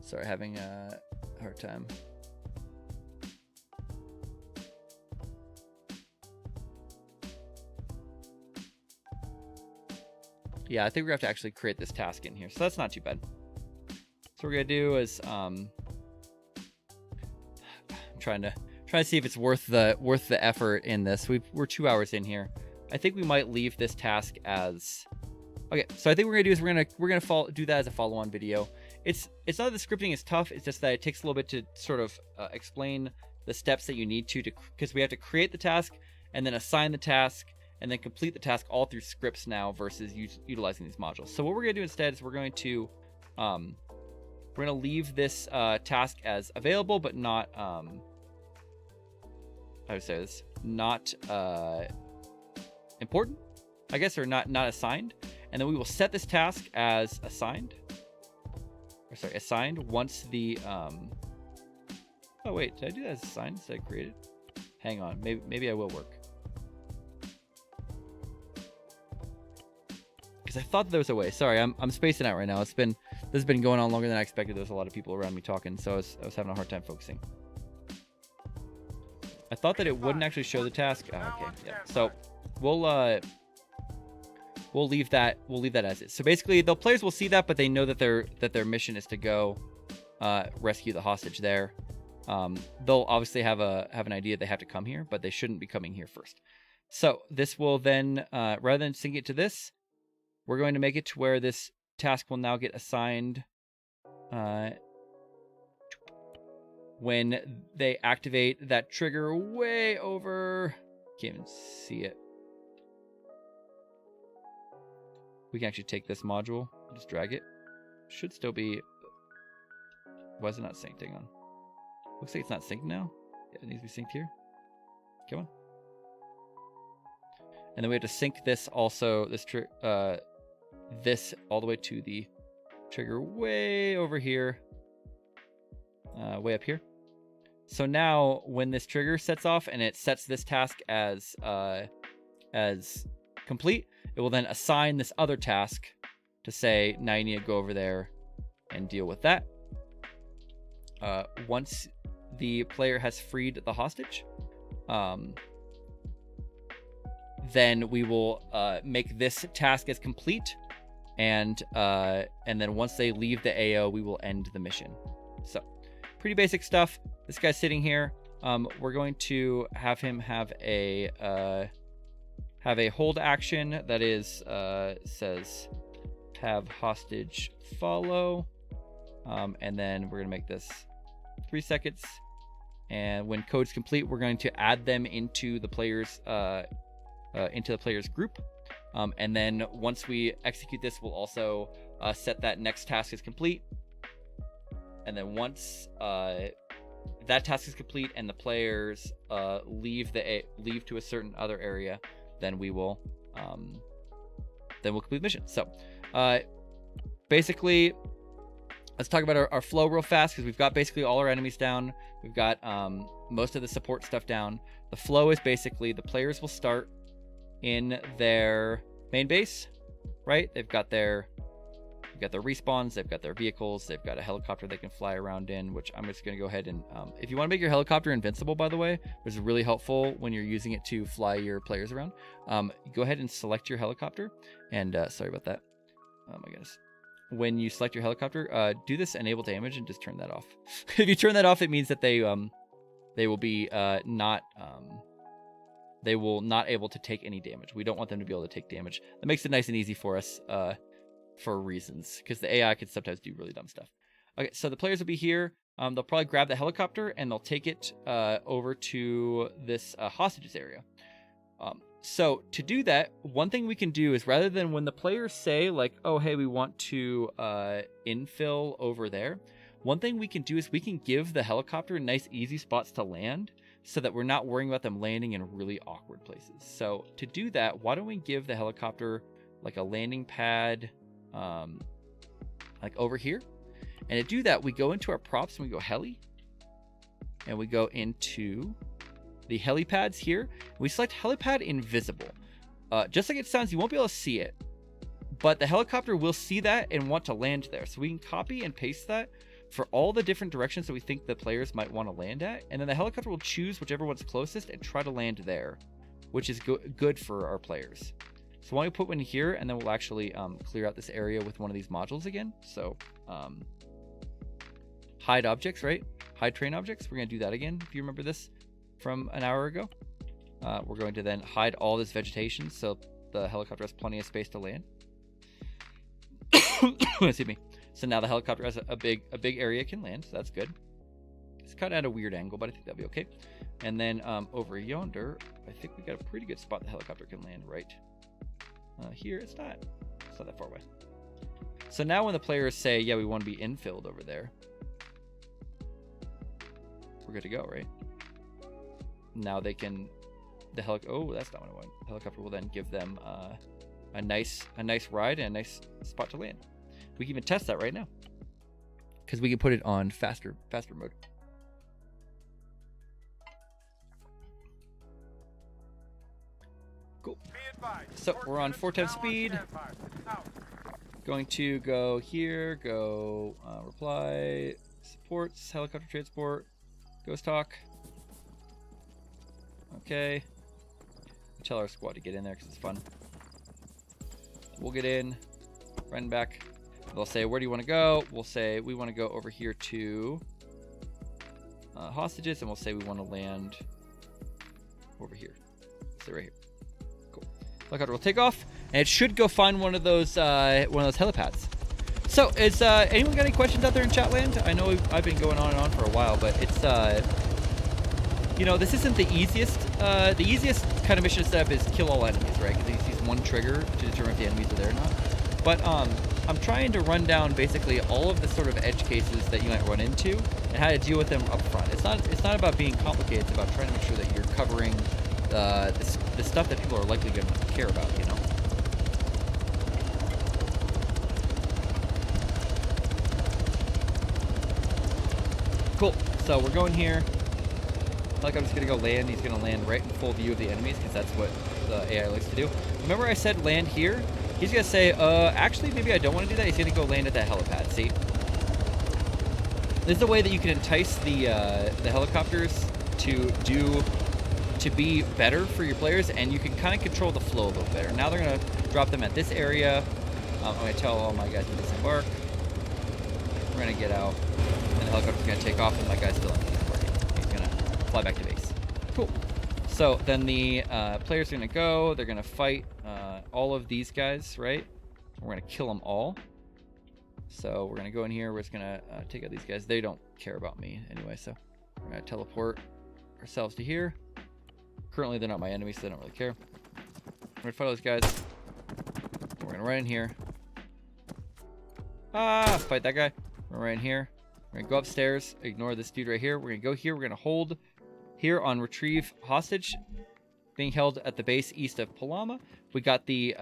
Sorry, having a hard time. Yeah, I think we're gonna have to actually create this task in here, so that's not too bad. So what we're gonna do is I'm trying to see if it's worth the effort in this. We're 2 hours in here. I think we might leave this task as okay. So I think what we're gonna do is we're gonna do that as a follow-on video. It's not that the scripting is tough. It's just that it takes a little bit to sort of explain the steps that you need to because we have to create the task and then assign the task and then complete the task all through scripts now versus utilizing these modules. So what we're gonna do instead is we're gonna leave this task as available, but not how do I say this? Not important, I guess, or not assigned. And then we will set this task as assigned. Or sorry, assigned once the oh wait, did I do that as assigned instead of created? Hang on, maybe I will work. Because I thought there was a way. Sorry, I'm spacing out right now. This has been going on longer than I expected. There's a lot of people around me talking, so I was having a hard time focusing. I thought that it wouldn't actually show the task. Oh, okay, yeah. So we'll leave that as is. So basically, the players will see that, but they know that their mission is to go rescue the hostage there. They'll obviously have an idea they have to come here, but they shouldn't be coming here first. So this will then, rather than sync it to this, we're going to make it to where this task will now get assigned when they activate that trigger way over. Can't even see it. We can actually take this module, just drag it. Should still be. Why is it not synced? Hang on. Looks like it's not synced now. Yeah, it needs to be synced here. Come on. And then we have to sync this also. This all the way to the trigger way over here. Way up here. So now when this trigger sets off and it sets this task as complete, it will then assign this other task to say, now you need to go over there and deal with that. Once the player has freed the hostage, then we will make this task as complete, and then once they leave the AO, we will end the mission. So pretty basic stuff. This guy's sitting here. We're going to have him have a hold action that is says have hostage follow. And then we're gonna make this 3 seconds. And when code's complete, we're going to add them into the players group. And then once we execute this, we'll also set that next task is complete. And then once that task is complete and the players leave to a certain other area, then we'll complete the mission. So basically, let's talk about our flow real fast, because we've got basically all our enemies down. We've got most of the support stuff down. The flow is basically the players will start in their main base, right? They've got their respawns, they've got their vehicles, they've got a helicopter they can fly around in, which I'm just going to go ahead and if you want to make your helicopter invincible, by the way, which is really helpful when you're using it to fly your players around, go ahead and select your helicopter. And sorry about that. Oh my goodness. When you select your helicopter, do this enable damage and just turn that off. If you turn that off, it means that they will be not able to take any damage. We don't want them to be able to take damage. That makes it nice and easy for us for reasons, because the AI can sometimes do really dumb stuff. Okay, so the players will be here. They'll probably grab the helicopter and they'll take it over to this hostages area. So to do that, one thing we can do is, rather than when the players say like, oh, hey, we want to infill over there, one thing we can do is we can give the helicopter nice, easy spots to land so that we're not worrying about them landing in really awkward places. So to do that, why don't we give the helicopter like a landing pad like over here? And to do that, we go into our props and we go heli, and we go into the helipads here. We select helipad invisible. Just like it sounds, you won't be able to see it, but the helicopter will see that and want to land there. So we can copy and paste that for all the different directions that we think the players might want to land at. And then the helicopter will choose whichever one's closest and try to land there, which is good for our players. So why don't we put one here, and then we'll actually clear out this area with one of these modules again. So hide objects, right? Hide train objects. We're going to do that again, if you remember this from an hour ago. We're going to then hide all this vegetation so the helicopter has plenty of space to land. Excuse me. So now the helicopter has a big area it can land, so that's good. It's kind of at a weird angle, but I think that'll be okay. And then over yonder, I think we got a pretty good spot the helicopter can land right here. It's not that far away. So now when the players say, yeah, we want to be infilled over there, we're good to go, right? Now they can, oh, that's not what I want. The helicopter will then give them a nice ride and a nice spot to land. We can even test that right now, because we can put it on faster mode. Cool. So we're on 4 times speed. Going to go here, go reply, supports, helicopter transport, ghost talk. Okay. Tell our squad to get in there because it's fun. We'll get in, run back. They'll say, where do you want to go? We'll say, we want to go over here to hostages, and we'll say we want to land over here. Say right here. Cool. Helicopter will take off, and it should go find one of those helipads. So, is anyone got any questions out there in chat land? I know I've been going on and on for a while, but it's this isn't the easiest. The easiest kind of mission to set up is kill all enemies, right? Because you use one trigger to determine if the enemies are there or not. But I'm trying to run down basically all of the sort of edge cases that you might run into and how to deal with them up front. It's not about being complicated. It's about trying to make sure that you're covering the stuff that people are likely going to care about, you know? Cool. So we're going here. Helicopter's going to go land. He's going to land right in full view of the enemies because that's what the AI likes to do. Remember I said land here? He's going to say, actually, maybe I don't want to do that. He's going to go land at that helipad, see? This is a way that you can entice the helicopters to be better for your players, and you can kind of control the flow a little better. Now they're going to drop them at this area. I'm going to tell all my guys to disembark. We're going to get out, and the helicopter's going to take off, and my guy's still disembarking. He's going to fly back to base. Cool. So then the players are going to go. They're going to fight all of these guys, right? We're going to kill them all. So we're gonna go in here. We're just gonna take out these guys. They don't care about me anyway, so we're gonna teleport ourselves to here. Currently, they're not my enemies, so they don't really care. We're gonna fight those guys. We're gonna run in here. Fight that guy. We're right in here. We're gonna go upstairs. Ignore this dude right here. We're gonna go here. We're gonna hold here on retrieve hostage, being held at the base east of Palama. We got the.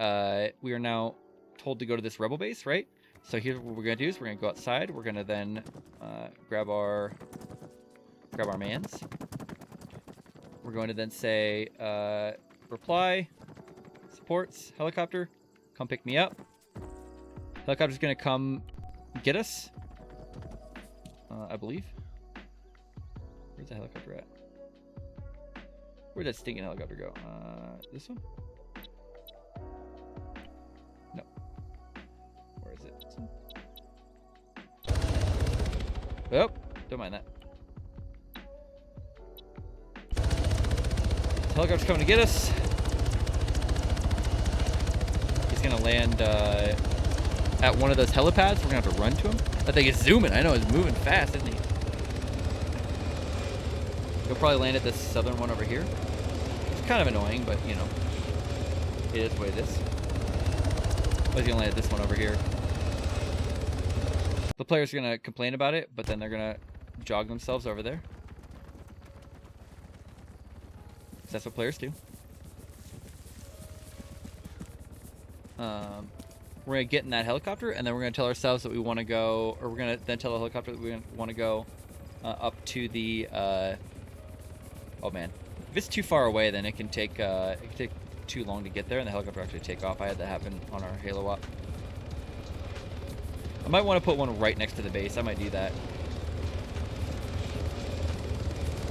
We are now told to go to this rebel base, right? So here's what we're gonna do: is we're gonna go outside. We're gonna then grab our mans. We're going to then say reply supports helicopter, come pick me up. Helicopter's gonna come get us, I believe. Where's the helicopter at? Where'd that stinking helicopter go? This one? No. Where is it? This one? Oh, don't mind that. This helicopter's coming to get us. He's gonna land at one of those helipads. We're gonna have to run to him. I think it's zooming. I know it's moving fast, isn't he? He'll probably land at this southern one over here. It's kind of annoying, but you know, it is the way it is. But he's gonna land at this one over here. The players are gonna complain about it, but then they're gonna jog themselves over there. 'Cause that's what players do. We're gonna get in that helicopter, and then we're gonna tell ourselves that we want to go, or we're gonna then tell the helicopter that we want to go up to the. Oh man, if it's too far away, then it can take too long to get there, and the helicopter actually take off. I had that happen on our Halo op. I might want to put one right next to the base. I might do that.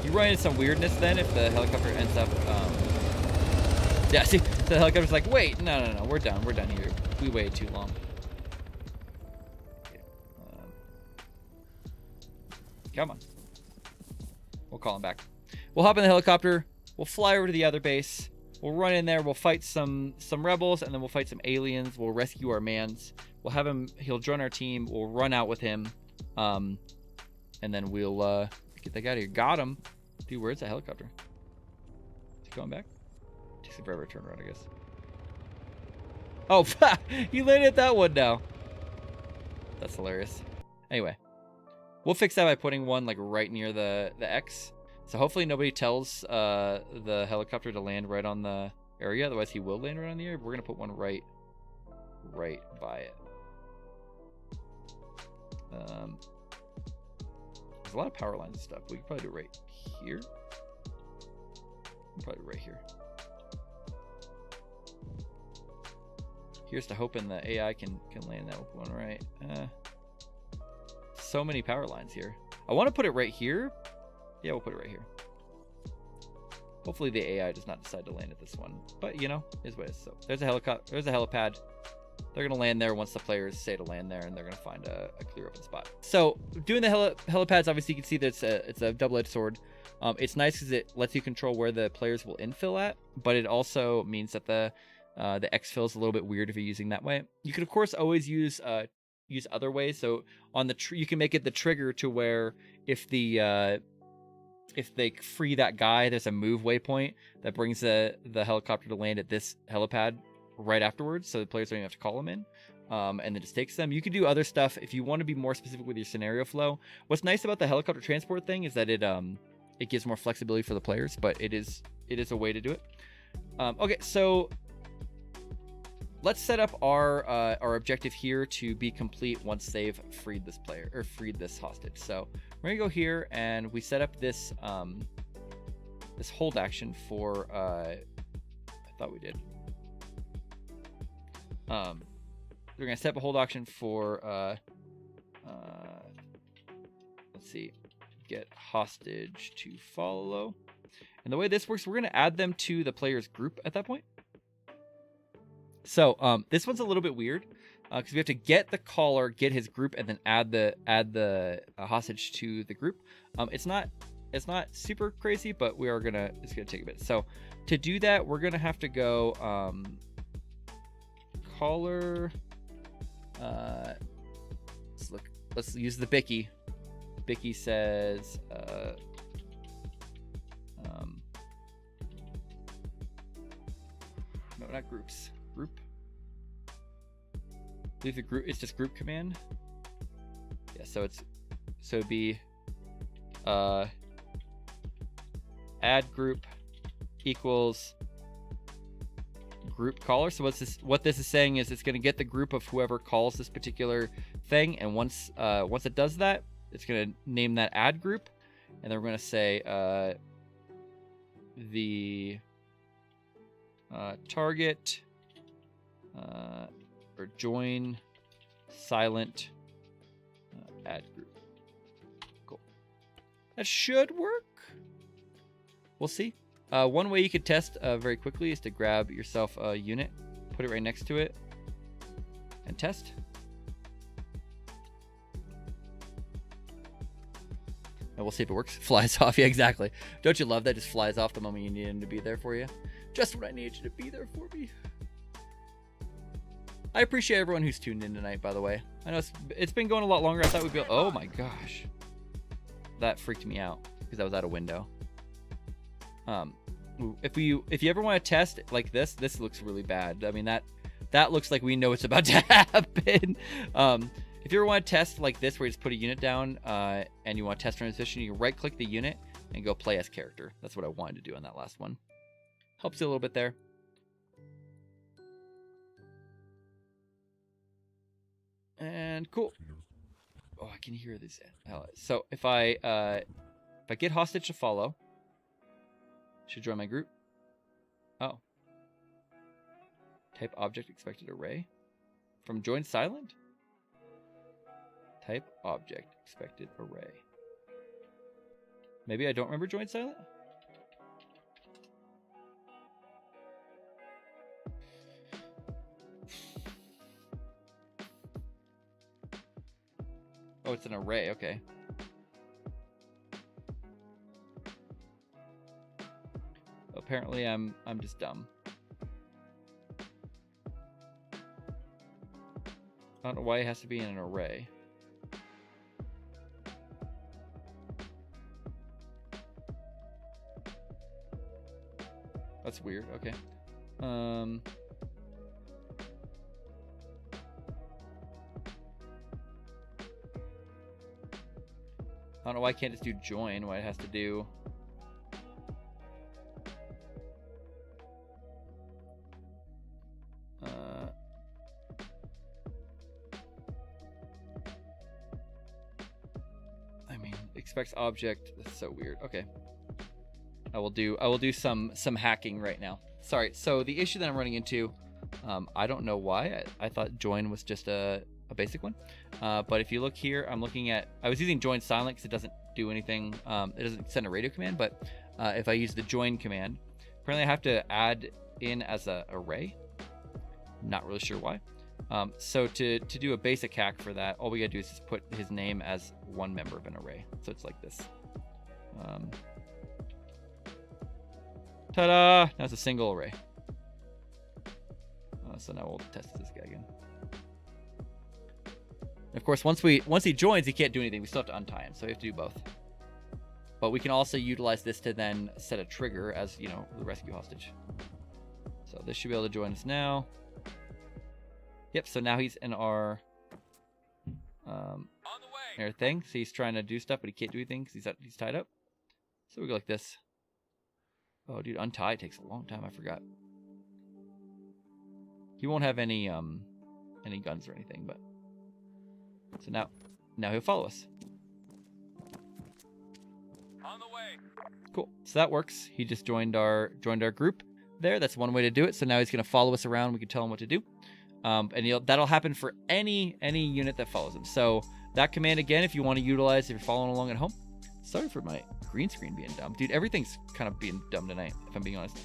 You run into some weirdness then if the helicopter ends up. Yeah, see, the helicopter's like, wait, no, we're done here. We waited too long. Okay. Come on. We'll call him back. We'll hop in the helicopter. We'll fly over to the other base. We'll run in there. We'll fight some rebels, and then we'll fight some aliens. We'll rescue our mans. We'll have him. He'll join our team. We'll run out with him, and then we'll get that guy out of here. Got him. Dude, where's that helicopter? Is he going back? Takes him forever to turn around, I guess. Oh, he landed at that one now. That's hilarious. Anyway, we'll fix that by putting one like right near the X. So hopefully nobody tells the helicopter to land right on the area. Otherwise, he will land right on the area. But we're gonna put one right by it. There's a lot of power lines and stuff. We could probably do it right here. Probably right here. Here's to hoping the AI can land that one right. So many power lines here. I want to put it right here. Yeah, we'll put it right here. Hopefully the AI does not decide to land at this one. But you know, is what it is. So there's a helicopter. There's a helipad. They're gonna land there once the players say to land there, and they're gonna find a clear open spot. So doing the helipads, obviously you can see that it's a double-edged sword. It's nice because it lets you control where the players will infill at, but it also means that the exfil is a little bit weird if you're using that way. You could of course always use other ways. So on the you can make it the trigger to where if they free that guy, there's a move waypoint that brings the helicopter to land at this helipad right afterwards, so the players don't even have to call them in, and then just takes them. You could do other stuff if you want to be more specific with your scenario flow. What's nice about the helicopter transport thing is that it gives more flexibility for the players, but it is a way to do it. Okay, so let's set up our objective here to be complete once they've freed this player or freed this hostage. So we're gonna go here and we set up this this hold action for I thought we did. We're gonna set up a hold action for let's see, get hostage to follow. And the way this works, we're gonna add them to the player's group at that point. So this one's a little bit weird because we have to get the caller, get his group, and then add the hostage to the group. It's not super crazy, but we are it's gonna take a bit. So to do that, we're gonna have to go caller let's use the Bicky. Bicky says, no, not groups. Group. Leave the group. It's just group command. Yeah. So it'd be add group equals group caller. So what this is saying is it's going to get the group of whoever calls this particular thing, and once it does that, it's going to name that add group, and then we're going to say the target or join silent add group. Cool. That should work. We'll see. One way you could test very quickly is to grab yourself a unit, put it right next to it, and test. And we'll see if it works. Flies off. Yeah, exactly. Don't you love that? Just flies off the moment you need him to be there for you. Just when I need you to be there for me. I appreciate everyone who's tuned in tonight, by the way. I know it's been going a lot longer. I thought we'd be... Oh my gosh. That freaked me out because I was out a window. If you ever want to test like this looks really bad. I mean, that looks like we know it's about to happen. If you ever want to test like this, where you just put a unit down and you want to test transition, you right click the unit and go play as character. That's what I wanted to do on that last one. Helps you a little bit there. And cool. Oh, I can hear this. So if I get hostage to follow, should join my group. Oh. Type object expected array. From join silent? Type object expected array. Maybe I don't remember join silent? Oh, it's an array, okay. Apparently I'm just dumb. I don't know why it has to be in an array. That's weird, okay. I don't know why I can't just do join, why it has to do... I mean, expects object, that's so weird. Okay. I will do some hacking right now. Sorry, so the issue that I'm running into, I don't know why. I thought join was just a basic one. But if you look here, I was using join silent because it doesn't do anything. It doesn't send a radio command, but if I use the join command, apparently I have to add in as a array. Not really sure why. So to do a basic hack for that, all we gotta do is just put his name as one member of an array. So it's like this. Ta-da! Now it's a single array. So now we'll test this guy again. Of course, once he joins, he can't do anything. We still have to untie him, so we have to do both. But we can also utilize this to then set a trigger as, you know, the rescue hostage. So this should be able to join us now. Yep, so now he's in our thing. So he's trying to do stuff, but he can't do anything because he's tied up. So we go like this. Oh, dude, untie takes a long time. I forgot. He won't have any guns or anything, but so now he'll follow us. On the way. Cool. So that works. He just joined our group there. That's one way to do it. So now he's gonna follow us around. We can tell him what to do, and that'll happen for any unit that follows him. So that command again, if you want to utilize, if you're following along at home. Sorry for my green screen being dumb. Dude, everything's kind of being dumb tonight, if I'm being honest.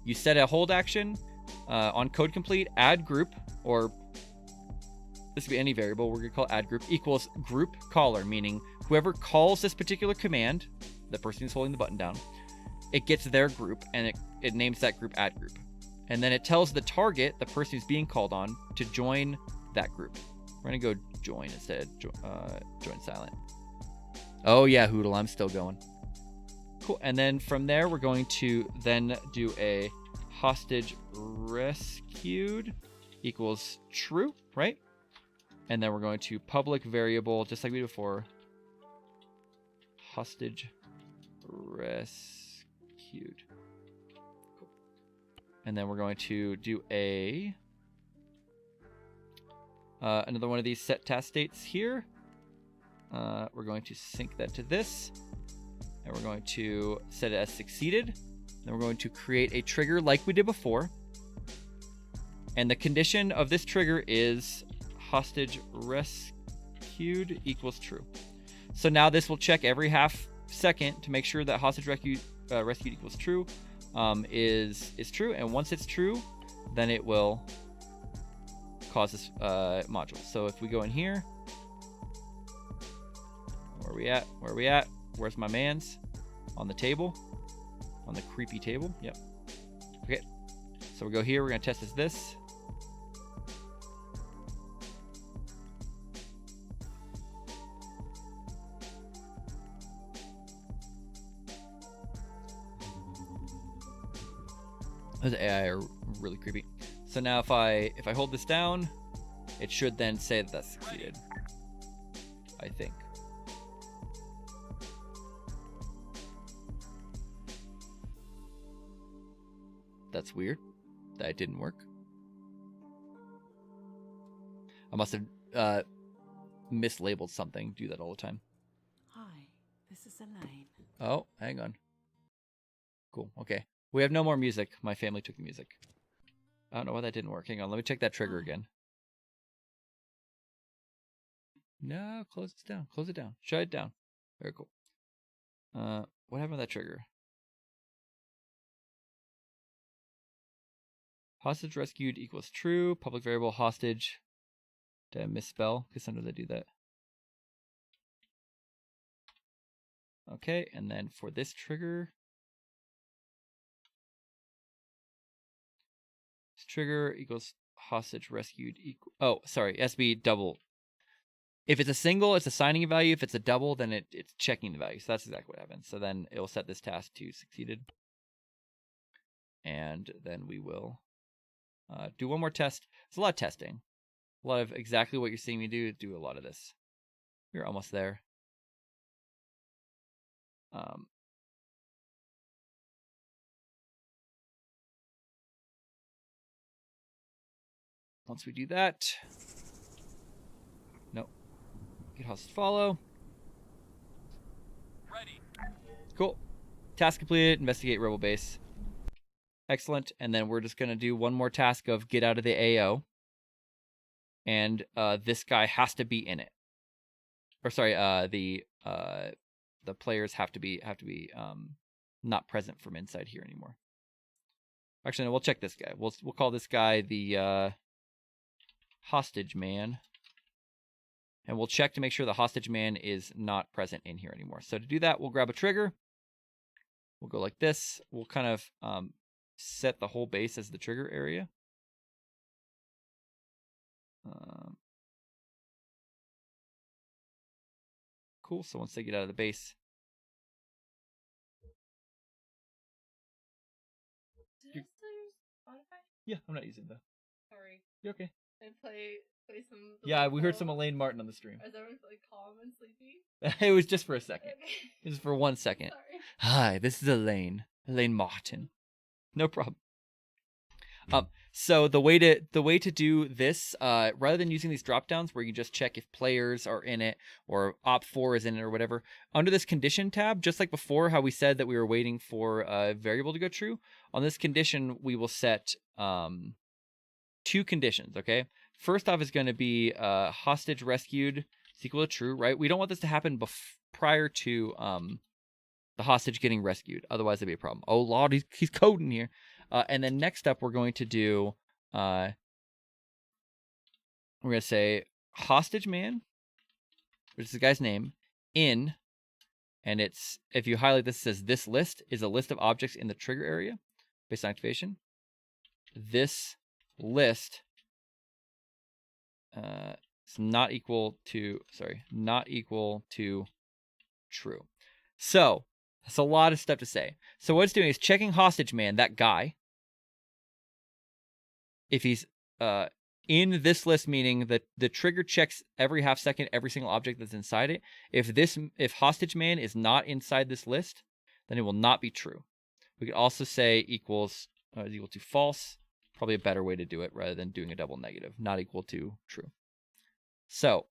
You set a hold action on code complete, add group, or this could be any variable. We're going to call add group equals group caller, meaning whoever calls this particular command, the person who's holding the button down, it gets their group, and it names that group add group. And then it tells the target, the person who's being called on, to join that group. We're going to go join instead. Join silent. Oh yeah, Hoodle, I'm still going. Cool. And then from there, we're going to then do a hostage rescued equals true, right? And then we're going to public variable, just like we did before, hostage rescued. Cool. And then we're going to do a another one of these set task states here. We're going to sync that to this, and we're going to set it as succeeded. Then we're going to create a trigger like we did before. And the condition of this trigger is hostage rescued equals true. So now this will check every half second to make sure that hostage rescued equals true is true. And once it's true, then it will cause this module. So if we go in here, where are we at? Where are we at? Where's my man's? On the table. On the creepy table. Yep. Okay. So we go here. We're going to test this. Those AI are really creepy. So now if I hold this down, it should then say that that's succeeded. I think. That's weird. That didn't work. I must have mislabeled something. Do that all the time. Hi, this is Elaine. Oh, hang on. Cool. Okay. We have no more music. My family took the music. I don't know why that didn't work. Hang on. Let me check that trigger again. No, close it down. Close it down. Shut it down. Very cool. What happened with that trigger? Hostage rescued equals true. Public variable hostage. Did I misspell? Because sometimes I do that. Okay, and then for this trigger, this trigger equals hostage rescued equal. Oh, sorry, it has to be double. If it's a single, it's assigning a value. If it's a double, then it's checking the value. So that's exactly what happens. So then it will set this task to succeeded. And then we will do one more test. It's a lot of testing. A lot of exactly what you're seeing me do a lot of this. You're almost there. Once we do that, nope. Get hostage follow. Ready. Cool. Task completed. Investigate rebel base. Excellent. And then we're just gonna do one more task of get out of the AO. And this guy has to be in it. Or sorry, the players have to be not present from inside here anymore. Actually, no, we'll check this guy. We'll call this guy the hostage man, and we'll check to make sure the hostage man is not present in here anymore. So to do that, we'll grab a trigger. We'll go like this. We'll kind of set the whole base as the trigger area. Cool. So once they get out of the base, Did I still use Spotify? yeah, I'm not using that. Sorry. You okay? I play some. Yeah, we heard some Elaine Martin on the stream. Is everyone like calm and sleepy? It was just for a second. Okay. It was for 1 second. Sorry. Hi, this is Elaine Martin. No problem. So the way to do this, rather than using these drop downs where you just check if players are in it or OPFOR is in it or whatever, under this condition tab, just like before, how we said that we were waiting for a variable to go true, on this condition we will set 2 conditions. Okay, first off is going to be hostage rescued is equal to true, right? We don't want this to happen prior to the hostage getting rescued, otherwise there'd be a problem. Oh Lord, he's coding here. And then next up, we're going to do, we're going to say hostage man, which is the guy's name, in, and it's, if you highlight this, it says this list is a list of objects in the trigger area based on activation. This list, It's not equal to, sorry, not equal to true. So that's a lot of stuff to say. So what it's doing is checking hostage man, that guy. If he's in this list, meaning that the trigger checks every half second every single object that's inside it. If hostage man is not inside this list, then it will not be true. We could also say equals is equal to false. Probably a better way to do it rather than doing a double negative. Not equal to true. So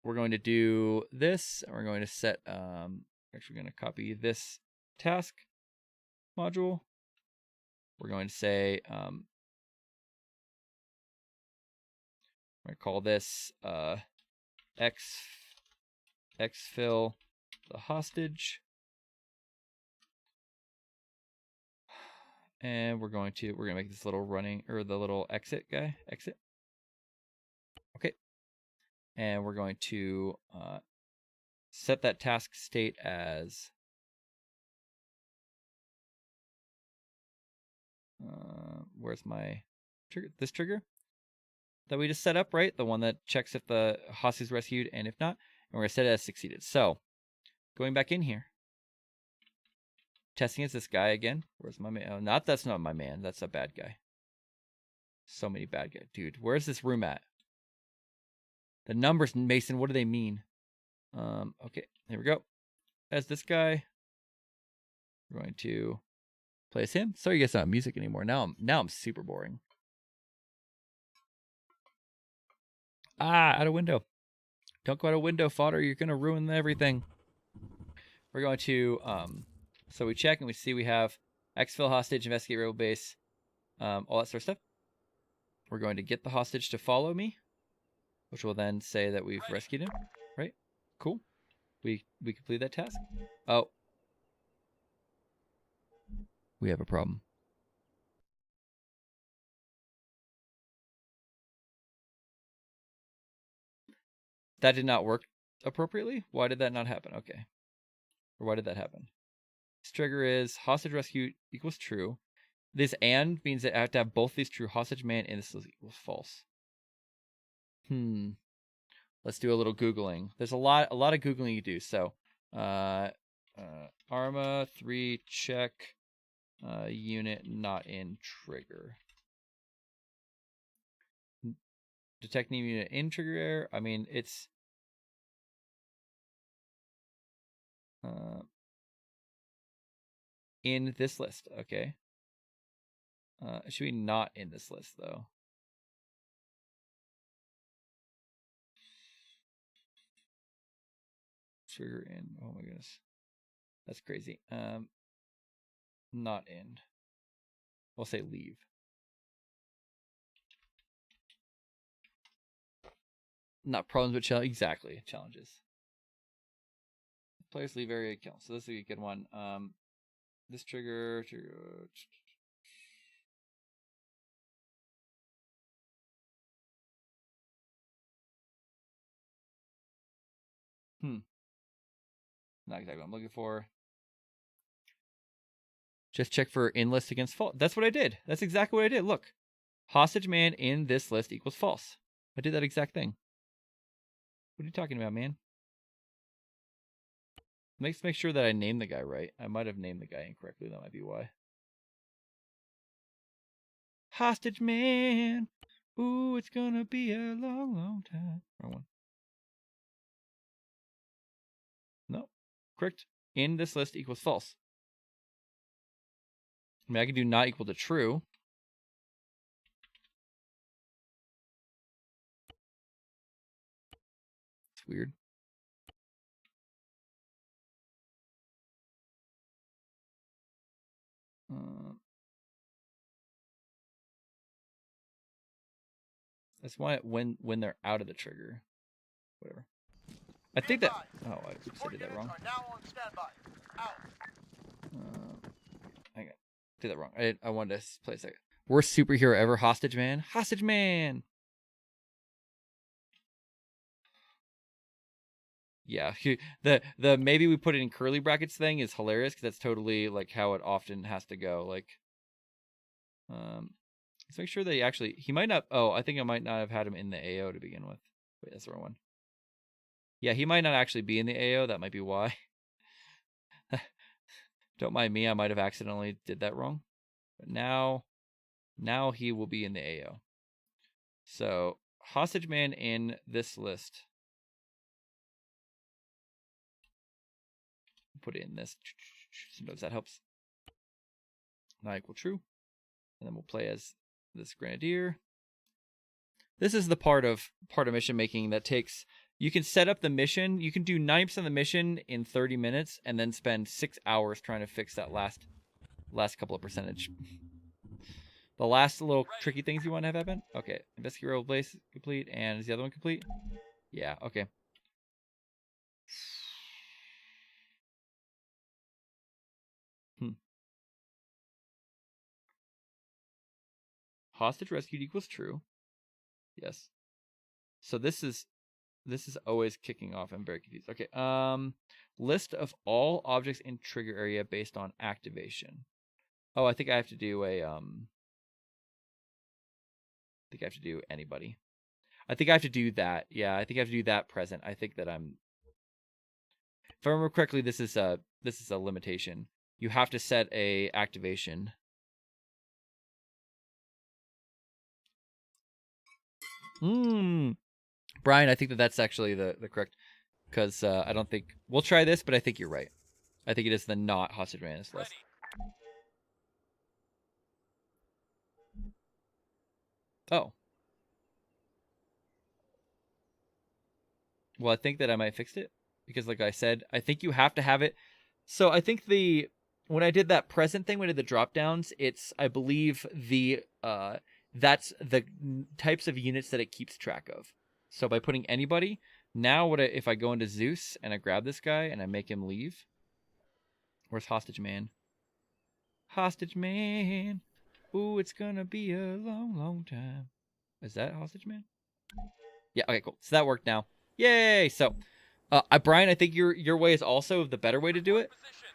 we're going to do this, and we're going to set. Actually, going to copy this task module. We're going to say. I'm going to call this exfil the hostage. And we're going to make this little running, or the little exit guy, exit. Okay. And we're going to set that task state as where's my trigger? This trigger that we just set up, right? The one that checks if the hostage is rescued and if not. And we're going to set it as succeeded. So going back in here. Testing is this guy again. Where's my man? Oh, that's not my man. That's a bad guy. So many bad guys. Dude, where's this room at? The numbers, Mason, what do they mean? Okay, here we go. As this guy, we're going to place him. Sorry, you guys don't have music anymore. Now I'm super boring. Out of window. Don't go out of window, fodder. You're gonna ruin everything. We're going to so we check and we see we have exfil hostage, investigate rebel base, all that sort of stuff. We're going to get the hostage to follow me, which will then say that we've rescued him. Right? Cool. We complete that task. Oh. We have a problem. That did not work appropriately? Why did that not happen? Okay. Or why did that happen? This trigger is hostage rescue equals true. This and means that I have to have both these true. Hostage man and this equals false. Let's do a little Googling. There's a lot of Googling you do. So Arma 3 check unit not in trigger. Detect new unit in trigger error. I mean, it's in this list. Okay. It should be not in this list though. Trigger in. Oh my goodness, that's crazy. Not in. We'll say leave. Not problems, but exactly challenges. Players leave area kill. So this is a good one. This trigger. Not exactly what I'm looking for. Just check for in list against false. That's what I did. That's exactly what I did. Look. Hostage man in this list equals false. I did that exact thing. What are you talking about, man? Let's make sure that I named the guy right. I might have named the guy incorrectly. That might be why. Hostage man. Ooh, it's gonna be a long, long time. Wrong one. No. Correct. In this list equals false. I mean, I can do not equal to true. It's weird. That's why when they're out of the trigger. Whatever. I think that. Oh, I did that wrong. I did that wrong. I wanted to play a second. Worst superhero ever, hostage man. Hostage man. Yeah, the maybe we put it in curly brackets thing is hilarious because that's totally like how it often has to go. Like, let's make sure that he might not. Oh, I think I might not have had him in the AO to begin with. Wait, that's the wrong one. Yeah, he might not actually be in the AO. That might be why. Don't mind me. I might have accidentally did that wrong. But now he will be in the AO. So hostage man in this list. Put it in this. Sometimes that helps. Not equal true. And then we'll play as this grenadier. This is the part of mission making that takes. You can set up the mission. You can do 9% of the mission in 30 minutes, and then spend 6 hours trying to fix that last couple of percentage. The last little tricky things you want to have happen. Okay, investigate rebel base complete, and is the other one complete? Yeah. Okay. Hostage rescued equals true. Yes. So this is always kicking off. I'm very confused. Okay. List of all objects in trigger area based on activation. Oh, I think I have to do a I think I have to do anybody. I think I have to do that. Yeah, I think I have to do that present. I think that I'm. If I remember correctly, this is a limitation. You have to set a activation. Brian, I think that's actually the correct, because I don't think we'll try this, but I think you're right. I think it is the not hostage man list. Oh. Well, I think that I might fix it because, like I said, I think you have to have it. So I think when I did that present thing, when I did the drop downs, it's, I believe, that's the types of units that it keeps track of. So by putting anybody, now if I go into Zeus and I grab this guy and I make him leave? Where's hostage man? Hostage man. Ooh, it's gonna be a long, long time. Is that hostage man? Yeah, okay, cool. So that worked now. Yay! So, Brian, I think your way is also the better way to do it,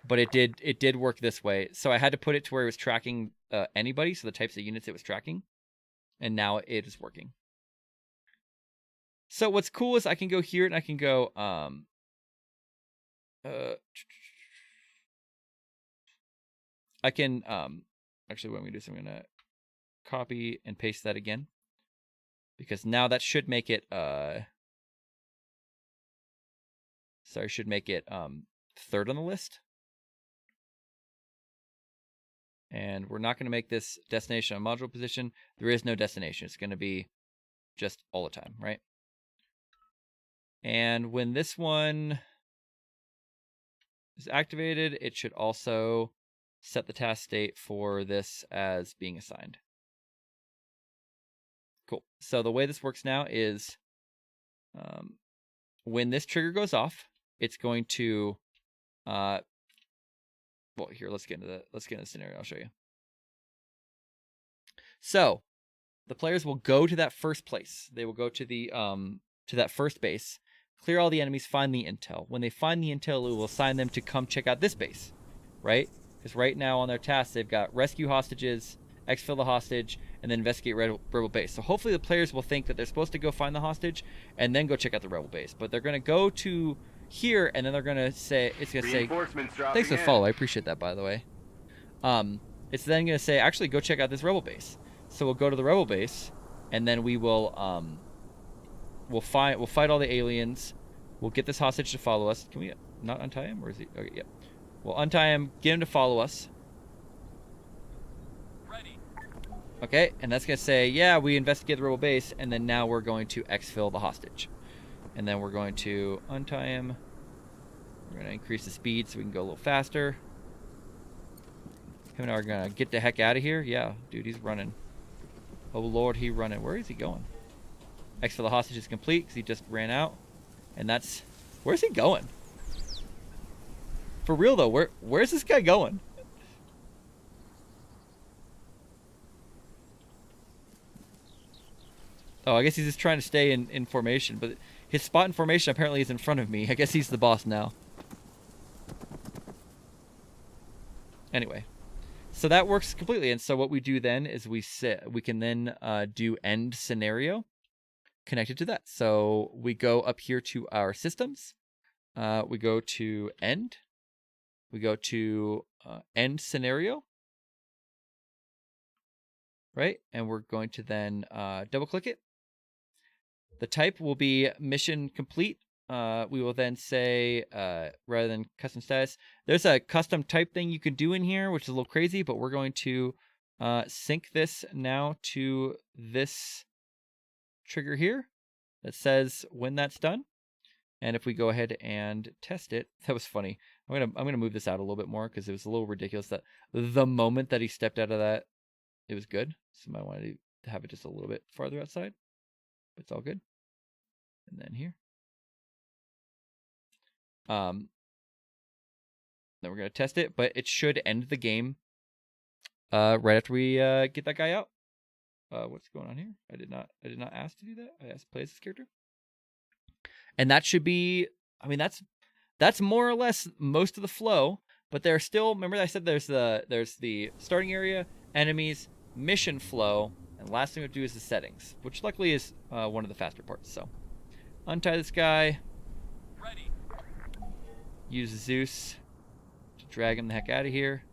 but it did work this way. So I had to put it to where it was tracking anybody, so the types of units it was tracking, and now it is working. So what's cool is I can go here and I can go I can actually what I'm gonna do is I'm gonna copy and paste that again, because now that should make it should make it third on the list. And we're not going to make this destination a module position. There is no destination. It's going to be just all the time, right? And when this one is activated, it should also set the task state for this as being assigned. Cool. So the way this works now is when this trigger goes off, it's going to well, here, let's get into the scenario. I'll show you. So the players will go to that first place. They will go to the to that first base, clear all the enemies, find the intel. When they find the intel, it will assign them to come check out this base, right? Because right now on their tasks, they've got rescue hostages, exfil the hostage, and then investigate rebel base. So hopefully the players will think that they're supposed to go find the hostage and then go check out the rebel base. But they're going to go to here, and then they're going to say, it's going to say, thanks for the follow. I appreciate that, by the way. It's then going to say, actually, go check out this rebel base. So we'll go to the rebel base, and then we will, we'll fight all the aliens. We'll get this hostage to follow us. Can we not untie him, or is he? Okay, yeah. We'll untie him, get him to follow us. Ready. Okay, and that's going to say, yeah, we investigated the rebel base, and then now we're going to exfil the hostage. And then we're going to untie him. We're going to increase the speed so we can go a little faster. Him and I are going to get the heck out of here. Yeah, dude, he's running. Oh, Lord, he's running. Where is he going? Exfil the hostage is complete because he just ran out. And that's... Where's he going? For real, though, where's this guy going? Oh, I guess he's just trying to stay in formation, but his spot in formation apparently is in front of me. I guess he's the boss now. Anyway, so that works completely. And so what we do then is we can then do end scenario. connected to that. So we go up here to our systems. We go to end. We go to end scenario. Right? And we're going to then double click it. The type will be mission complete. We will then say, rather than custom status, there's a custom type thing you can do in here, which is a little crazy, but we're going to sync this now to this trigger here that says when that's done. And if we go ahead and test it, that was funny. I'm gonna move this out a little bit more because it was a little ridiculous that the moment that he stepped out of that, it was good. So I might want to have it just a little bit farther outside, but it's all good. And then here. Then we're gonna test it, but it should end the game right after we get that guy out. What's going on here? I did not ask to do that. I asked to play as this character. And that should be, I mean, that's more or less most of the flow, but there are still, remember I said there's the starting area, enemies, mission flow, and last thing we do is the settings, which luckily is one of the faster parts. So untie this guy. Ready. Use Zeus to drag him the heck out of here.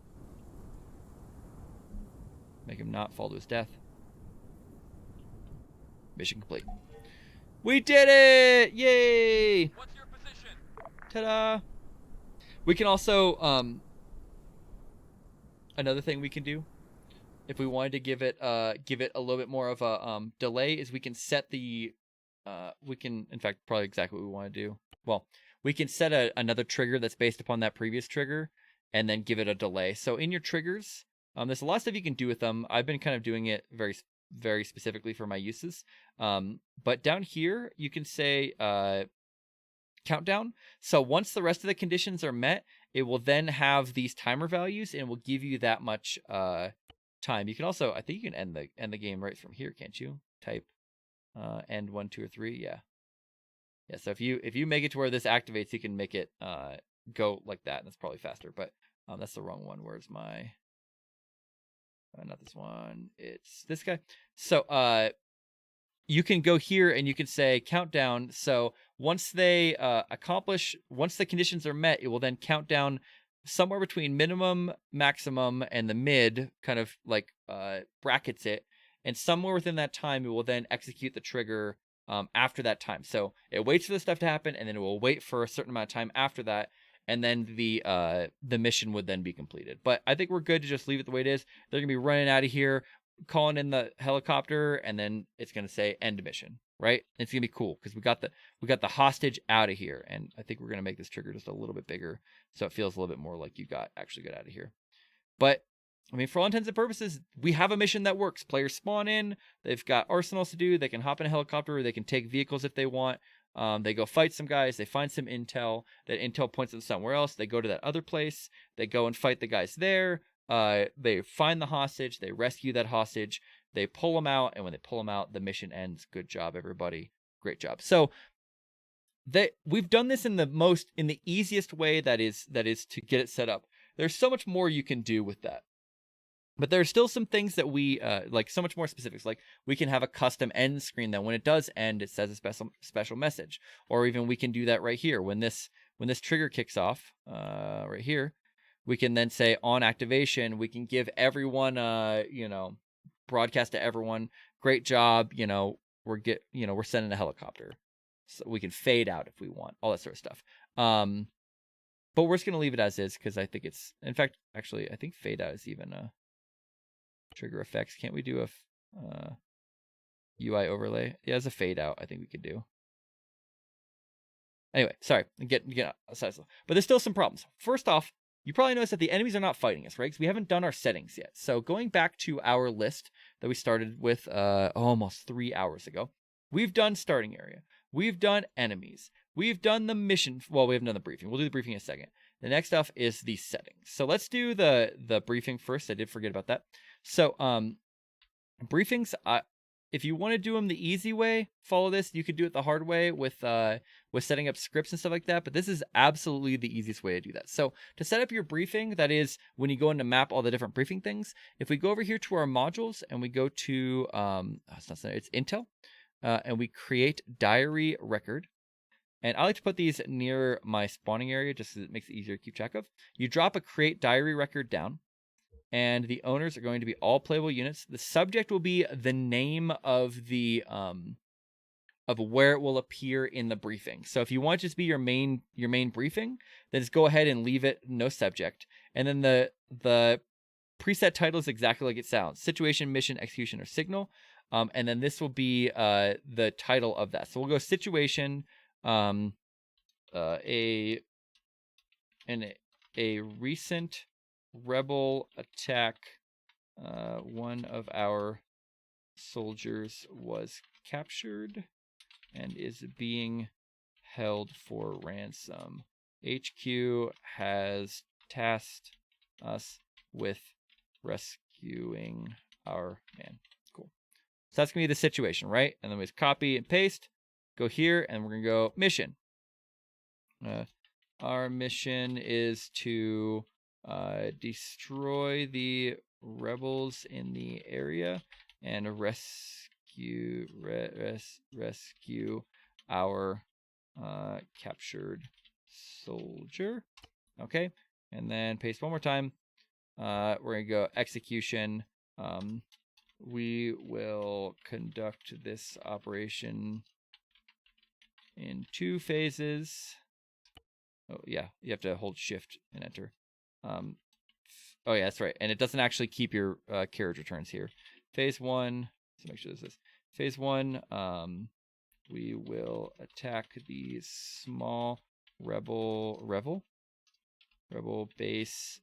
Make him not fall to his death. Mission complete. We did it! Yay! What's your position? Ta-da! We can also, another thing we can do, if we wanted to give it a little bit more of a delay, is we can set the, we can, in fact, probably exactly what we want to do. Well, we can set another trigger that's based upon that previous trigger, and then give it a delay. So in your triggers, there's a lot of stuff you can do with them. I've been kind of doing it very specifically for my uses. But down here, you can say countdown. So once the rest of the conditions are met, it will then have these timer values and will give you that much time. You can also, I think you can end the game right from here, can't you? Type end 1, 2, or 3. Yeah. So if you make it to where this activates, you can make it go like that, and that's probably faster. But that's the wrong one. Where's my? Not this one. It's this guy. So you can go here and you can say countdown. So once they once the conditions are met, it will then count down somewhere between minimum, maximum, and the mid, kind of like brackets it. And somewhere within that time, it will then execute the trigger after that time. So it waits for the stuff to happen, and then it will wait for a certain amount of time after that. And then the mission would then be completed. But I think we're good to just leave it the way it is. They're gonna be running out of here, calling in the helicopter, and then it's gonna say end mission, right? It's gonna be cool because we got the hostage out of here, and I think we're gonna make this trigger just a little bit bigger so it feels a little bit more like you actually got out of here. But I mean, for all intents and purposes, we have a mission that works. Players spawn in, they've got arsenals to do, they can hop in a helicopter, they can take vehicles if they want. They go fight some guys, they find some intel, that intel points them somewhere else, they go to that other place, they go and fight the guys there, they find the hostage, they rescue that hostage, they pull them out, and when they pull them out, the mission ends. Good job, everybody. Great job. So we've done this in the easiest way that is to get it set up. There's so much more you can do with that. But there's still some things that we like, so much more specifics. Like we can have a custom end screen that when it does end, it says a special message. Or even we can do that right here when this trigger kicks off right here. We can then say on activation. We can give everyone broadcast to everyone. Great job. We're sending a helicopter. So we can fade out if we want, all that sort of stuff. But we're just gonna leave it as is because I think it's. In fact, actually, I think fade out is even a trigger effects. Can't we do a UI overlay? Yeah, as a fade out, I think we could do. Anyway, sorry, get outside. But there's still some problems. First off, you probably noticed that the enemies are not fighting us, right? Because we haven't done our settings yet. So going back to our list that we started with almost 3 hours ago, we've done starting area. We've done enemies. We've done the mission. Well, we haven't done the briefing. We'll do the briefing in a second. The next stuff is the settings. So let's do the briefing first. I did forget about that. So briefings, if you want to do them the easy way, follow this. You could do it the hard way with setting up scripts and stuff like that. But this is absolutely the easiest way to do that. So to set up your briefing, that is when you go in to map all the different briefing things. If we go over here to our modules and we go to it's Intel. and we create diary record. And I like to put these near my spawning area just so it makes it easier to keep track of. You drop a create diary record down, and the owners are going to be all playable units. The subject will be the name of the of where it will appear in the briefing. So if you want it to just be your main briefing, then just go ahead and leave it no subject. And then the preset title is exactly like it sounds: situation, mission, execution, or signal. And then this will be the title of that. So we'll go situation. A recent rebel attack. One of our soldiers was captured and is being held for ransom. HQ has tasked us with rescuing our man. Cool. So that's gonna be the situation, right? And then we just copy and paste. Go here, and we're gonna go mission. Our mission is to destroy the rebels in the area and rescue our captured soldier. Okay, and then paste one more time. We're gonna go execution. We will conduct this operation in 2 phases. Oh yeah, you have to hold shift and enter. Oh yeah, that's right. And it doesn't actually keep your carriage returns here. Phase 1, let's make sure this is phase 1. We will attack the small rebel base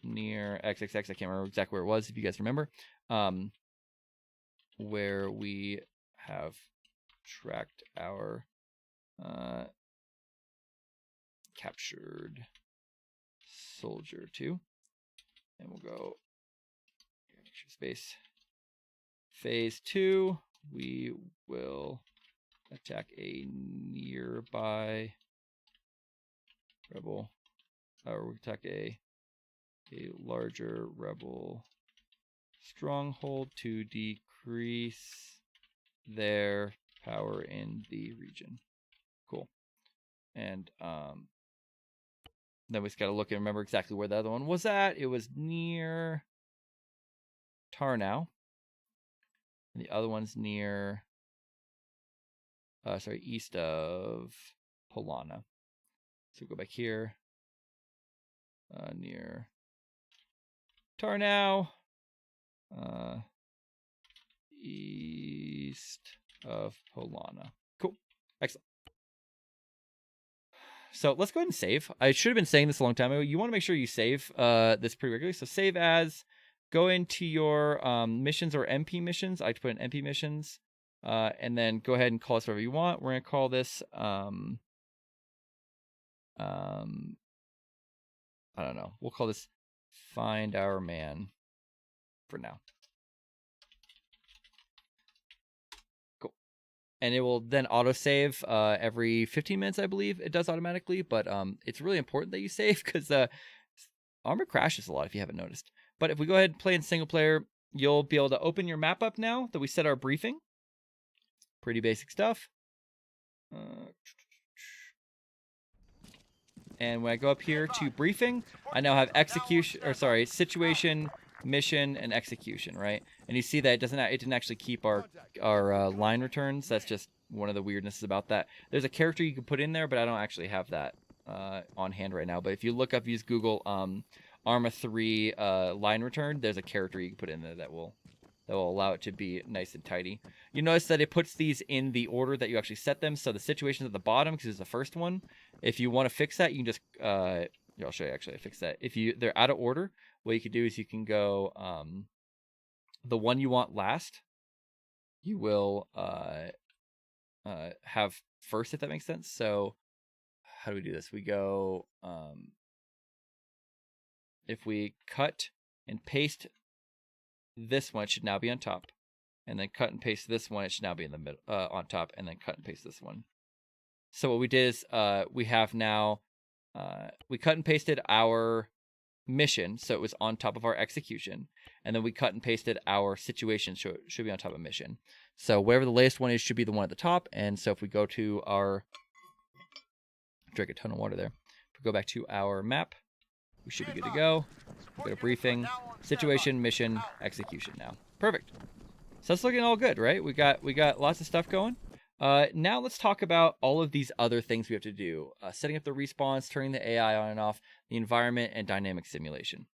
near XXX. I can't remember exactly where it was, if you guys remember. Where we have tracked our captured soldier to. And we'll go space. Phase 2, we will attack a nearby rebel, or we attack a larger rebel stronghold to decrease their power in the region. Cool. And then we just got to look and remember exactly where the other one was at. It was near Tarnow. And the other one's near, east of Polana. So go back here, near Tarnow, east of Polana. Cool. Excellent. So let's go ahead and save. I should have been saying this a long time ago. You want to make sure you save this pretty regularly. So save as, go into your missions or MP missions. I like to put in MP missions. And then go ahead and call this whatever you want. We're going to call this, I don't know. We'll call this Find Our Man for now. Cool. And it will then autosave every 15 minutes, I believe. It does automatically, but it's really important that you save because Arma crashes a lot if you haven't noticed. But if we go ahead and play in single player, you'll be able to open your map up now that we set our briefing. Pretty basic stuff. And when I go up here to briefing, I now have situation, mission, and execution, right? And you see that it didn't actually keep our line returns. That's just one of the weirdnesses about that. There's a character you can put in there, but I don't actually have that on hand right now. But if you look up, use Google Arma 3 line return, there's a character you can put in there that will allow it to be nice and tidy. You notice that it puts these in the order that you actually set them. So the situation's at the bottom because it's the first one. If you want to fix that, you can just I'll show you actually. I fixed that. If they're out of order, what you can do is you can go the one you want last. You will have first, if that makes sense. So how do we do this? We go if we cut and paste this one, it should now be on top, and then cut and paste this one, it should now be in the middle, on top, and then cut and paste this one. So what we did is we have now we cut and pasted our mission, so it was on top of our execution, and then we cut and pasted our situation, so it should be on top of mission. So wherever the latest one is should be the one at the top. And so if we go to our, drink a ton of water there. If we go back to our map, we should be good to go. We'll go to briefing, situation, mission, execution now. Perfect. So it's looking all good, right? We got lots of stuff going. Now let's talk about all of these other things we have to do. Setting up the respawns, turning the AI on and off, the environment, and dynamic simulation.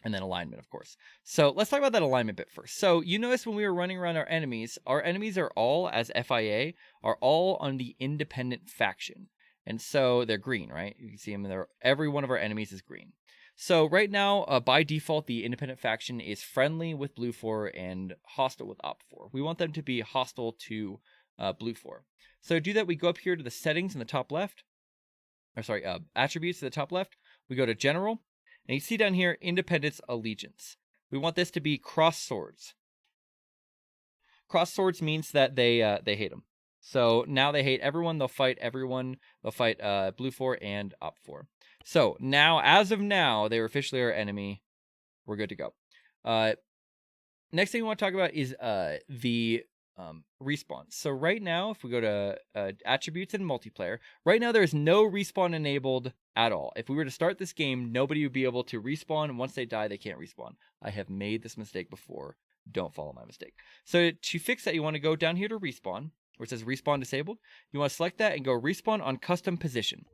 And then alignment, of course. So let's talk about that alignment bit first. So you notice when we were running around our enemies are all, as FIA, are all on the independent faction. And so they're green, right? You can see them there. Every one of our enemies is green. So right now, by default, the independent faction is friendly with BlueFor and hostile with OPFOR. We want them to be hostile to BlueFor. So to do that, we go up here to the settings in the top left. Or sorry, attributes to the top left. We go to general. And you see down here, independence allegiance. We want this to be cross swords. Cross swords means that they hate them. So now they hate everyone. They'll fight everyone. They'll fight BlueFor and OPFOR. So now, as of now, they are officially our enemy. We're good to go. Next thing we want to talk about is the respawn. So right now, if we go to attributes and multiplayer, right now there is no respawn enabled at all. If we were to start this game, nobody would be able to respawn. Once they die, they can't respawn. I have made this mistake before. Don't follow my mistake. So to fix that, you want to go down here to respawn, where it says respawn disabled. You want to select that and go respawn on custom position.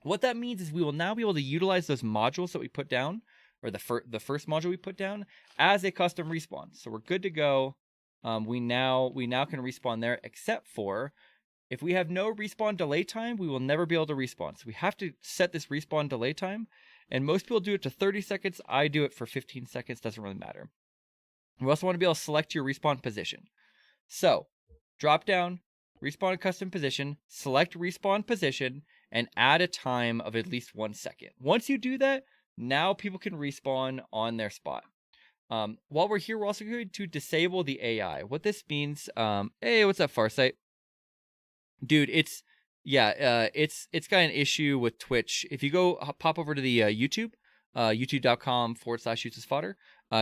What that means is we will now be able to utilize those modules that we put down, or the first module we put down, as a custom respawn. So we're good to go. We now can respawn there, except for if we have no respawn delay time, we will never be able to respawn. So we have to set this respawn delay time, and most people do it to 30 seconds. I do it for 15 seconds. Doesn't really matter. We also want to be able to select your respawn position. So drop down, respawn custom position, select respawn position, and add a time of at least 1 second. Once you do that, now people can respawn on their spot. While we're here, we're also going to disable the AI. What this means, hey, what's up, Farsight? Dude, it's got an issue with Twitch. If you go pop over to the YouTube, youtube.com/UselessFodder,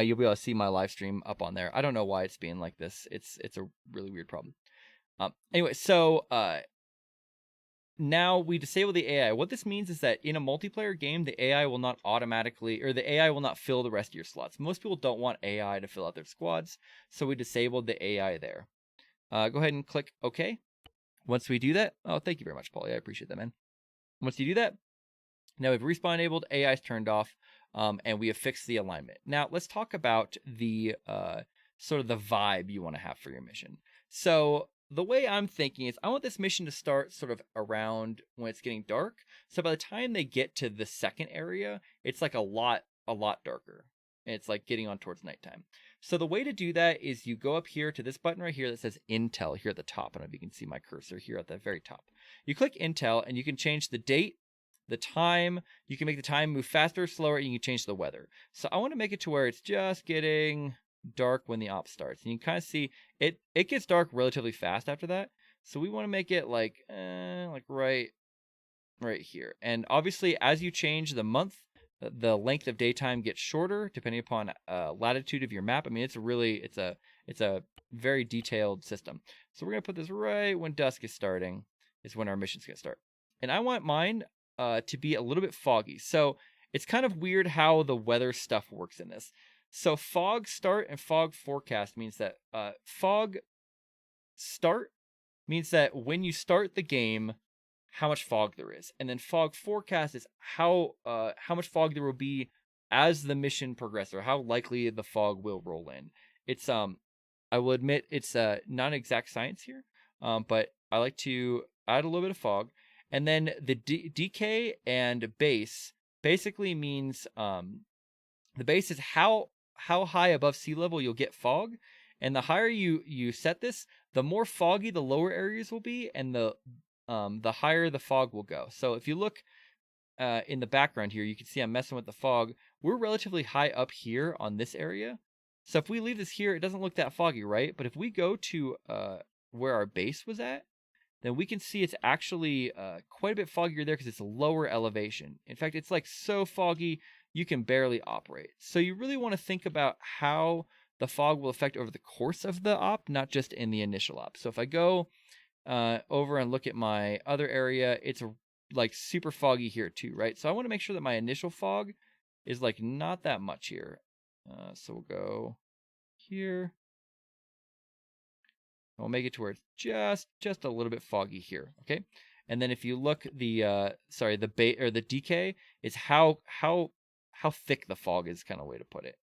you'll be able to see my live stream up on there. I don't know why it's being like this. It's a really weird problem. Anyway, so now we disable the AI. What this means is that in a multiplayer game, the AI will not automatically, or the AI will not fill the rest of your slots. Most people don't want AI to fill out their squads, so we disabled the AI there. Go ahead and click OK. Once we do that, oh, thank you very much, Paulie. I appreciate that, man. Once you do that, now we've respawn enabled, AI is turned off, and we have fixed the alignment. Now let's talk about the sort of the vibe you want to have for your mission. So the way I'm thinking is I want this mission to start sort of around when it's getting dark. So by the time they get to the second area, it's like a lot darker. And it's like getting on towards nighttime. So the way to do that is you go up here to this button right here that says Intel here at the top. I don't know if you can see my cursor here at the very top. You click Intel and you can change the date, the time. You can make the time move faster or slower, and you can change the weather. So I want to make it to where it's just getting dark when the op starts. And you can kind of see it gets dark relatively fast after that. So we want to make it like right here. And obviously as you change the month, the length of daytime gets shorter depending upon latitude of your map. I mean, it's a very detailed system. So we're gonna put this right when dusk is starting is when our mission's gonna start. And I want mine to be a little bit foggy. So it's kind of weird how the weather stuff works in this. So fog start and fog forecast means that fog start means that when you start the game, how much fog there is, and then fog forecast is how much fog there will be as the mission progresses, or how likely the fog will roll in. It's I will admit it's not an exact science here, but I like to add a little bit of fog, and then the decay and base basically means the base is how high above sea level you'll get fog, and the higher you set this, the more foggy the lower areas will be, and the higher the fog will go. So if you look in the background here, you can see I'm messing with the fog. We're relatively high up here on this area. So if we leave this here, it doesn't look that foggy, right? But if we go to where our base was at, then we can see it's actually quite a bit foggier there because it's a lower elevation. In fact, it's like so foggy, you can barely operate. So you really want to think about how the fog will affect over the course of the op, not just in the initial op. So if I go over and look at my other area, it's like super foggy here too, right? So I want to make sure that my initial fog is like not that much here. So we'll go here. We'll make it to where it's just a little bit foggy here, okay? And then if you look, the decay is how thick the fog is, kind of way to put it.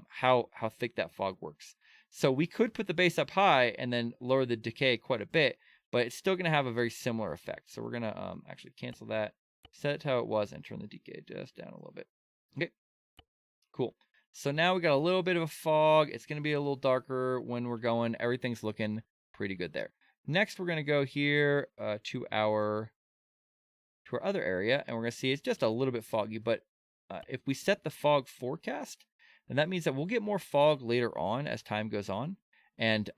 How thick that fog works. So we could put the base up high and then lower the decay quite a bit, but it's still going to have a very similar effect. So we're going to actually cancel that, set it to how it was, and turn the decay just down a little bit. Okay, cool. So now we got a little bit of a fog. It's going to be a little darker when we're going. Everything's looking pretty good there. Next, we're going to go here to our other area, and we're going to see it's just a little bit foggy. But if we set the fog forecast, then that means that we'll get more fog later on as time goes on, and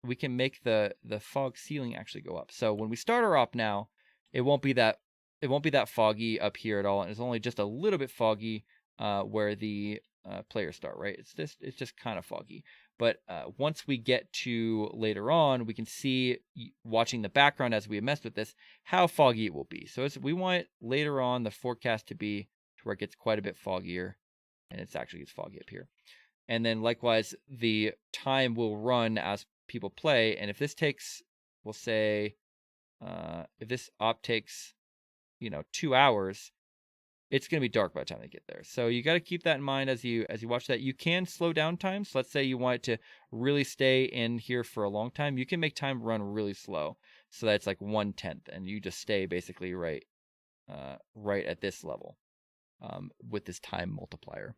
we can make the fog ceiling actually go up. So when we start our op now, it won't be that foggy up here at all, and it's only just a little bit foggy where the players start, right? It's just kind of foggy. But once we get to later on, we can see, watching the background as we mess with this, how foggy it will be. So we want later on the forecast to be to where it gets quite a bit foggier, and it's actually gets foggy up here. And then likewise, the time will run as people play. And if this takes, we'll say, if this op takes, 2 hours, it's going to be dark by the time they get there. So you got to keep that in mind as you watch that. You can slow down time. So let's say you want it to really stay in here for a long time. You can make time run really slow, so that it's like 1/10, and you just stay basically right at this level with this time multiplier.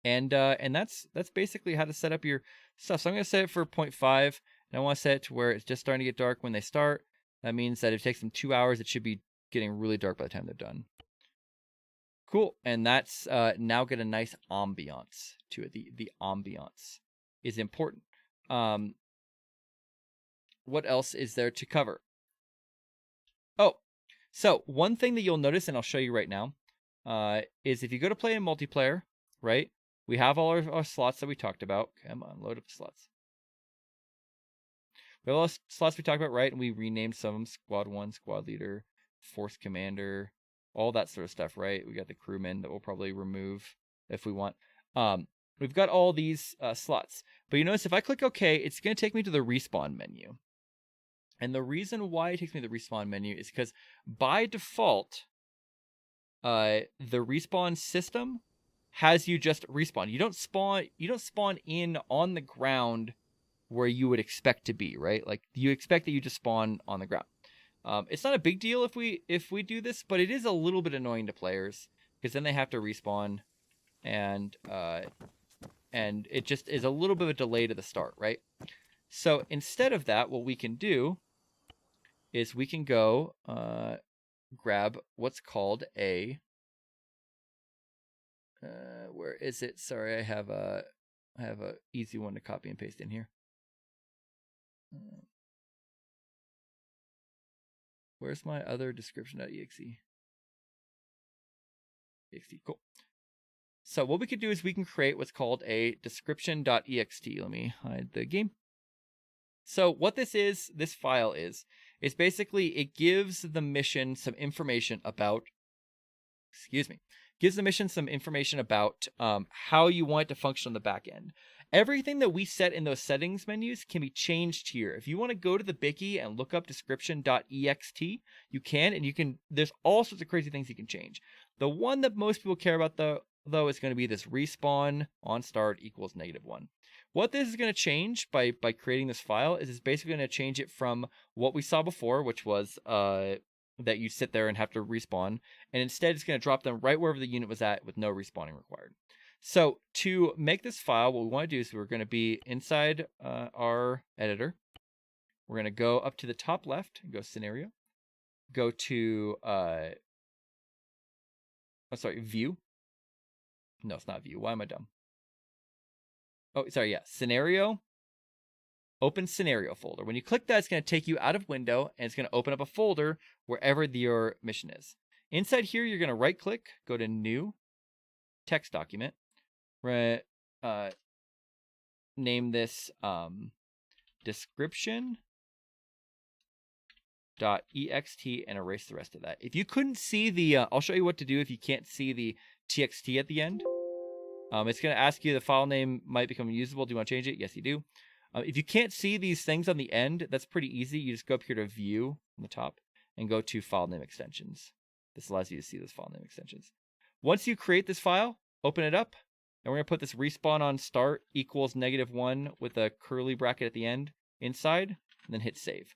And that's basically how to set up your stuff. So I'm going to set it for 0.5, and I want to set it to where it's just starting to get dark when they start. That means that if it takes them 2 hours, it should be getting really dark by the time they're done. Cool, and that's now get a nice ambiance to it. The ambiance is important. What else is there to cover? Oh, so one thing that you'll notice, and I'll show you right now, is if you go to play in multiplayer, right? We have all our slots that we talked about. Come on, load up the slots. We have all the slots we talked about, right? And we renamed some of them: Squad 1, Squad Leader, Force Commander, all that sort of stuff, right? We got the crewmen that we'll probably remove if we want. We've got all these slots. But you notice if I click OK, it's going to take me to the respawn menu. And the reason why it takes me to the respawn menu is because by default, the respawn system has you just respawn. You don't spawn in on the ground where you would expect to be, right? Like, you expect that you just spawn on the ground. It's not a big deal if we do this, but it is a little bit annoying to players because then they have to respawn, and it just is a little bit of a delay to the start, right? So instead of that, what we can do is we can go grab what's called a where is it? Sorry, I have a easy one to copy and paste in here. Where's my other description.exe? Cool. So what we could do is we can create what's called a description.ext. Let me hide the game. So what this file is basically, it gives the mission some information about, gives the mission some information about how you want it to function on the back end. Everything that we set in those settings menus can be changed here. If you want to go to the Wiki and look up description.ext, you can, and there's all sorts of crazy things you can change. The one that most people care about though is going to be this respawn on start equals -1. What this is going to change by creating this file is it's basically going to change it from what we saw before, which was that you sit there and have to respawn, and instead it's going to drop them right wherever the unit was at with no respawning required. So to make this file, what we want to do is we're going to be inside our editor. We're going to go up to the top left and go scenario. Go to view. No, it's not view. Why am I dumb? Oh, sorry, yeah, scenario. Open scenario folder. When you click that, it's going to take you out of window, and it's going to open up a folder wherever your mission is. Inside here, you're going to right click, go to new, text document. We're gonna name this Description.ext and erase the rest of that. If you couldn't see the, I'll show you what to do if you can't see the txt at the end. It's going to ask you the file name might become usable. Do you want to change it? Yes, you do. If you can't see these things on the end, that's pretty easy. You just go up here to View on the top and go to File Name Extensions. This allows you to see those file name extensions. Once you create this file, open it up, and we're going to put this respawn on start equals -1 with a curly bracket at the end inside, and then hit save.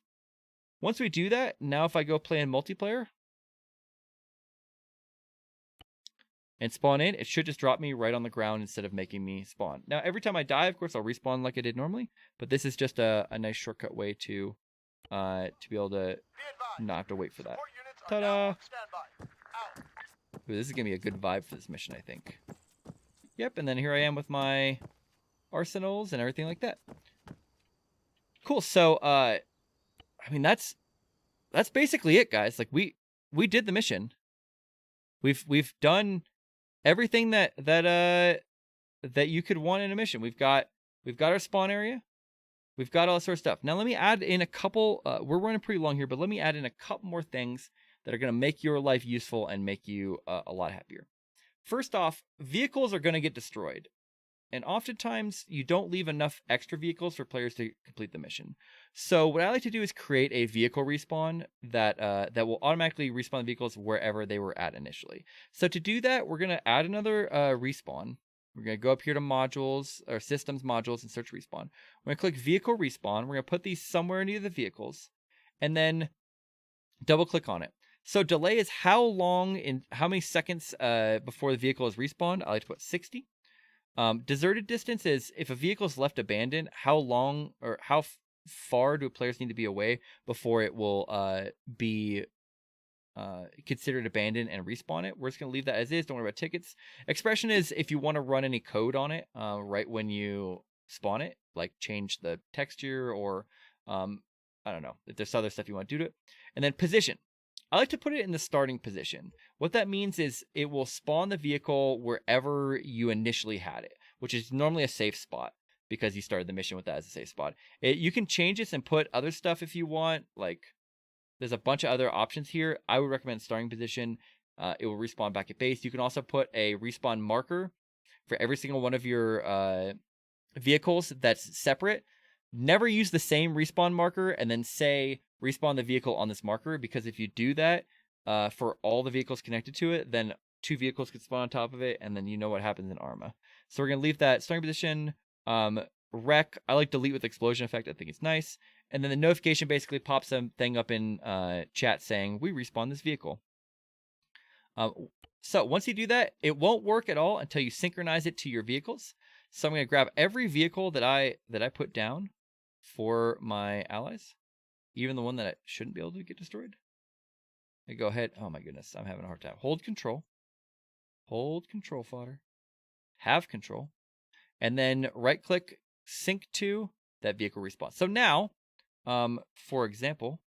Once we do that, now if I go play in multiplayer and spawn in, it should just drop me right on the ground instead of making me spawn. Now, every time I die, of course, I'll respawn like I did normally, but this is just a nice shortcut way to be able to not have to wait for that. Ta-da! Ooh, this is going to be a good vibe for this mission, I think. Yep, and then here I am with my arsenals and everything like that. Cool, so, I mean, that's basically it, guys. Like, we did the mission. We've done everything that you could want in a mission. We've got our spawn area. We've got all that sort of stuff. Now let me add in a couple. We're running pretty long here, but let me add in a couple more things that are going to make your life useful and make you a lot happier. First off, vehicles are going to get destroyed, and oftentimes you don't leave enough extra vehicles for players to complete the mission. So what I like to do is create a vehicle respawn that will automatically respawn the vehicles wherever they were at initially. So to do that, we're going to add another respawn. We're going to go up here to modules or systems modules and search respawn. We're going to click vehicle respawn. We're going to put these somewhere near the vehicles and then double click on it. So delay is how long in how many seconds before the vehicle is respawned. I like to put 60. Deserted distance is if a vehicle is left abandoned, how long or how far do players need to be away before it will be considered abandoned and respawn it. We're just going to leave that as is. Don't worry about tickets. Expression is if you want to run any code on it right when you spawn it, like change the texture or I don't know, if there's other stuff you want to do to it. And then position. I like to put it in the starting position. What that means is it will spawn the vehicle wherever you initially had it, which is normally a safe spot because you started the mission with that as a safe spot. You can change this and put other stuff if you want, like there's a bunch of other options here. I would recommend starting position. It will respawn back at base. You can also put a respawn marker for every single one of your vehicles that's separate. Never use the same respawn marker and then say respawn the vehicle on this marker, because if you do that for all the vehicles connected to it, then 2 vehicles could spawn on top of it, and then you know what happens in Arma. So we're going to leave that starting position. Rec, I like delete with explosion effect. I think it's nice. And then the notification basically pops something up in chat saying, we respawn this vehicle. So once you do that, it won't work at all until you synchronize it to your vehicles. So I'm going to grab every vehicle that I put down for my allies, even the one that shouldn't be able to get destroyed. I go ahead. Oh my goodness, I'm having a hard time. Hold control. Hold control fodder. Have control. And then right click, sync to that vehicle respawn. So now, for example,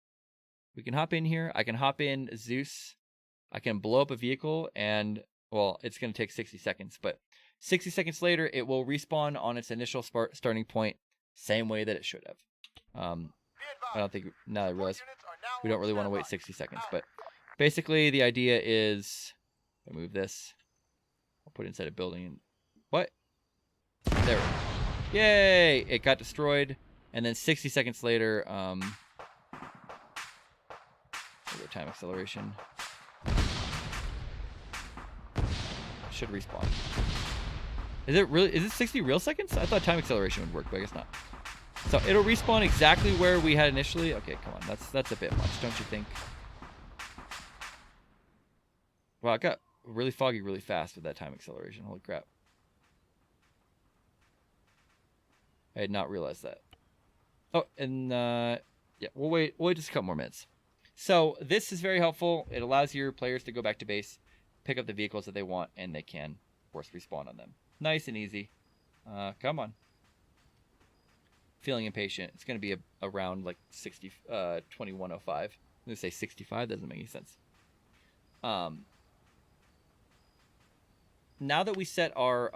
we can hop in here. I can hop in Zeus. I can blow up a vehicle and, well, it's going to take 60 seconds, but 60 seconds later, it will respawn on its initial starting point, same way that it should have. I don't think, now I realize we don't really want to wait 60 seconds, but basically the idea is, I move this, I'll put it inside a building. What? There we go. Yay! It got destroyed, and then 60 seconds later, time acceleration. Should respawn. Is it 60 real seconds? I thought time acceleration would work, but I guess not. So it'll respawn exactly where we had initially. Okay, come on, that's a bit much, don't you think? Wow, it got really foggy really fast with that time acceleration. Holy crap. I had not realized that. Oh, and yeah, we'll wait just a couple more minutes. So this is very helpful. It allows your players to go back to base, pick up the vehicles that they want, and they can, of course, respawn on them. Nice and easy. Come on. Feeling impatient. It's going to be around like 2105. I'm going to say 65. Doesn't make any sense. now that we set our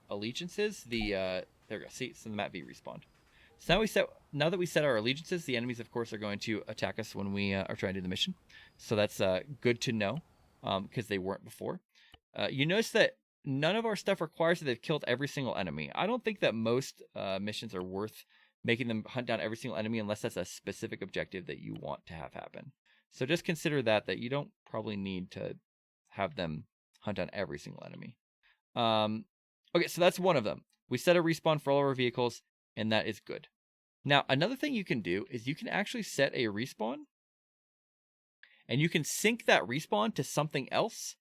allegiances, there we go. See, so the map V respawned. So now that we set our allegiances, the enemies, of course, are going to attack us when we are trying to do the mission. So that's good to know, because they weren't before. You notice that none of our stuff requires that they've killed every single enemy. I don't think that most missions are worth making them hunt down every single enemy unless that's a specific objective that you want to have happen. So just consider that you don't probably need to have them hunt down every single enemy. Okay, so that's one of them. We set a respawn for all of our vehicles, and that is good. Now, another thing you can do is you can actually set a respawn, and you can sync that respawn to something else,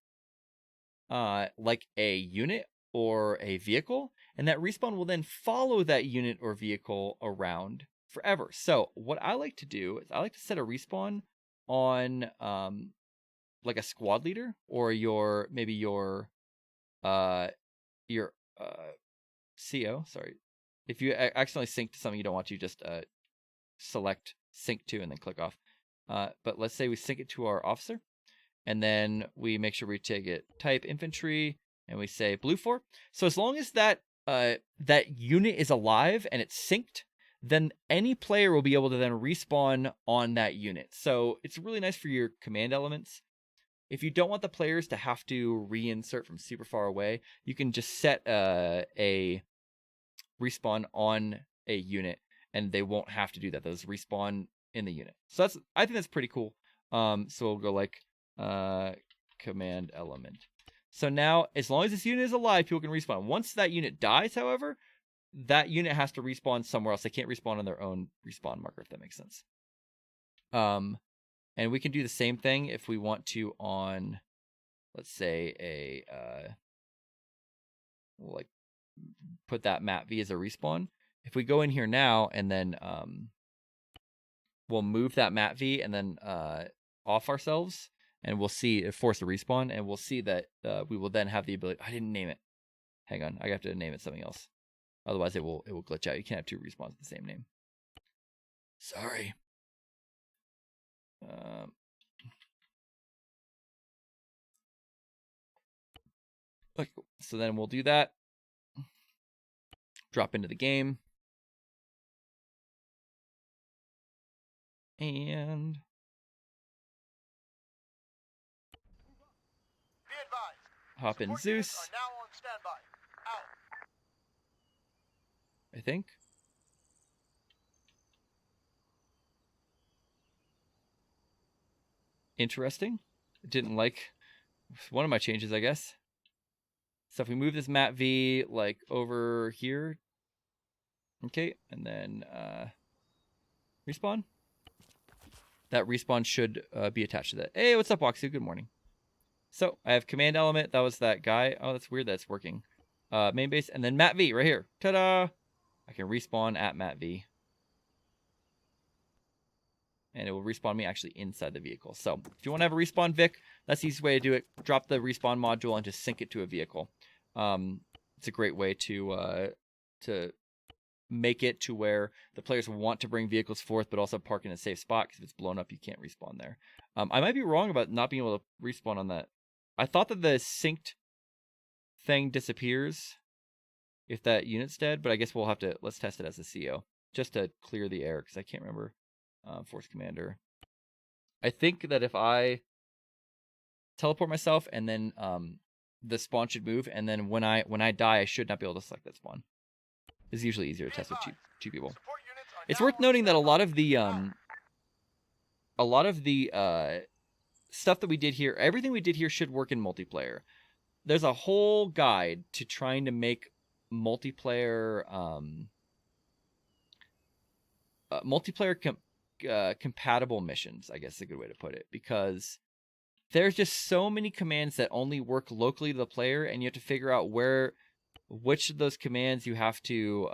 like a unit or a vehicle, and that respawn will then follow that unit or vehicle around forever. So what I like to do is I like to set a respawn on like a squad leader, or maybe your CO. Sorry, if you accidentally sync to something you don't want to, just select sync to and then click off. But let's say we sync it to our officer, and then we make sure we take it type infantry, and we say blue 4. So as long as that unit is alive and it's synced, then any player will be able to then respawn on that unit. So it's really nice for your command elements. If you don't want the players to have to reinsert from super far away, you can just set a respawn on a unit, and they won't have to do that. Those respawn in the unit. So I think that's pretty cool. So we'll go like command element. So now, as long as this unit is alive, people can respawn. Once that unit dies, however, that unit has to respawn somewhere else. They can't respawn on their own respawn marker, if that makes sense. And we can do the same thing if we want to on, let's say, we'll like put that map V as a respawn. If we go in here now and then we'll move that map V and then off ourselves, and we'll see it force a respawn, and we'll see that we will then have the ability. I didn't name it. Hang on, I have to name it something else. Otherwise, it will glitch out. You can't have two respawns with the same name. Sorry. Okay, so then we'll do that. Drop into the game. And hop in Zeus. I think. Interesting. Didn't like one of my changes, I guess. So if we move this map V like over here, okay, and then respawn. That respawn should be attached to that. Hey, what's up, Waxu? Good morning. So I have command element. That was that guy. Oh, that's weird. That's working. Main base, and then map V right here. Ta-da! I can respawn at map V. And it will respawn me actually inside the vehicle. So if you want to have a respawn Vic, that's the easiest way to do it. Drop the respawn module and just sync it to a vehicle. It's a great way to make it to where the players want to bring vehicles forth, but also park in a safe spot, because if it's blown up, you can't respawn there. I might be wrong about not being able to respawn on that. I thought that the synced thing disappears if that unit's dead, but I guess we'll have to, let's test it as a CO, just to clear the air, because I can't remember. Force commander. I think that if I teleport myself and then the spawn should move, and then when I die, I should not be able to select that spawn. It's usually easier to test with two people. It's worth noting that a lot of the stuff that we did here, everything we did here should work in multiplayer. There's a whole guide to trying to make multiplayer compatible missions, I guess is a good way to put it, because there's just so many commands that only work locally to the player, and you have to figure out which of those commands you have to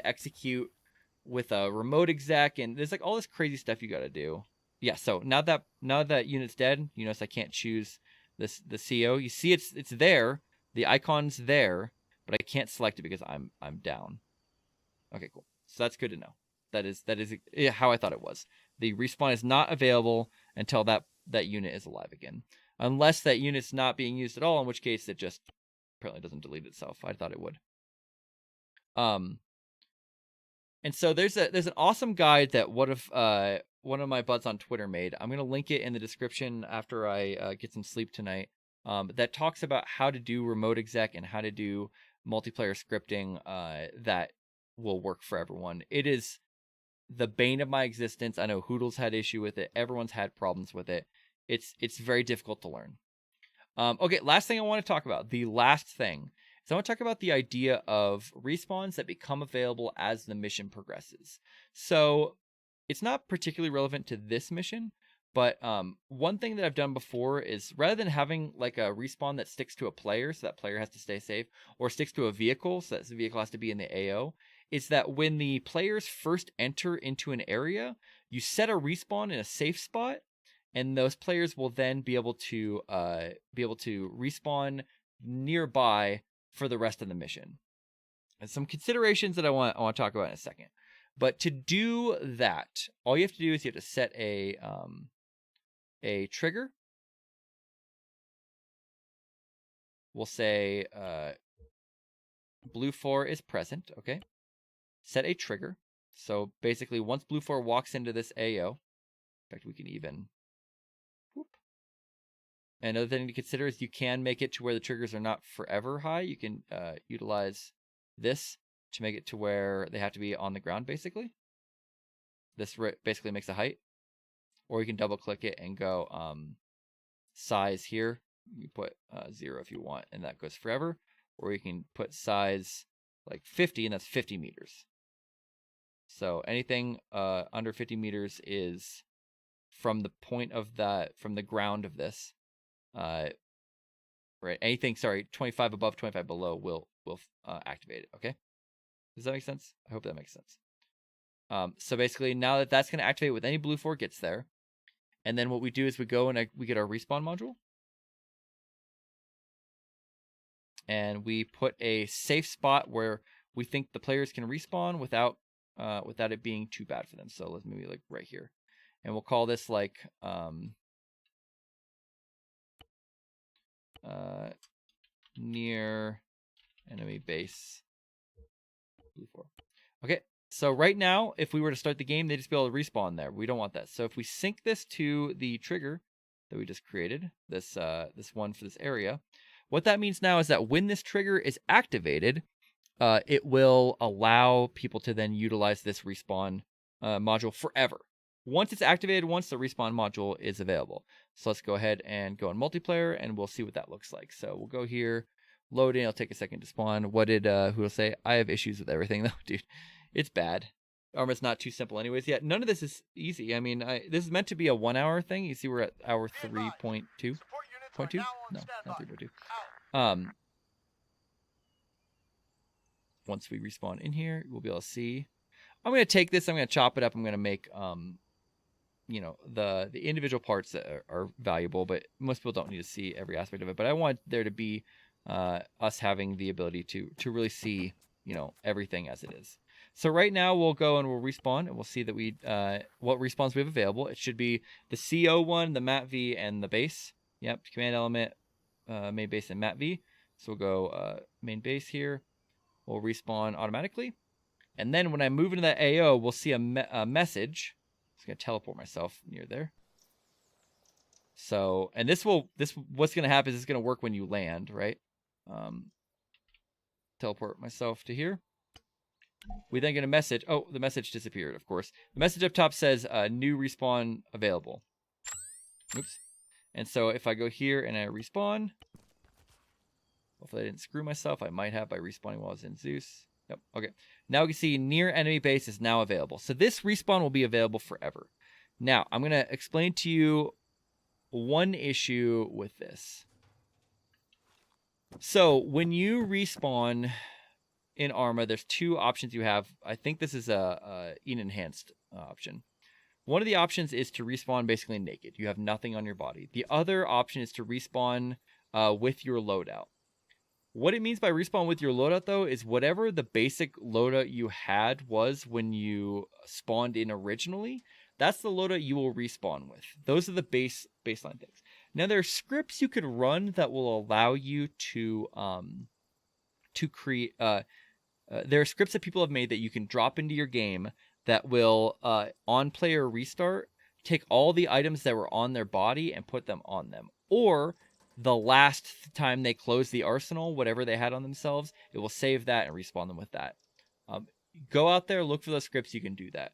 execute with a remote exec, and there's like all this crazy stuff you got to do. Yeah, so now that unit's dead, you notice I can't choose the CO. You see it's there, the icon's there, but I can't select it because I'm down. Okay, cool. So that's good to know. That is how I thought it was. The respawn is not available until that unit is alive again. unless that unit's not being used at all, in which case it just apparently doesn't delete itself. I thought it would. And so there's an awesome guide that one of my buds on Twitter made. I'm gonna link it in the description after I get some sleep tonight. That talks about how to do remote exec and how to do multiplayer scripting that will work for everyone. It is the bane of my existence. I know Hoodles had issue with it. Everyone's had problems with it. It's very difficult to learn. Okay, last thing I want to talk about. The last thing is I want to talk about the idea of respawns that become available as the mission progresses. So it's not particularly relevant to this mission, but one thing that I've done before is rather than having like a respawn that sticks to a player, so that player has to stay safe, or sticks to a vehicle, so that the vehicle has to be in the AO, is that when the players first enter into an area, you set a respawn in a safe spot, and those players will then be able to respawn nearby for the rest of the mission. And some considerations that I want to talk about in a second. But to do that, all you have to do is you have to set a trigger. We'll say blue 4 is present, okay? Set a trigger. So basically, once blue 4 walks into this AO, in fact, we can even... Whoop. Another thing to consider is you can make it to where the triggers are not forever high. You can utilize this to make it to where they have to be on the ground, basically. This basically makes a height. Or you can double click it and go size here. You put 0 if you want, and that goes forever. Or you can put size like 50, and that's 50 meters. So anything under 50 meters is from the point of that, from the ground of this. Right. Anything, 25 above, 25 below will activate it. Okay. Does that make sense? I hope that makes sense. So basically, now that that's going to activate with any blue 4 gets there, and then what we do is we go and we get our respawn module, and we put a safe spot where we think the players can respawn without it being too bad for them. So let's maybe like right here, and we'll call this like near enemy base blue 4. Okay, so right now, if we were to start the game, they'd just be able to respawn there. We don't want that. So if we sync this to the trigger that we just created, this one for this area, what that means now is that when this trigger is activated, it will allow people to then utilize this respawn module forever. Once it's activated, once the respawn module is available. So let's go ahead and go on multiplayer, and we'll see what that looks like. So we'll go here, load in. It'll take a second to spawn. What did who will say? I have issues with everything though, dude. It's bad. Arma's not too simple anyways. Yeah, none of this is easy. I mean, this is meant to be a 1 hour thing. You see we're at hour 3.2. 0.2? No, not 3.2. Once we respawn in here, we'll be able to see. I'm going to take this, I'm going to chop it up, I'm going to make the individual parts that are valuable, but most people don't need to see every aspect of it. But I want there to be us having the ability to really see, everything as it is. So right now we'll go and we'll respawn, and we'll see that we what respawns we have available. It should be the CO one, the mat V, and the base. Yep, command element, main base, and mat V. So we'll go main base here. We'll respawn automatically. And then when I move into that AO, we'll see a message. I'm just going to teleport myself near there. So, and what's going to happen is it's going to work when you land, right? Teleport myself to here. We then get a message. Oh, the message disappeared, of course. The message up top says new respawn available. Oops. And so if I go here and I respawn, hopefully I didn't screw myself. I might have by respawning while I was in Zeus. Yep. Okay. Now we can see near enemy base is now available. So this respawn will be available forever. Now I'm going to explain to you one issue with this. So when you respawn in Arma, there's two options you have. I think this is an enhanced option. One of the options is to respawn basically naked. You have nothing on your body. The other option is to respawn with your loadout. What it means by respawn with your loadout, though, is whatever the basic loadout you had was when you spawned in originally, that's the loadout you will respawn with. Those are the baseline things. Now there are scripts you could run that will allow you to create. There are scripts that people have made that you can drop into your game that will, on player restart, take all the items that were on their body and put them on them. Or the last time they close the arsenal, whatever they had on themselves, it will save that and respawn them with that. Go out there, look for those scripts, you can do that.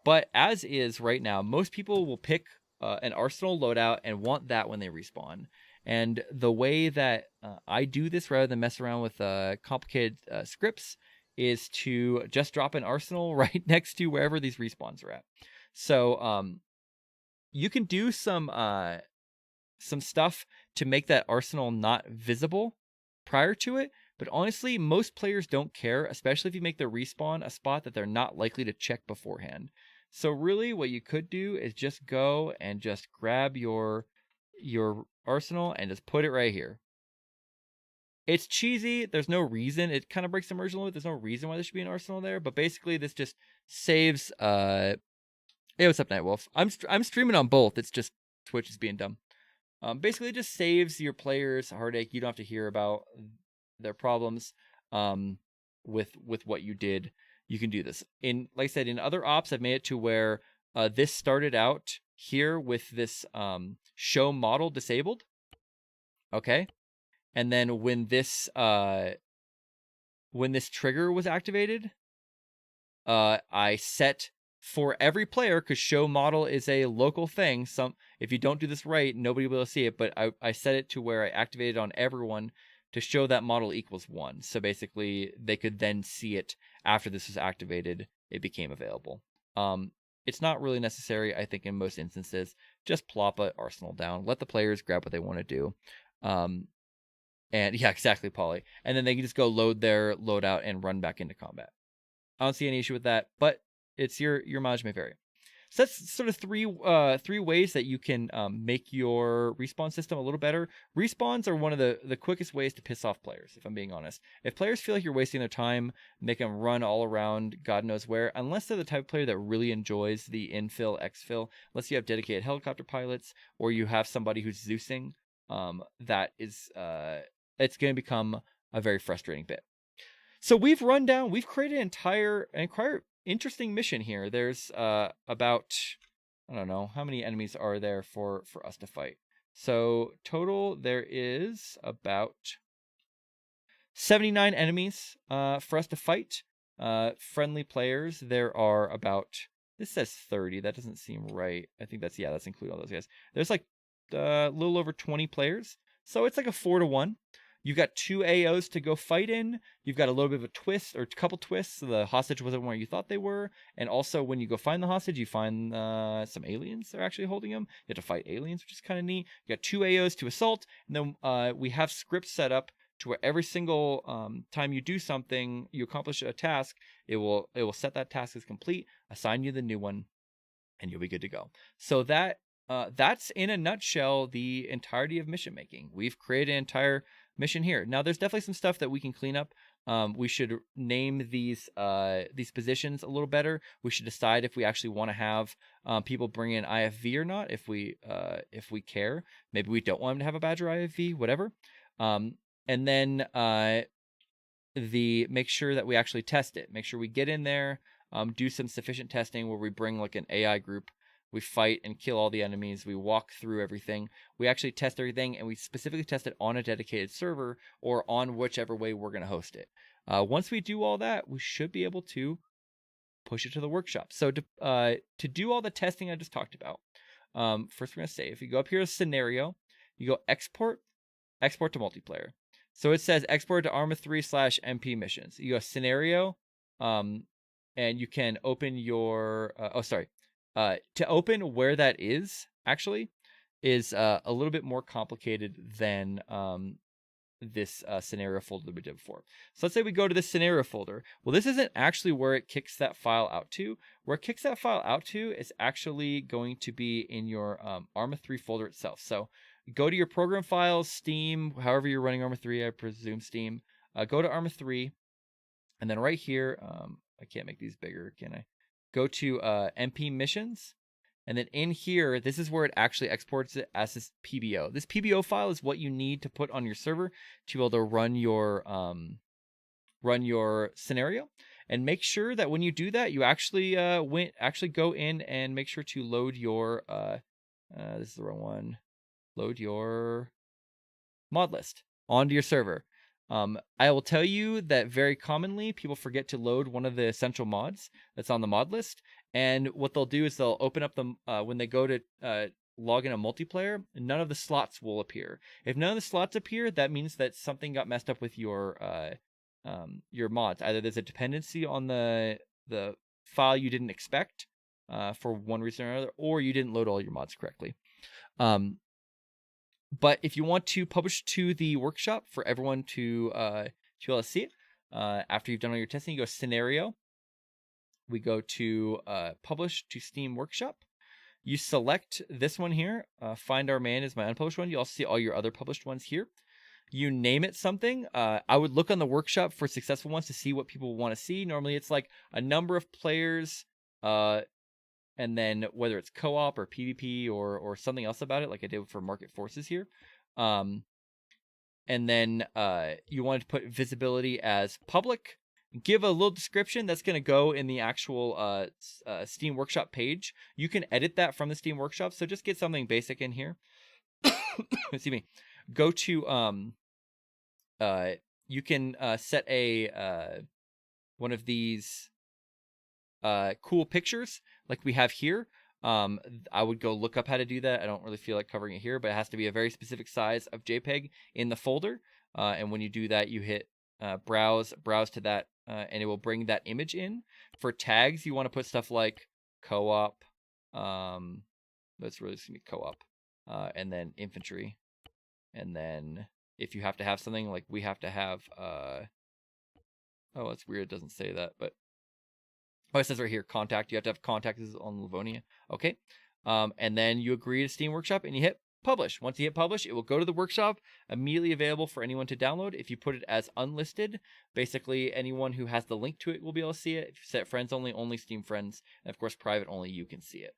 But as is right now, most people will pick an arsenal loadout and want that when they respawn. And the way that I do this, rather than mess around with complicated scripts, is to just drop an arsenal right next to wherever these respawns are at. So you can do some stuff to make that arsenal not visible prior to it. But honestly, most players don't care, especially if you make the respawn a spot that they're not likely to check beforehand. So really what you could do is just go and just grab your arsenal and just put it right here. It's cheesy. There's no reason. It kind of breaks the immersion limit. There's no reason why there should be an arsenal there. But basically, this just saves. Hey, what's up, Nightwolf? I'm streaming on both. It's just Twitch is being dumb. Basically, it just saves your players a heartache. You don't have to hear about their problems with what you did. You can do this. Like I said, in other ops, I've made it to where this started out here with this show model disabled. Okay. And then when this trigger was activated, I set for every player, because show model is a local thing. If you don't do this right, nobody will see it. But I set it to where I activated on everyone to show that model equals 1. So basically, they could then see it after this was activated. It became available. It's not really necessary, I think, in most instances. Just plop an arsenal down. Let the players grab what they want to do. And yeah, exactly, Polly. And then they can just go load their loadout and run back into combat. I don't see any issue with that, but it's your mileage may vary. So that's sort of three ways that you can make your respawn system a little better. Respawns are one of the quickest ways to piss off players, if I'm being honest. If players feel like you're wasting their time, make them run all around God knows where, unless they're the type of player that really enjoys the infill, exfil, unless you have dedicated helicopter pilots, or you have somebody who's Zeusing, that is, it's going to become a very frustrating bit. So we've created an entire interesting mission here. There's about, I don't know, how many enemies are there for us to fight? So total, there is about 79 enemies for us to fight. Friendly players, there are about, this says 30. That doesn't seem right. I think that's including all those guys. There's like a little over 20 players. So it's like a 4-to-1. You've got 2 AOs to go fight in. You've got a little bit of a twist, or a couple twists. So the hostage wasn't where you thought they were. And also, when you go find the hostage, you find some aliens that are actually holding them. You have to fight aliens, which is kind of neat. You got 2 AOs to assault. And then we have scripts set up to where every single time you do something, you accomplish a task, it will set that task as complete, assign you the new one, and you'll be good to go. So that's in a nutshell the entirety of mission making. We've created an entire mission here. Now, there's definitely some stuff that we can clean up. We should name these positions a little better. We should decide if we actually want to have people bring in IFV or not. If we care, maybe we don't want them to have a badge or IFV, whatever. And then make sure that we actually test it. Make sure we get in there, do some sufficient testing where we bring like an AI group. We fight and kill all the enemies. We walk through everything. We actually test everything, and we specifically test it on a dedicated server or on whichever way we're going to host it. Once we do all that, we should be able to push it to the workshop. So to do all the testing I just talked about, first we're going to say, if you go up here to scenario, you go export to multiplayer. So it says export to Arma 3/MP missions. You go scenario, and you can open your, to open where that is actually is a little bit more complicated than this scenario folder that we did before. So let's say we go to this scenario folder. Well, this isn't actually where it kicks that file out to. Where it kicks that file out to is actually going to be in your Arma 3 folder itself. So go to your program files, Steam, however you're running Arma 3, I presume Steam. Go to Arma 3, and then right here, I can't make these bigger, can I? Go to MP missions, And then in here, this is where it actually exports it as this PBO. This PBO file is what you need to put on your server to be able to run your scenario. And make sure that when you do that, you actually go in and make sure to load your this is the wrong one. Load your Modlist onto your server. I will tell you that very commonly people forget to load one of the essential mods that's on the mod list. And what they'll do is they'll open up the when they go to log in a multiplayer, none of the slots will appear. If none of the slots appear, that means that something got messed up with your mods. Either there's a dependency on the file you didn't expect for one reason or another, or you didn't load all your mods correctly. But if you want to publish to the workshop for everyone to be able to see it, after you've done all your testing, you go scenario. We go to publish to Steam Workshop. You select this one here. Find Our Man is my unpublished one. You also see all your other published ones here. You name it something. I would look on the workshop for successful ones to see what people want to see. Normally it's like a number of players, and then whether it's co-op or PvP or something else about it, like I did for Market Forces here. And then you want to put visibility as public. Give a little description that's going to go in the actual Steam Workshop page. You can edit that from the Steam Workshop, so just get something basic in here. Excuse me. Go to you can set a one of these cool pictures like we have here. I would go look up how to do that. I don't really feel like covering it here, but it has to be a very specific size of JPEG in the folder. And when you do that, you hit browse to that, and it will bring that image in. For tags, you want to put stuff like co-op. That's really just gonna be co-op, and then infantry, and then if you have to have something like we have to have. Oh, that's weird. It doesn't say that, but oh, it says right here, contact. You have to have contact. This is on Livonia. Okay. And then you agree to Steam Workshop and you hit publish. Once you hit publish, it will go to the workshop, immediately available for anyone to download. If you put it as unlisted, basically anyone who has the link to it will be able to see it. If you set friends only Steam friends, and of course private only you can see it.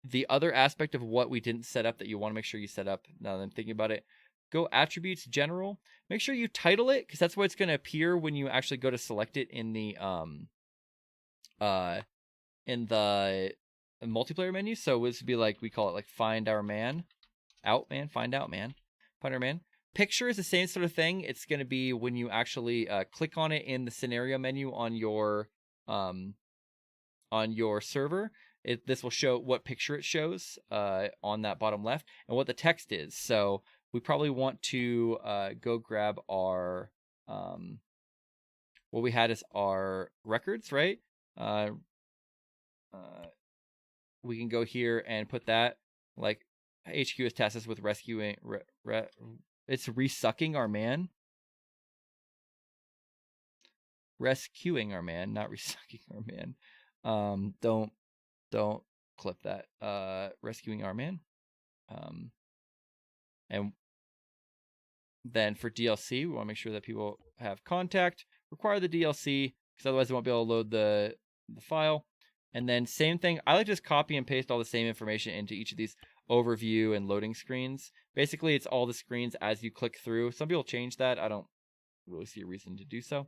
The other aspect of what we didn't set up that you want to make sure you set up, now that I'm thinking about it, go attributes general. Make sure you title it, because that's what it's going to appear when you actually go to select it in the multiplayer menu. So this would be like, we call it like find our man, find our man. Picture is the same sort of thing. It's going to be when you actually click on it in the scenario menu on your server. This will show what picture it shows on that bottom left and what the text is. So we probably want to go grab our what we had is our records, right? We can go here and put that, like HQ has tasked us with rescuing. It's resucking our man. Rescuing our man, not resucking our man. Don't clip that. Rescuing our man. And then for DLC, we want to make sure that people have contact. Require the DLC, because otherwise they won't be able to load the file. And then same thing. I like to just copy and paste all the same information into each of these overview and loading screens. Basically, it's all the screens as you click through. Some people change that. I don't really see a reason to do so.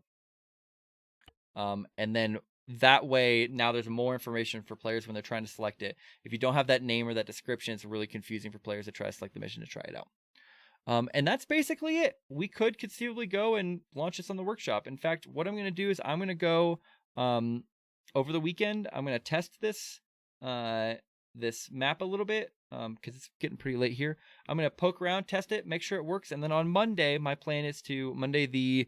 And then that way, now there's more information for players when they're trying to select it. If you don't have that name or that description, it's really confusing for players to try to select the mission to try it out. And that's basically it. We could conceivably go and launch this on the workshop. In fact, what I'm going to do is I'm going to go over the weekend. I'm going to test this this map a little bit because it's getting pretty late here. I'm going to poke around, test it, make sure it works. And then on Monday, my plan is to, Monday the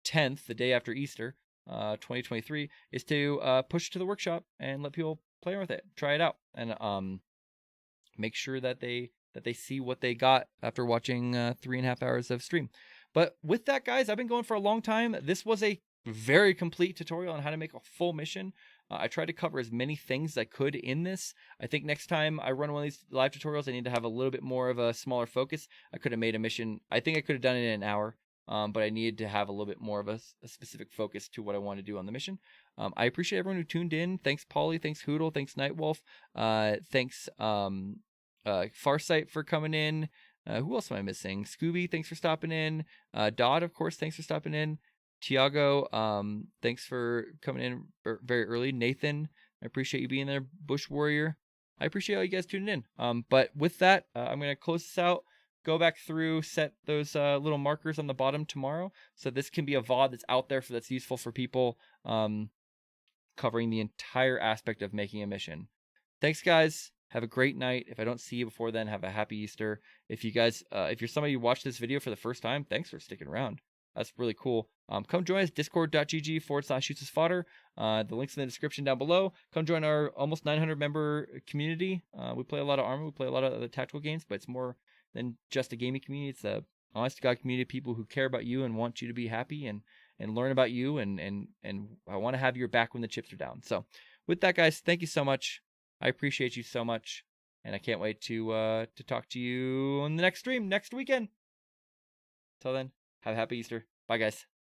10th, the day after Easter, 2023, is to push it to the workshop and let people play with it, try it out, and make sure that they see what they got after watching 3.5 hours of stream. But with that, guys, I've been going for a long time. This was a very complete tutorial on how to make a full mission. I tried to cover as many things as I could in this. I think next time I run one of these live tutorials, I need to have a little bit more of a smaller focus. I could have made a mission. I think I could have done it in an hour. but I needed to have a little bit more of a specific focus to what I want to do on the mission. I appreciate everyone who tuned in. Thanks, Polly. Thanks, Hoodle. Thanks, Nightwolf. Thanks, Farsight for coming in. Who else am I missing? Scooby, thanks for stopping in. Dodd, of course, thanks for stopping in. Tiago, thanks for coming in very early. Nathan, I appreciate you being there. Bush Warrior, I appreciate all you guys tuning in. But with that, I'm going to close this out. Go back through, set those little markers on the bottom tomorrow. So this can be a VOD that's out there that's useful for people, covering the entire aspect of making a mission. Thanks, guys. Have a great night. If I don't see you before then, have a happy Easter. If you guys, if you're somebody who watched this video for the first time, thanks for sticking around. That's really cool. Come join us, discord.gg/UselessFodder. The link's in the description down below. Come join our almost 900 member community. We play a lot of Arma. We play a lot of other tactical games, but it's more than just a gaming community. It's a honest to God community of people who care about you and want you to be happy and learn about you. And I want to have your back when the chips are down. So with that, guys, thank you so much. I appreciate you so much. And I can't wait to talk to you on the next stream next weekend. Till then, have a happy Easter. Bye, guys.